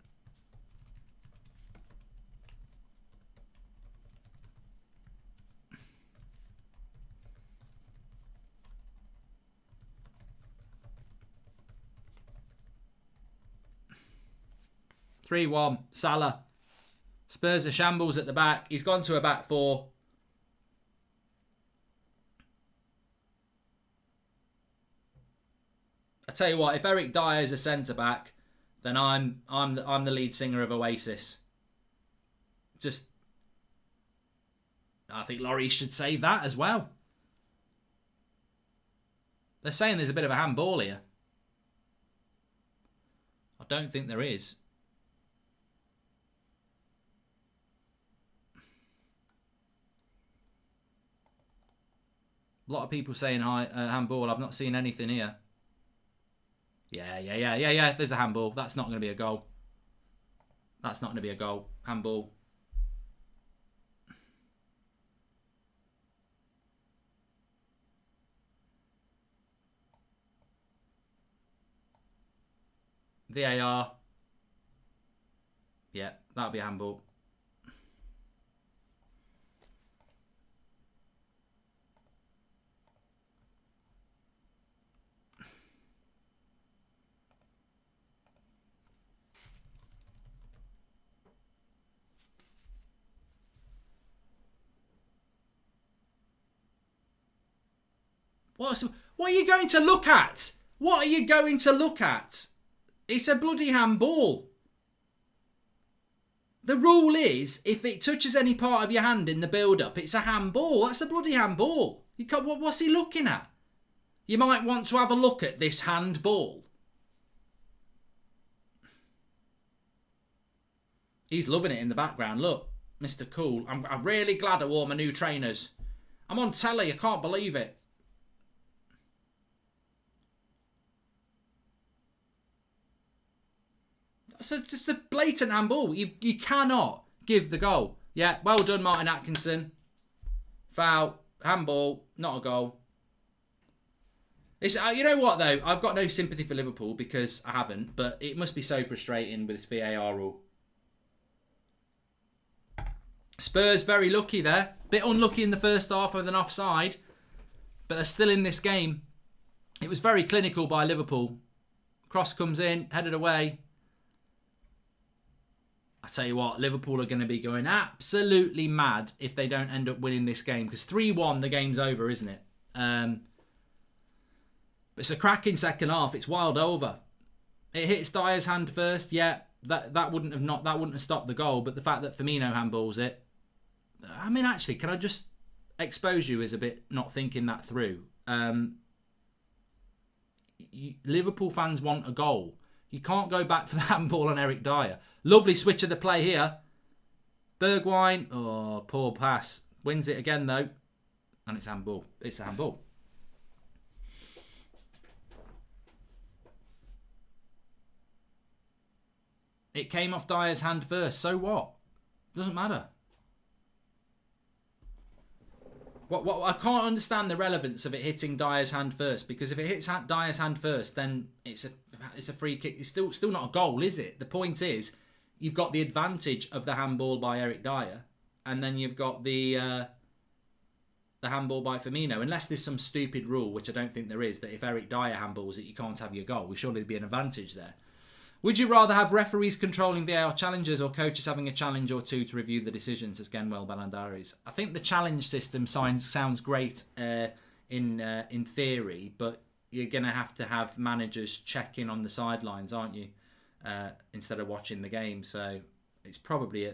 (3-1) Salah. Spurs are shambles at the back. He's gone to a back four. I tell you what, if Eric Dyer is a centre back, then I'm the lead singer of Oasis. I think Laurie should save that as well. They're saying there's a bit of a handball here. I don't think there is. A lot of people saying handball. I've not seen anything here. Yeah. There's a handball. That's not going to be a goal. That's not going to be a goal. Handball. VAR. Yeah, that'll be a handball. What are you going to look at? What are you going to look at? It's a bloody handball. The rule is, if it touches any part of your hand in the build-up, it's a handball. That's a bloody handball. You can't, what's he looking at? You might want to have a look at this handball. He's loving it in the background. Look, Mr. Cool. I'm really glad I wore my new trainers. I'm on telly. I can't believe it. That's just a blatant handball. You cannot give the goal. Yeah, well done, Martin Atkinson. Foul, handball, not a goal. It's, you know what, though? I've got no sympathy for Liverpool because I haven't, but it must be so frustrating with this VAR rule. Spurs very lucky there. Bit unlucky in the first half with an offside, but they're still in this game. It was very clinical by Liverpool. Cross comes in, headed away. I tell you what, Liverpool are going to be going absolutely mad if they don't end up winning this game. Because 3-1, the game's over, isn't it? But it's a cracking second half. It's wild over. It hits Dyer's hand first. Yeah, that wouldn't have stopped the goal. But the fact that Firmino handballs it. I mean, actually, can I just expose you as a bit not thinking that through? Liverpool fans want a goal. You can't go back for the handball on Eric Dyer. Lovely switch of the play here. Bergwijn. Oh, poor pass. Wins it again, though. And it's handball. It's a handball. It came off Dyer's hand first. So what? Doesn't matter. What I can't understand the relevance of it hitting Dyer's hand first, because if it hits Dyer's hand first, then it's a free kick. It's still not a goal, is it? The point is, you've got the advantage of the handball by Eric Dyer, and then you've got the handball by Firmino. Unless there's some stupid rule, which I don't think there is, that if Eric Dyer handballs it, you can't have your goal. Well, surely there'd be an advantage there. Would you rather have referees controlling VAR challenges or coaches having a challenge or two to review the decisions, as Genwell Balandaris? I think the challenge system sounds great in theory, but you're going to have managers checking on the sidelines, aren't you? Instead of watching the game. So it's probably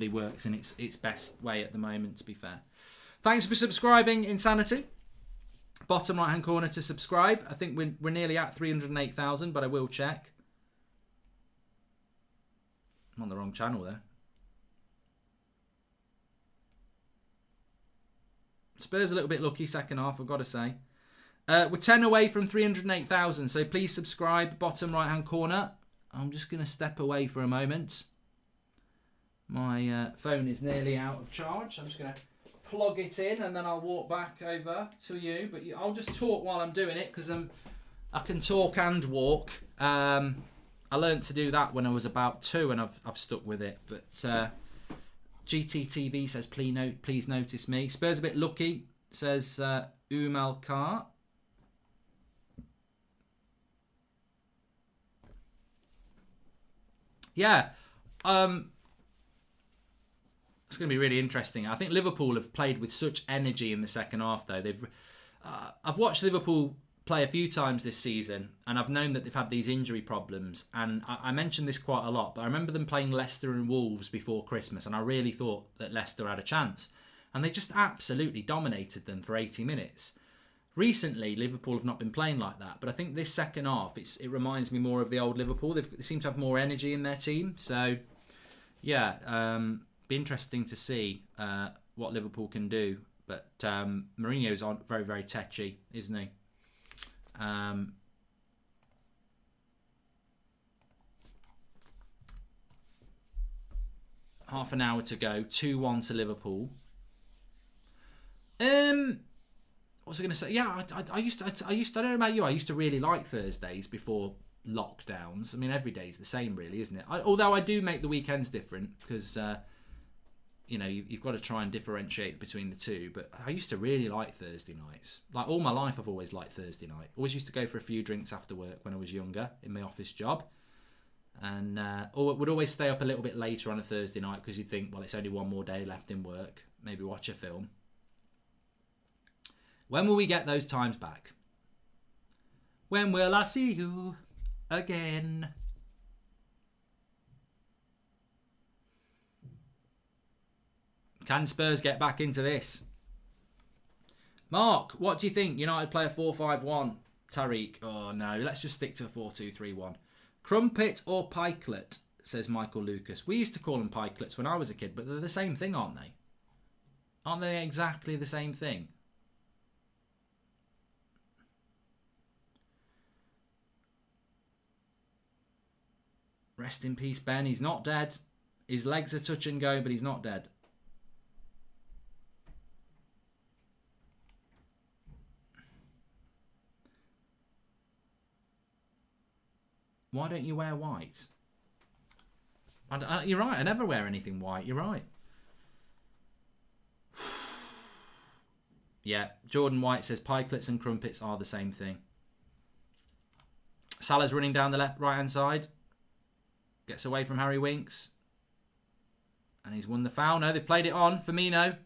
works in its best way at the moment, to be fair. Thanks for subscribing, Insanity. Bottom right hand corner to subscribe. I think we're nearly at 308,000, but I will check. I'm on the wrong channel there. Spurs a little bit lucky second half, I've got to say. We're 10 away from 308,000, so please subscribe, bottom right hand corner. I'm just going to step away for a moment. My phone is nearly out of charge. I'm just going to plug it in and then I'll walk back over to you. But I'll just talk while I'm doing it because I can talk and walk. I learned to do that when I was about 2 and I've stuck with it. But GTTV says, please notice me. Spurs a bit lucky, says Umal Kar. Yeah. It's going to be really interesting. I think Liverpool have played with such energy in the second half, though. I've watched Liverpool play a few times this season, and I've known that they've had these injury problems. And I mentioned this quite a lot, but I remember them playing Leicester and Wolves before Christmas, and I really thought that Leicester had a chance. And they just absolutely dominated them for 80 minutes. Recently, Liverpool have not been playing like that, but I think this second half, it reminds me more of the old Liverpool. They seem to have more energy in their team. So, yeah, be interesting to see what Liverpool can do. But Mourinho's very, very tetchy, isn't he? Half an hour to go. 2-1 to Liverpool. What was I going to say? Yeah, I used to. I don't know about you. I used to really like Thursdays before lockdowns. I mean, every day's the same, really, isn't it? Although I do make the weekends different because you've got to try and differentiate between the two. But I used to really like Thursday nights. Like all my life, I've always liked Thursday night. Always used to go for a few drinks after work when I was younger in my office job, and would always stay up a little bit later on a Thursday night because you'd think, well, it's only one more day left in work. Maybe watch a film. When will we get those times back? When will I see you again? Can Spurs get back into this? Mark, what do you think? United play a 4-5-1. Tariq. Oh, no. Let's just stick to a 4-2-3-1. Crumpet or pikelet, says Michael Lucas. We used to call them pikelets when I was a kid, but they're the same thing, aren't they? Aren't they exactly the same thing? Rest in peace, Ben. He's not dead. His legs are touch and go, but he's not dead. Why don't you wear white? You're right. I never wear anything white. You're right. Yeah. Jordan White says pikelets and crumpets are the same thing. Salah's running down the right-hand side. Gets away from Harry Winks. And he's won the foul. No, they've played it on. Firmino.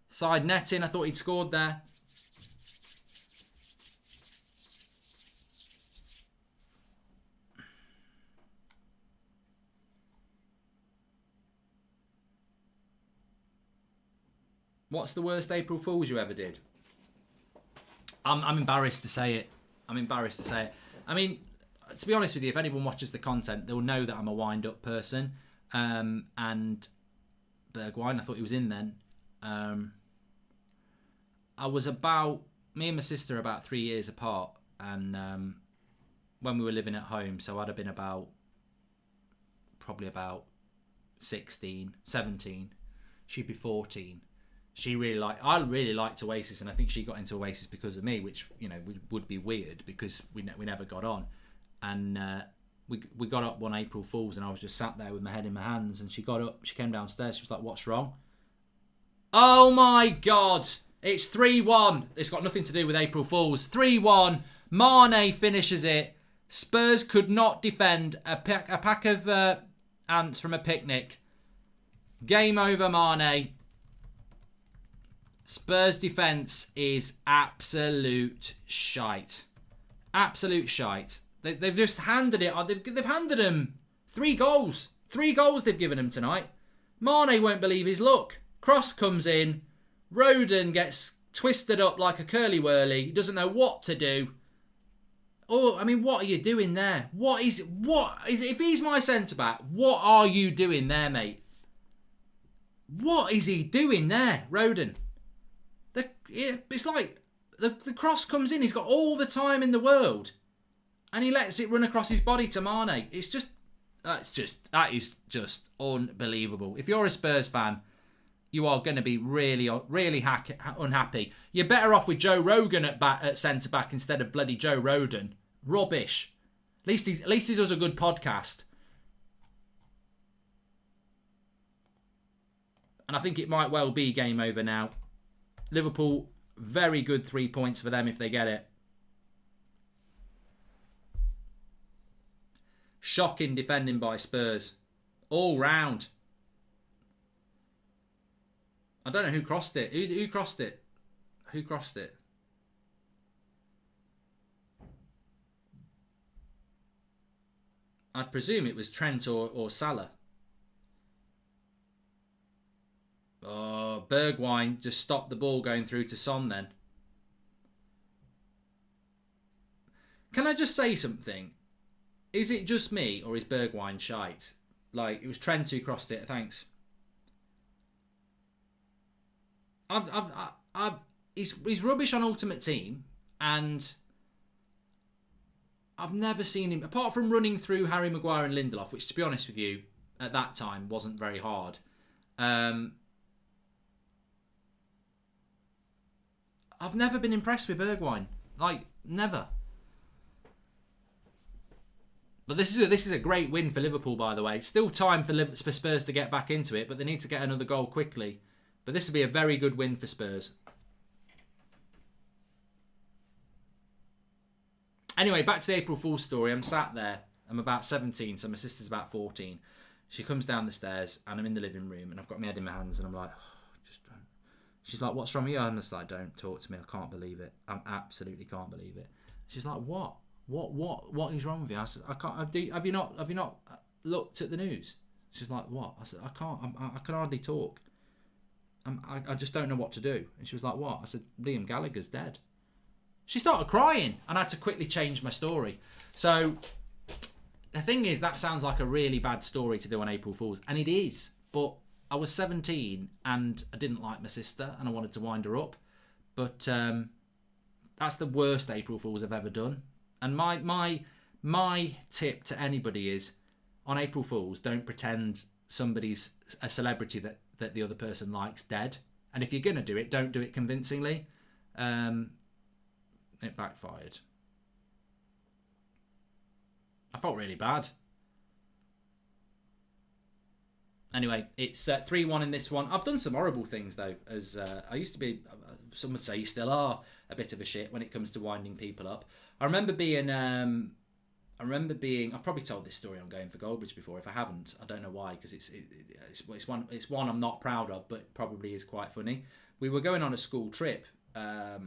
Side netting. I thought he'd scored there. What's the worst April Fool's you ever did? I'm embarrassed to say it. I'm embarrassed to say it. I mean, to be honest with you, if anyone watches the content, they'll know that I'm a wind-up person. And Bergwijn, I thought he was in then. I was me and my sister are about 3 years apart. And when we were living at home, so I'd have been probably about 16, 17. She'd be 14. I really liked Oasis, and I think she got into Oasis because of me, which would be weird because we never got on. And we got up one April Fool's, and I was just sat there with my head in my hands. And she got up, she came downstairs, she was like, "What's wrong?" Oh my God! It's 3-1. It's got nothing to do with April Fool's. 3-1. Mane finishes it. Spurs could not defend a pack of ants from a picnic. Game over, Mane. Spurs' defence is absolute shite. Absolute shite. They've just handed it on. They've handed him 3 goals. 3 goals they've given him tonight. Mane won't believe his luck. Cross comes in. Roden gets twisted up like a curly-whirly. He doesn't know what to do. Oh, I mean, what are you doing there? What is if he's my centre-back, what are you doing there, mate? What is he doing there, Roden? It's like the cross comes in. He's got all the time in the world, and he lets it run across his body to Mane. That is just unbelievable. If you're a Spurs fan, you are going to be really, really unhappy. You're better off with Joe Rogan at centre back instead of bloody Joe Roden. Rubbish. At least he does a good podcast. And I think it might well be game over now. Liverpool, very good 3 points for them if they get it. Shocking defending by Spurs. All round. I don't know who crossed it. Who crossed it? Who crossed it? I'd presume it was Trent or Salah. Oh, Bergwijn just stopped the ball going through to Son then. Can I just say something? Is it just me or is Bergwijn shite? Like, it was Trent who crossed it, thanks. He's rubbish on Ultimate Team, and I've never seen him, apart from running through Harry Maguire and Lindelof, which, to be honest with you, at that time wasn't very hard. I've never been impressed with Bergwijn. Like, never. But this is a great win for Liverpool, by the way. Still time for Spurs to get back into it, but they need to get another goal quickly. But this would be a very good win for Spurs. Anyway, back to the April Fool's story. I'm sat there. I'm about 17, so my sister's about 14. She comes down the stairs, and I'm in the living room, and I've got my head in my hands, and I'm like, oh, just don't. She's like, "What's wrong with you?" I'm just like, "Don't talk to me. I can't believe it. I absolutely can't believe it." She's like, "What? What is wrong with you?" I said, "I can't. Have you not looked at the news?" She's like, "What?" I said, "I can't. I can hardly talk." I just don't know what to do. And she was like, what? I said, Liam Gallagher's dead. She started crying, and I had to quickly change my story. So the thing is, that sounds like a really bad story to do on April Fool's, and it is. But I was 17, and I didn't like my sister, and I wanted to wind her up. But that's the worst April Fool's I've ever done. And my tip to anybody is, on April Fool's, don't pretend somebody's a celebrity that the other person likes dead. And if you're going to do it, don't do it convincingly. It backfired. I felt really bad. Anyway, it's 3-1 in this one. I've done some horrible things, though. As I used to be, some would say you still are, a bit of a shit when it comes to winding people up. I remember being... I've probably told this story on Going for Goldbridge before. If I haven't, I don't know why, because it's one I'm not proud of, but probably is quite funny. We were going on a school trip. I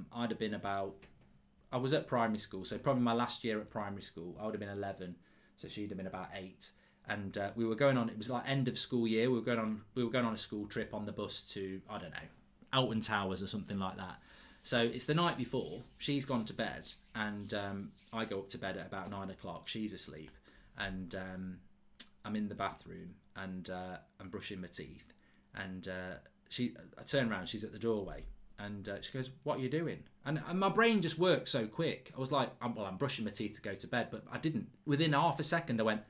was at primary school, so probably my last year at primary school. I would have been 11, so she'd have been about 8. And we were going on. It was like end of school year. We were going on a school trip on the bus to, I don't know, Alton Towers or something like that. So it's the night before. She's gone to bed, and I go up to bed at about 9 o'clock. She's asleep, and I'm in the bathroom, and I'm brushing my teeth, and I turn around. She's at the doorway, and she goes, "What are you doing?" And my brain just worked so quick. I was like, I'm brushing my teeth to go to bed, but I didn't. Within half a second, I went,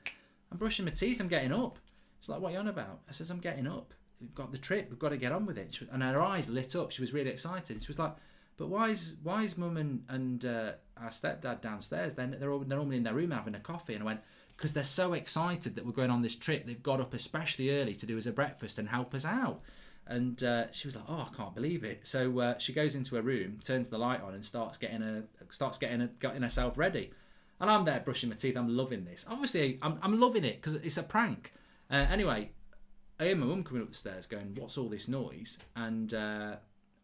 "I'm brushing my teeth. I'm getting up." She's like, "What are you on about?" I says, "I'm getting up. We've got the trip. We've got to get on with it." And her eyes lit up. She was really excited. She was like, "But why is Mum and our stepdad downstairs? They're normally in their room having a coffee." And I went, "Because they're so excited that we're going on this trip. They've got up especially early to do us a breakfast and help us out." And she was like, "Oh, I can't believe it." So she goes into her room, turns the light on, and starts getting herself ready. And I'm there brushing my teeth. I'm loving this. Obviously, I'm loving it because it's a prank. Anyway, I hear my mum coming up the stairs, going, "What's all this noise?" And I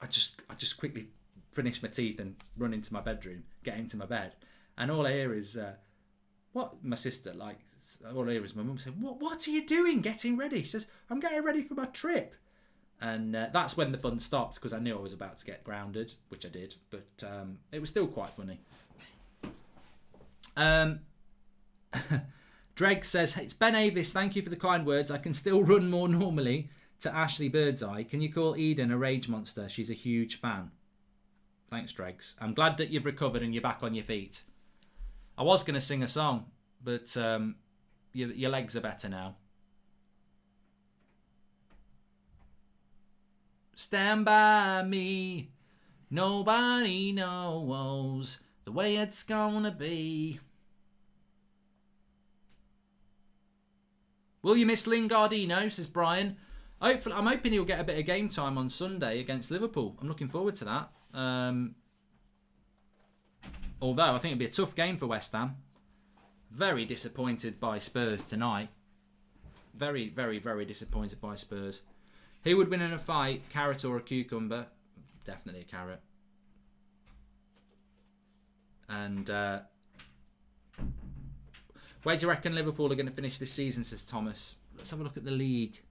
just quickly finish my teeth and run into my bedroom, get into my bed, and all I hear is what my sister like. All I hear is my mum say, "What are you doing? Getting ready?" She says, "I'm getting ready for my trip." And that's when the fun stopped, because I knew I was about to get grounded, which I did, but it was still quite funny. Dreg says, "It's Ben Avis. Thank you for the kind words. I can still run more normally." To Ashley Birdseye, "Can you call Eden a rage monster? She's a huge fan." Thanks, Dregs. I'm glad that you've recovered and you're back on your feet. I was going to sing a song, but your legs are better now. Stand by me. Nobody knows the way it's gonna be. Will you miss Lingardino? Says Brian. Hopefully, I'm hoping he'll get a bit of game time on Sunday against Liverpool. I'm looking forward to that. Although I think it'll be a tough game for West Ham. Very disappointed by Spurs tonight. Very, very, very disappointed by Spurs. Who would win in a fight, carrot or a cucumber? Definitely a carrot. And where do you reckon Liverpool are going to finish this season, says Thomas? Let's have a look at the league.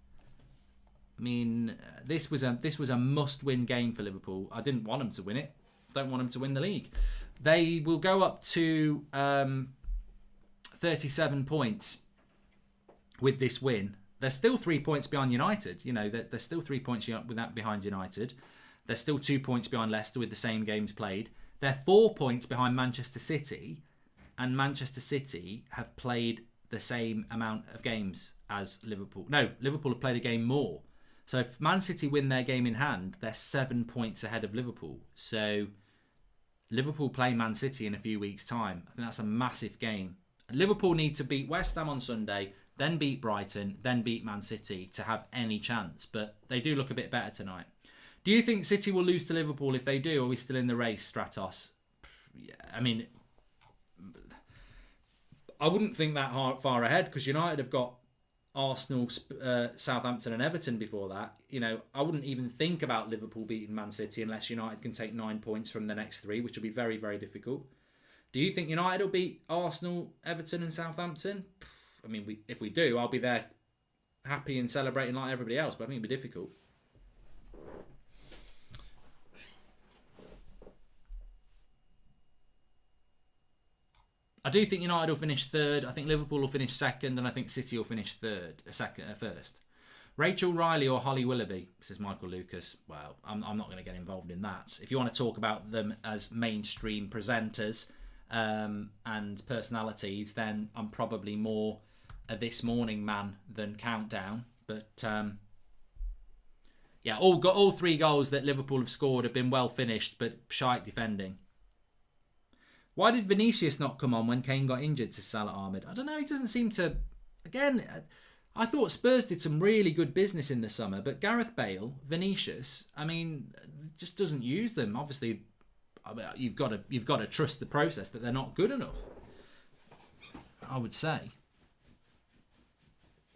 I mean, this was a must-win game for Liverpool. I didn't want them to win it. Don't want them to win the league. They will go up to 37 points with this win. They're still 3 points behind United. You know, they're still 3 points behind United. They're still 2 points behind Leicester with the same games played. They're 4 points behind Manchester City, and Manchester City have played the same amount of games as Liverpool. No, Liverpool have played a game more. So if Man City win their game in hand, they're 7 points ahead of Liverpool. So Liverpool play Man City in a few weeks' time. I think that's a massive game. Liverpool need to beat West Ham on Sunday, then beat Brighton, then beat Man City to have any chance. But they do look a bit better tonight. Do you think City will lose to Liverpool? If they do, are we still in the race, Stratos? Yeah, I mean, I wouldn't think that far ahead, because United have got Arsenal, Southampton and Everton before that. You know, I wouldn't even think about Liverpool beating Man City unless United can take 9 points from the next 3, which will be very, very difficult. Do you think United will beat Arsenal, Everton and Southampton? I mean, if we do, I'll be there happy and celebrating like everybody else, but I think it'll be difficult. do think United will finish third. I think Liverpool will finish second, and I think City will finish first. Rachel Riley or Holly Willoughby, says Michael Lucas. Well, I'm not going to get involved in that. If you want to talk about them as mainstream presenters and personalities, then I'm probably more a This Morning man than Countdown. But yeah, all 3 goals that Liverpool have scored have been well finished, but shite defending. Why did Vinicius not come on when Kane got injured, to Salah Ahmed? I don't know, he doesn't seem to... Again, I thought Spurs did some really good business in the summer, but Gareth Bale, Vinicius, I mean, just doesn't use them. Obviously, you've got to trust the process that they're not good enough, I would say.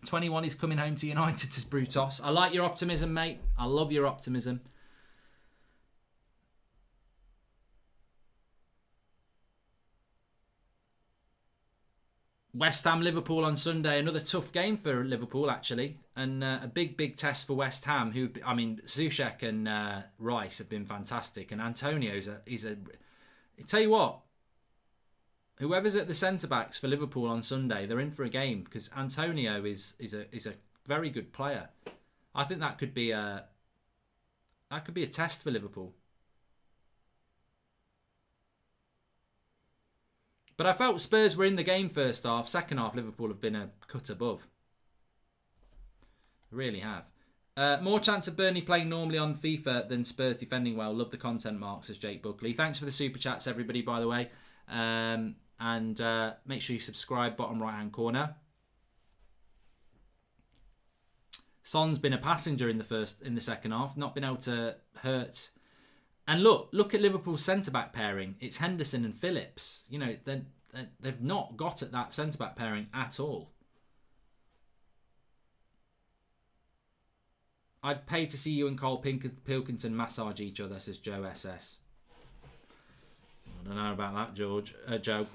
21 is coming home to United, says Brutos. I like your optimism, mate. I love your optimism. West Ham Liverpool on Sunday, another tough game for Liverpool actually, and a big test for West Ham. Soucek and Rice have been fantastic, and Antonio's I tell you what, whoever's at the centre backs for Liverpool on Sunday, they're in for a game, because Antonio is a very good player. I think that could be a test for Liverpool. But I felt Spurs were in the game first half. Second half, Liverpool have been a cut above. They really have. More chance of Burnley playing normally on FIFA than Spurs defending well. Love the content, Mark, says Jake Buckley. Thanks for the super chats, everybody, by the way. And make sure you subscribe, bottom right-hand corner. Son's been a passenger in the second half. Not been able to hurt... And look at Liverpool's centre-back pairing. It's Henderson and Phillips. You know, they've not got at that centre-back pairing at all. I'd pay to see you and Cole Pilkington massage each other, says Joe SS. I don't know about that, Joe.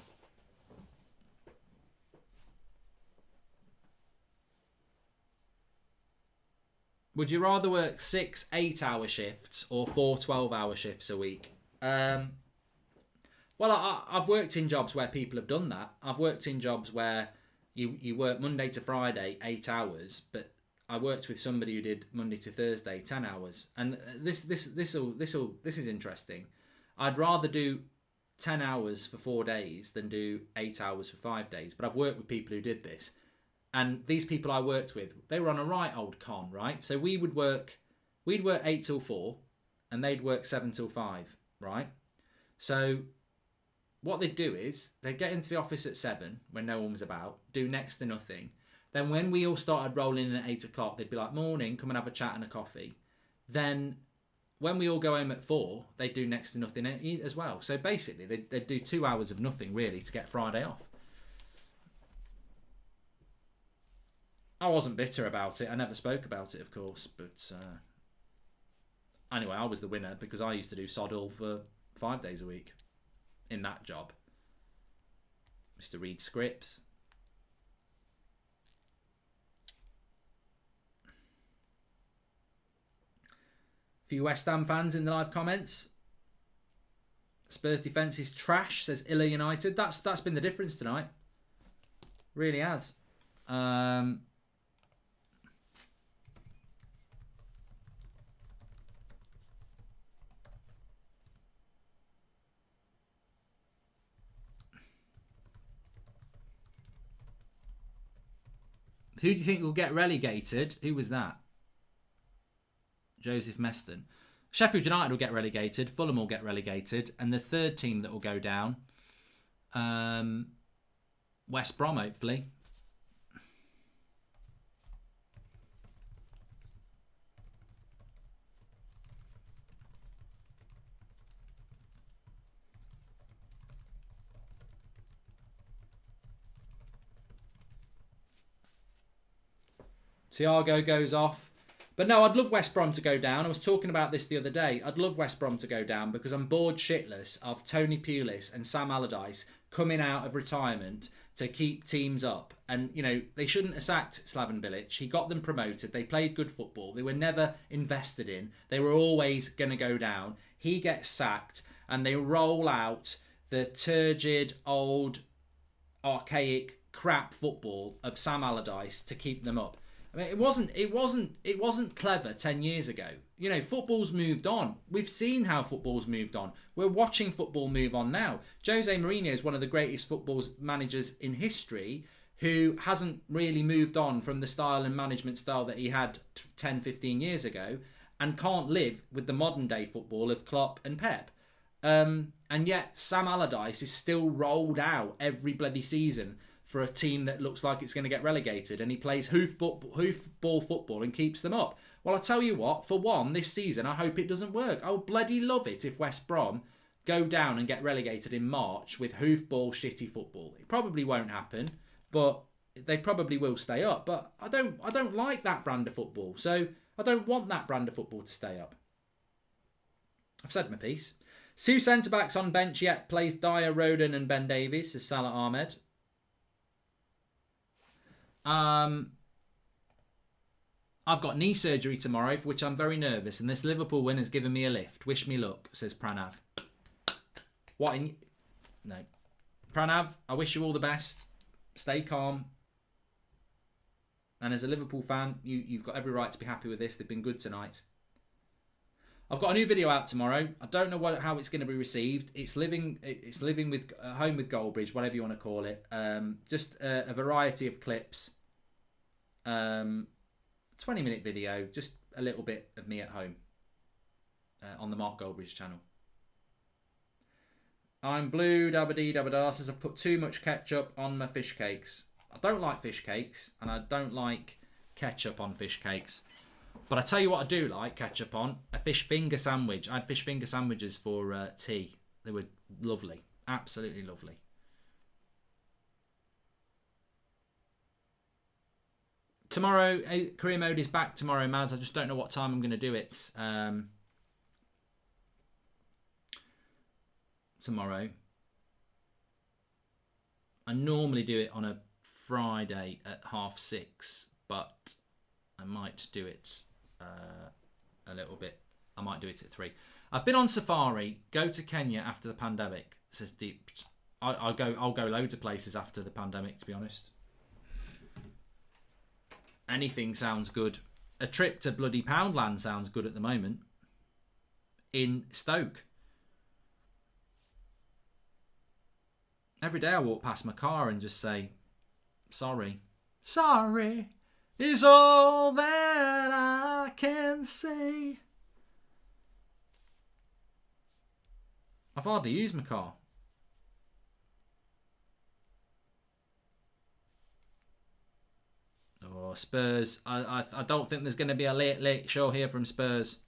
Would you rather work 6 8-hour shifts or 4 12-hour shifts a week? Well, I've worked in jobs where people have done that. I've worked in jobs where you work Monday to Friday 8 hours, but I worked with somebody who did Monday to Thursday 10 hours. And this is interesting. I'd rather do 10 hours for 4 days than do 8 hours for 5 days. But I've worked with people who did this. And these people I worked with, they were on a right old con, right? So we'd work 8 till 4 and they'd work 7 till 5, right? So what they'd do is they'd get into the office at 7 when no one was about, do next to nothing. Then when we all started rolling in at 8 o'clock, they'd be like, morning, come and have a chat and a coffee. Then when we all go home at 4, they'd do next to nothing as well. So basically they'd do 2 hours of nothing really to get Friday off. I wasn't bitter about it. I never spoke about it, of course. But anyway, I was the winner because I used to do sod all for 5 days a week in that job. Used to read scripts. A few West Ham fans in the live comments. Spurs defence is trash, says Illa United. That's been the difference tonight. Really has. Who do you think will get relegated? Who was that? Joseph Meston. Sheffield United will get relegated. Fulham will get relegated. And the third team that will go down, West Brom, hopefully. Thiago goes off. But no, I'd love West Brom to go down. I was talking about this the other day. I'd love West Brom to go down because I'm bored shitless of Tony Pulis and Sam Allardyce coming out of retirement to keep teams up. And, you know, they shouldn't have sacked Slaven Bilic. He got them promoted. They played good football. They were never invested in. They were always going to go down. He gets sacked and they roll out the turgid old archaic crap football of Sam Allardyce to keep them up. I mean, it wasn't clever 10 years ago. You know, football's moved on. We've seen how football's moved on. We're watching football move on now. Jose Mourinho is one of the greatest football managers in history who hasn't really moved on from the style and management style that he had 10, 15 years ago, and can't live with the modern day football of Klopp and Pep. And yet Sam Allardyce is still rolled out every bloody season for a team that looks like it's going to get relegated, and he plays hoofball football and keeps them up. Well, I'll tell you what, for one, this season, I hope it doesn't work. I would bloody love it if West Brom go down and get relegated in March with hoofball shitty football. It probably won't happen, but they probably will stay up. But I don't like that brand of football, so I don't want that brand of football to stay up. I've said my piece. 2 centre-backs on bench yet plays Dyer, Roden and Ben Davies, says Salah Ahmed. I've got knee surgery tomorrow, for which I'm very nervous, and this Liverpool win has given me a lift. Wish me luck, says Pranav. No. Pranav, I wish you all the best. Stay calm. And as a Liverpool fan, you've got every right to be happy with this. They've been good tonight. I've got a new video out tomorrow. I don't know how it's going to be received. It's living with home with Goldbridge, whatever you want to call it. Just a variety of clips. 20-minute video, just a little bit of me at home on the Mark Goldbridge channel. I'm blue, dabba-dee, dabba-da, says I've put too much ketchup on my fish cakes. I don't like fish cakes, and I don't like ketchup on fish cakes. But I tell you what I do like ketchup on, a fish finger sandwich. I had fish finger sandwiches for tea. They were lovely, absolutely lovely. Tomorrow, career mode is back tomorrow, Maz. I just don't know what time I'm going to do it. Tomorrow. I normally do it on a Friday at 6:30, but I might do it a little bit. I might do it at 3. I've been on safari. Go to Kenya after the pandemic, says Deep. I'll go loads of places after the pandemic, to be honest. Anything sounds good. A trip to bloody Poundland sounds good at the moment. In Stoke. Every day I walk past my car and just say, sorry. Sorry is all that I can say. I've hardly used my car. Oh, Spurs. I don't think there's going to be a late show here from Spurs.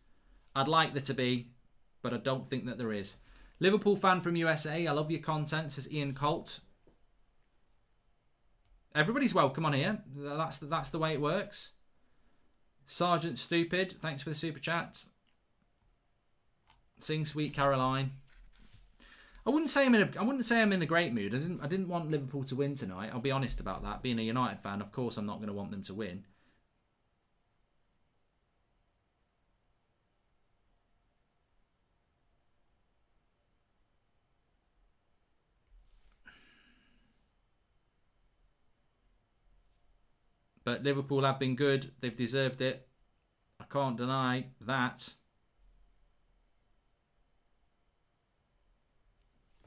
I'd like there to be, but I don't think that there is. Liverpool fan from USA. I love your content, says Ian Colt. Everybody's welcome on here. That's the way it works. Sergeant Stupid. Thanks for the super chat. Sing Sweet Caroline. I wouldn't say I'm in a great mood. I didn't want Liverpool to win tonight. I'll be honest about that. Being a United fan, of course, I'm not going to want them to win. But Liverpool have been good. They've deserved it. I can't deny that.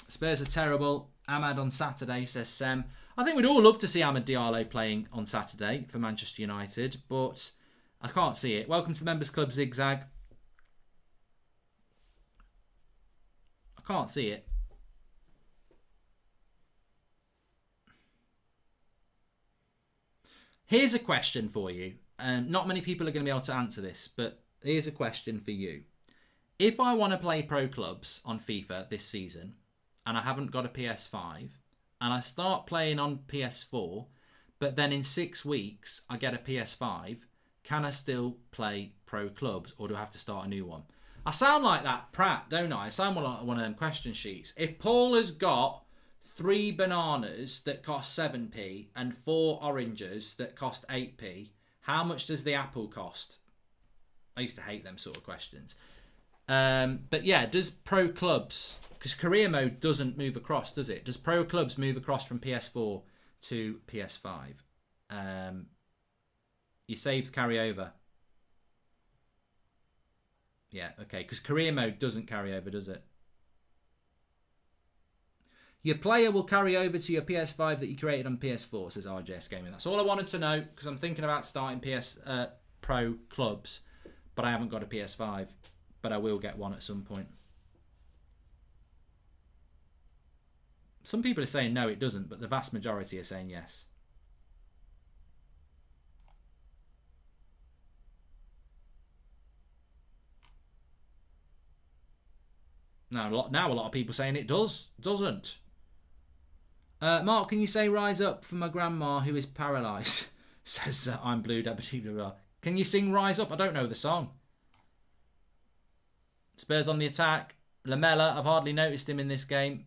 Spurs are terrible. Ahmad on Saturday, says Sem. I think we'd all love to see Amad Diallo playing on Saturday for Manchester United, but I can't see it. Welcome to the Members Club Zigzag. I can't see it. Here's a question for you. Not many people are going to be able to answer this, but here's a question for you. If I want to play pro clubs on FIFA this season, and I haven't got a PS5, and I start playing on PS4, but then in 6 weeks I get a PS5, can I still play pro clubs, or do I have to start a new one? I sound like that Pratt, don't I? I sound like one of them question sheets. If Paul has got 3 bananas that cost 7p and 4 oranges that cost 8p, how much does the apple cost? I used to hate them sort of questions. But yeah, does pro clubs Because career mode doesn't move across, does it? Does Pro Clubs move across from PS4 to PS5? Your saves carry over. Yeah, okay. Because career mode doesn't carry over, does it? Your player will carry over to your PS5 that you created on PS4, says RJS Gaming. That's all I wanted to know, because I'm thinking about starting PS Pro Clubs, but I haven't got a PS5. But I will get one at some point. Some people are saying no, it doesn't, but the vast majority are saying yes. Now a lot of people saying it doesn't. Mark, can you say "Rise Up" for my grandma who is paralysed? Says I'm blue. Can you sing "Rise Up"? I don't know the song. Spurs on the attack. Lamella, I've hardly noticed him in this game.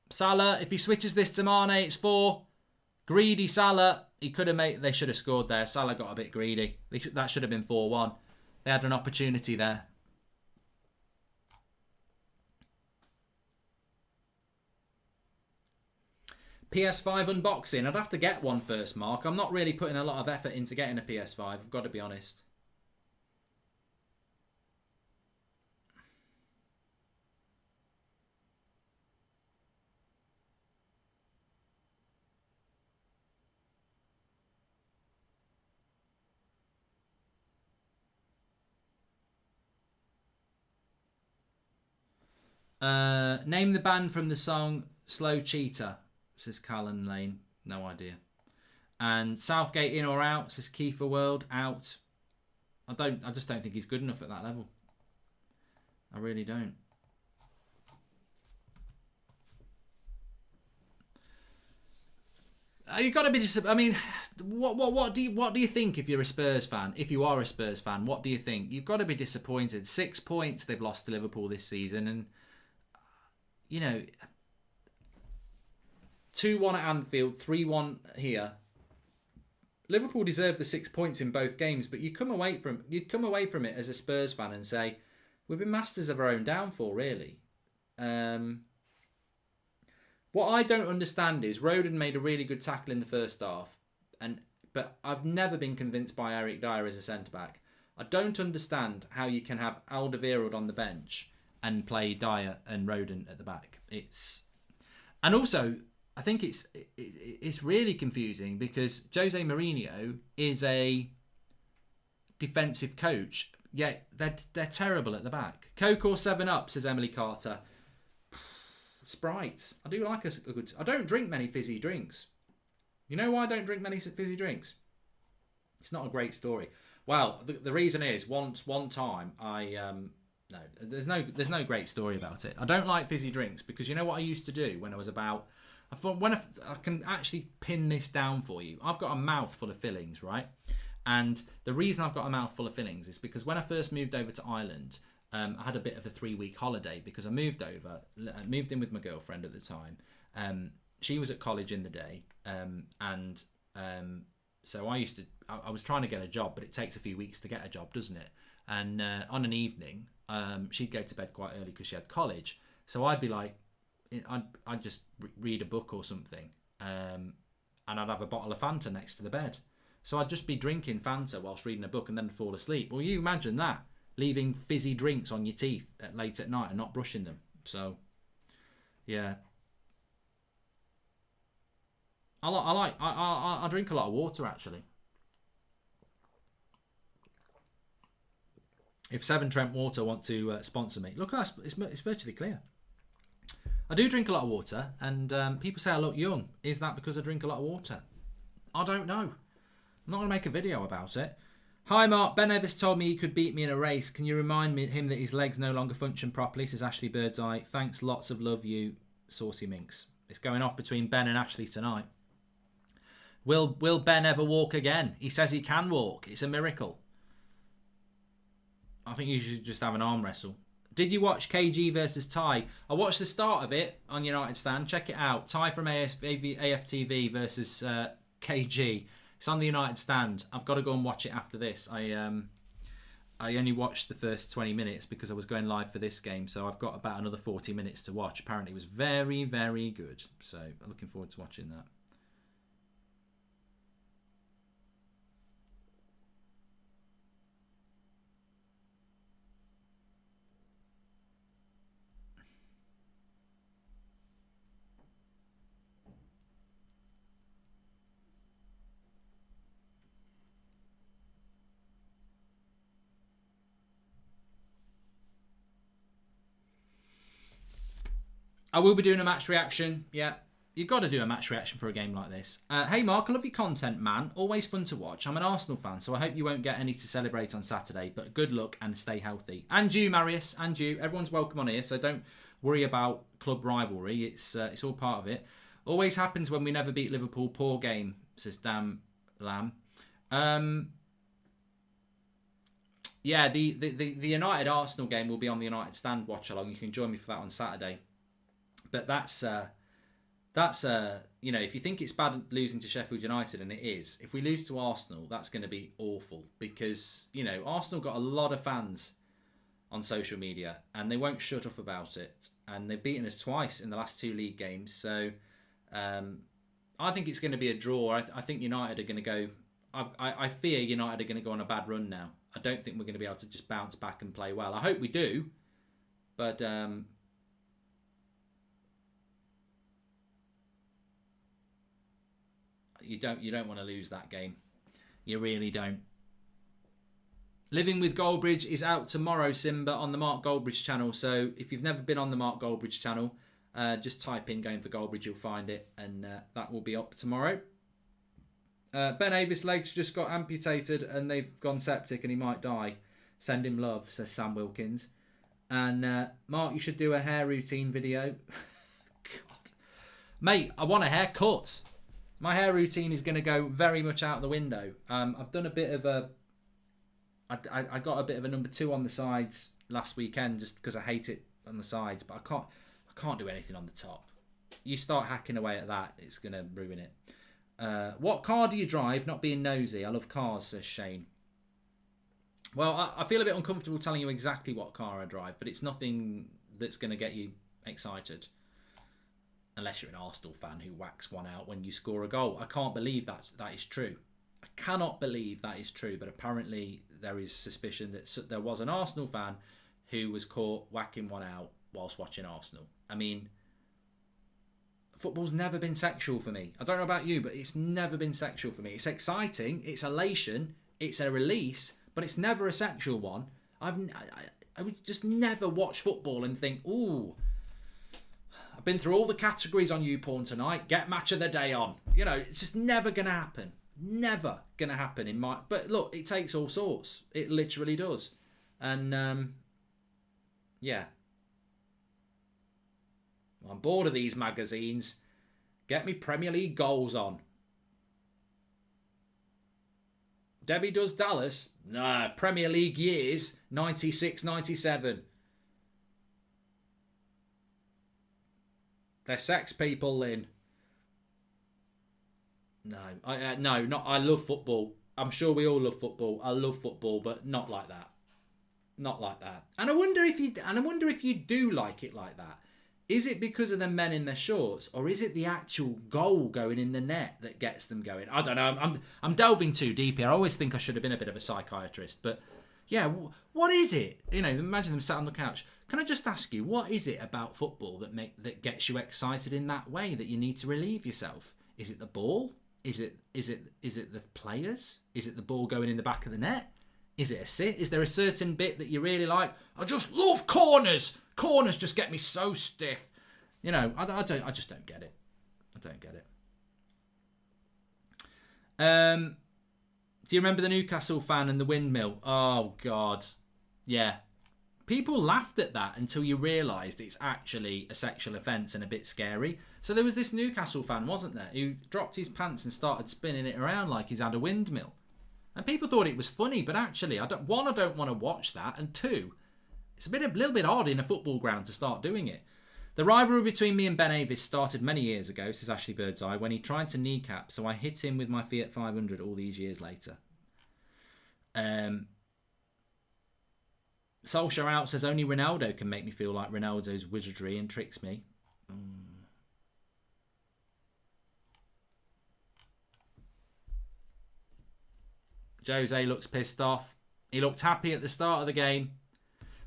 Salah, if he switches this to Mane, it's 4. Greedy Salah. He could have made. They should have scored there. Salah got a bit greedy. That should have been 4-1. They had an opportunity there. PS5 unboxing. I'd have to get one first, Mark. I'm not really putting a lot of effort into getting a PS5. I've got to be honest. Name the band from the song Slow Cheetah, says Callan Lane. No idea. And Southgate in or out, says Kiefer World. Out. I just don't think he's good enough at that level. I really don't. You've got to be I mean, what do you think if you're a Spurs fan? If you are a Spurs fan, what do you think? You've got to be disappointed. 6 points they've lost to Liverpool this season, and you know, 2-1 at Anfield, 3-1 here. Liverpool deserved the 6 points in both games, but you'd come away from it as a Spurs fan and say, we've been masters of our own downfall, really. What I don't understand is Rodon made a really good tackle in the first half, but I've never been convinced by Eric Dyer as a centre-back. I don't understand how you can have Alderweireld on the bench and play Dyer and Rodon at the back. And also, I think it's really confusing because Jose Mourinho is a defensive coach, yet they're terrible at the back. Coke or 7-Up, says Emily Carter. Sprite. I do like a good. I don't drink many fizzy drinks. You know why I don't drink many fizzy drinks? It's not a great story. Well, the reason is one time no, there's no great story about it. I don't like fizzy drinks because you know what I used to do when I was about. I can actually pin this down for you. I've got a mouth full of fillings, right? And the reason I've got a mouth full of fillings is because when I first moved over to Ireland, I had a bit of a 3-week holiday because I moved in with my girlfriend at the time. She was at college in the day, so I was trying to get a job, but it takes a few weeks to get a job, doesn't it? And on an evening, she'd go to bed quite early because she had college. So I'd be like, I'd just read a book or something, and I'd have a bottle of Fanta next to the bed. So I'd just be drinking Fanta whilst reading a book and then fall asleep. Well, you imagine that, leaving fizzy drinks on your teeth late at night and not brushing them. So, yeah. I drink a lot of water, actually. If Severn Trent Water want to sponsor me, look, it's virtually clear. I do drink a lot of water, and people say I look young. Is that because I drink a lot of water? I don't know. I'm not going to make a video about it. Hi, Mark. Ben Evis told me he could beat me in a race. Can you remind him that his legs no longer function properly? Says Ashley Birdseye. Thanks, lots of love, you saucy minx. It's going off between Ben and Ashley tonight. Will Ben ever walk again? He says he can walk. It's a miracle. I think you should just have an arm wrestle. Did you watch KG versus Ty? I watched the start of it on United Stand. Check it out. Ty from AFTV versus KG. It's on the United Stand. I've got to go and watch it after this. I only watched the first 20 minutes because I was going live for this game, so I've got about another 40 minutes to watch. Apparently it was very, very good. So I'm looking forward to watching that. I will be doing a match reaction. Yeah, you've got to do a match reaction for a game like this. Hey, Mark, I love your content, man. Always fun to watch. I'm an Arsenal fan, so I hope you won't get any to celebrate on Saturday. But good luck and stay healthy. And you, Marius, and you. Everyone's welcome on here, so don't worry about club rivalry. It's all part of it. Always happens when we never beat Liverpool. Poor game, says Damn Lamb. Yeah, the United Arsenal game will be on the United Stand watch along. You can join me for that on Saturday. But that's you know, if you think it's bad losing to Sheffield United, and it is, if we lose to Arsenal, that's going to be awful because, you know, Arsenal got a lot of fans on social media and they won't shut up about it. And they've beaten us twice in the last 2 league games. So I think it's going to be a draw. I think United are going to go... I fear United are going to go on a bad run now. I don't think we're going to be able to just bounce back and play well. I hope we do, but... You don't want to lose that game. You really don't. Living with Goldbridge is out tomorrow, Simba, on the Mark Goldbridge channel. So if you've never been on the Mark Goldbridge channel, just type in Going for Goldbridge, you'll find it, and that will be up tomorrow. Ben Avis' legs just got amputated and they've gone septic and he might die. Send him love, says Sam Wilkins. And Mark, you should do a hair routine video. God. Mate, I want a haircut. My hair routine is going to go very much out the window. I've done a bit of a... I got a bit of a number 2 on the sides last weekend just because I hate it on the sides, but I can't do anything on the top. You start hacking away at that, it's going to ruin it. What car do you drive? Not being nosy. I love cars, says Shane. Well, I feel a bit uncomfortable telling you exactly what car I drive, but it's nothing that's going to get you excited. Unless you're an Arsenal fan who whacks one out when you score a goal. I can't believe that is true. I cannot believe that is true, but apparently there is suspicion that there was an Arsenal fan who was caught whacking one out whilst watching Arsenal. I mean, football's never been sexual for me. I don't know about you, but it's never been sexual for me. It's exciting, it's elation, it's a release, but it's never a sexual one. I would just never watch football and think, ooh, I've been through all the categories on YouPorn tonight. Get match of the day on. You know, it's just never going to happen. Never going to happen in my... But look, it takes all sorts. It literally does. And, yeah. I'm bored of these magazines. Get me Premier League goals on. Debbie does Dallas. Nah, Premier League years. 96, 97. They're sex people, Lynn. No, I love football. I'm sure we all love football. I love football, but not like that. Not like that. And I wonder if you do like it like that. Is it because of the men in their shorts, or is it the actual goal going in the net that gets them going? I don't know. I'm delving too deep here. I always think I should have been a bit of a psychiatrist, but yeah, what is it? You know, imagine them sat on the couch. Can I just ask you, what is it about football that gets you excited in that way, that you need to relieve yourself? Is it the ball? Is it the players? Is it the ball going in the back of the net? Is it a sit? Is there a certain bit that you really like? I just love corners. Corners just get me so stiff. You know, I just don't get it. I don't get it. Do you remember the Newcastle fan and the windmill? Oh God, yeah. People laughed at that until you realised it's actually a sexual offence and a bit scary. So there was this Newcastle fan, wasn't there, who dropped his pants and started spinning it around like he's had a windmill. And people thought it was funny, but actually, I don't want to watch that. And 2, it's a little bit odd in a football ground to start doing it. The rivalry between me and Ben Avis started many years ago, says Ashley Birdseye, when he tried to kneecap, so I hit him with my Fiat 500 all these years later. Solskjaer out says only Ronaldo can make me feel like Ronaldo's wizardry and tricks me. Jose looks pissed off. He looked happy at the start of the game.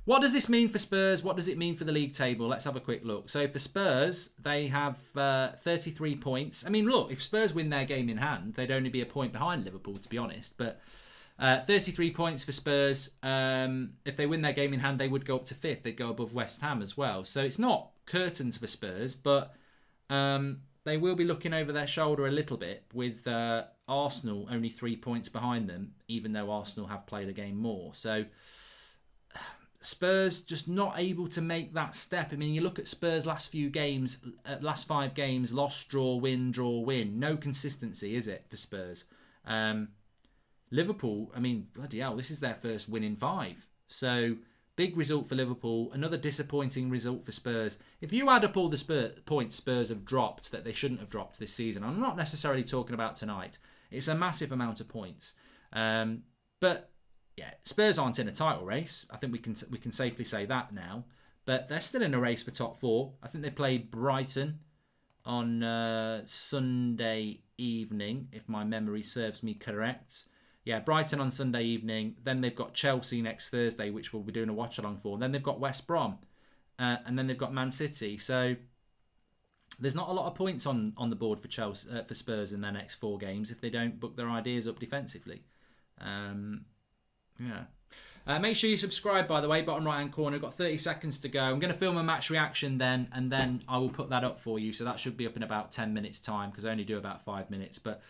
What does this mean for Spurs? What does it mean for the league table? Let's have a quick look. So for Spurs, they have 33 points. I mean, look, if Spurs win their game in hand, they'd only be a point behind Liverpool, to be honest. But 33 points for Spurs. If they win their game in hand, they would go up to 5th. They'd go above West Ham as well. So it's not curtains for Spurs, but they will be looking over their shoulder a little bit with Arsenal only 3 points behind them, even though Arsenal have played a game more. So Spurs just not able to make that step. I mean, you look at Spurs' last 5 games, loss, draw, win, draw, win. No consistency, is it, for Spurs? Liverpool, I mean, bloody hell, this is their first win in 5. So, big result for Liverpool. Another disappointing result for Spurs. If you add up all the points Spurs have dropped that they shouldn't have dropped this season, I'm not necessarily talking about tonight. It's a massive amount of points. But, yeah, Spurs aren't in a title race. I think we can safely say that now. But they're still in a race for top 4. I think they played Brighton on Sunday evening, if my memory serves me correct. Yeah, Brighton on Sunday evening. Then they've got Chelsea next Thursday, which we'll be doing a watch-along for. And then they've got West Brom. And then they've got Man City. So there's not a lot of points on the board for Spurs in their next 4 games if they don't book their ideas up defensively. Yeah. Make sure you subscribe, by the way, bottom right-hand corner. Got 30 seconds to go. I'm going to film a match reaction then, and then I will put that up for you. So that should be up in about 10 minutes' time, because I only do about 5 minutes. But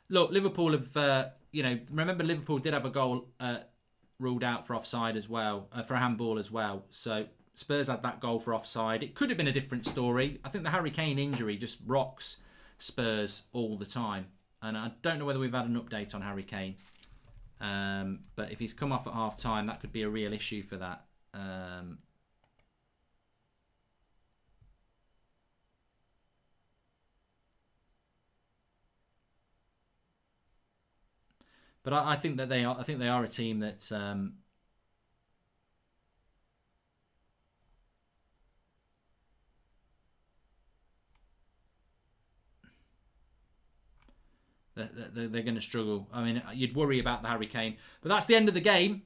look, Liverpool have, remember Liverpool did have a goal ruled out for offside as well, for a handball as well. So Spurs had that goal for offside. It could have been a different story. I think the Harry Kane injury just rocks Spurs all the time. And I don't know whether we've had an update on Harry Kane. But if he's come off at half time, that could be a real issue for that. But I think that they are. I think they are a team that they're going to struggle. I mean, you'd worry about the Harry Kane. But that's the end of the game.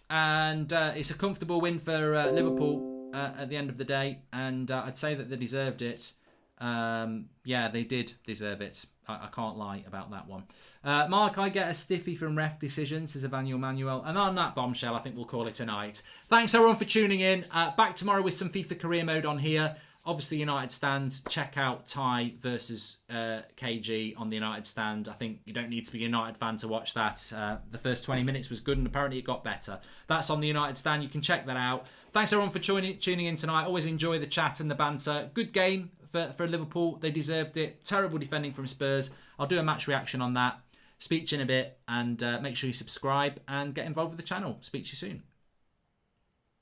And it's a comfortable win for Liverpool at the end of the day. And I'd say that they deserved it. Yeah, they did deserve it. I can't lie about that one. Mark, I get a stiffy from ref decisions, says Evanuel Manuel. And on that bombshell, I think we'll call it a night. Thanks everyone for tuning in. Back tomorrow with some FIFA career mode on here. Obviously, United Stand. Check out Ty versus KG on the United Stand. I think you don't need to be a United fan to watch that. The first 20 minutes was good and apparently it got better. That's on the United Stand. You can check that out. Thanks everyone for tuning in tonight. Always enjoy the chat and the banter. Good game for Liverpool. They deserved it. Terrible defending from Spurs. I'll do a match reaction on that. Speak to you in a bit, and make sure you subscribe and get involved with the channel. Speak to you soon.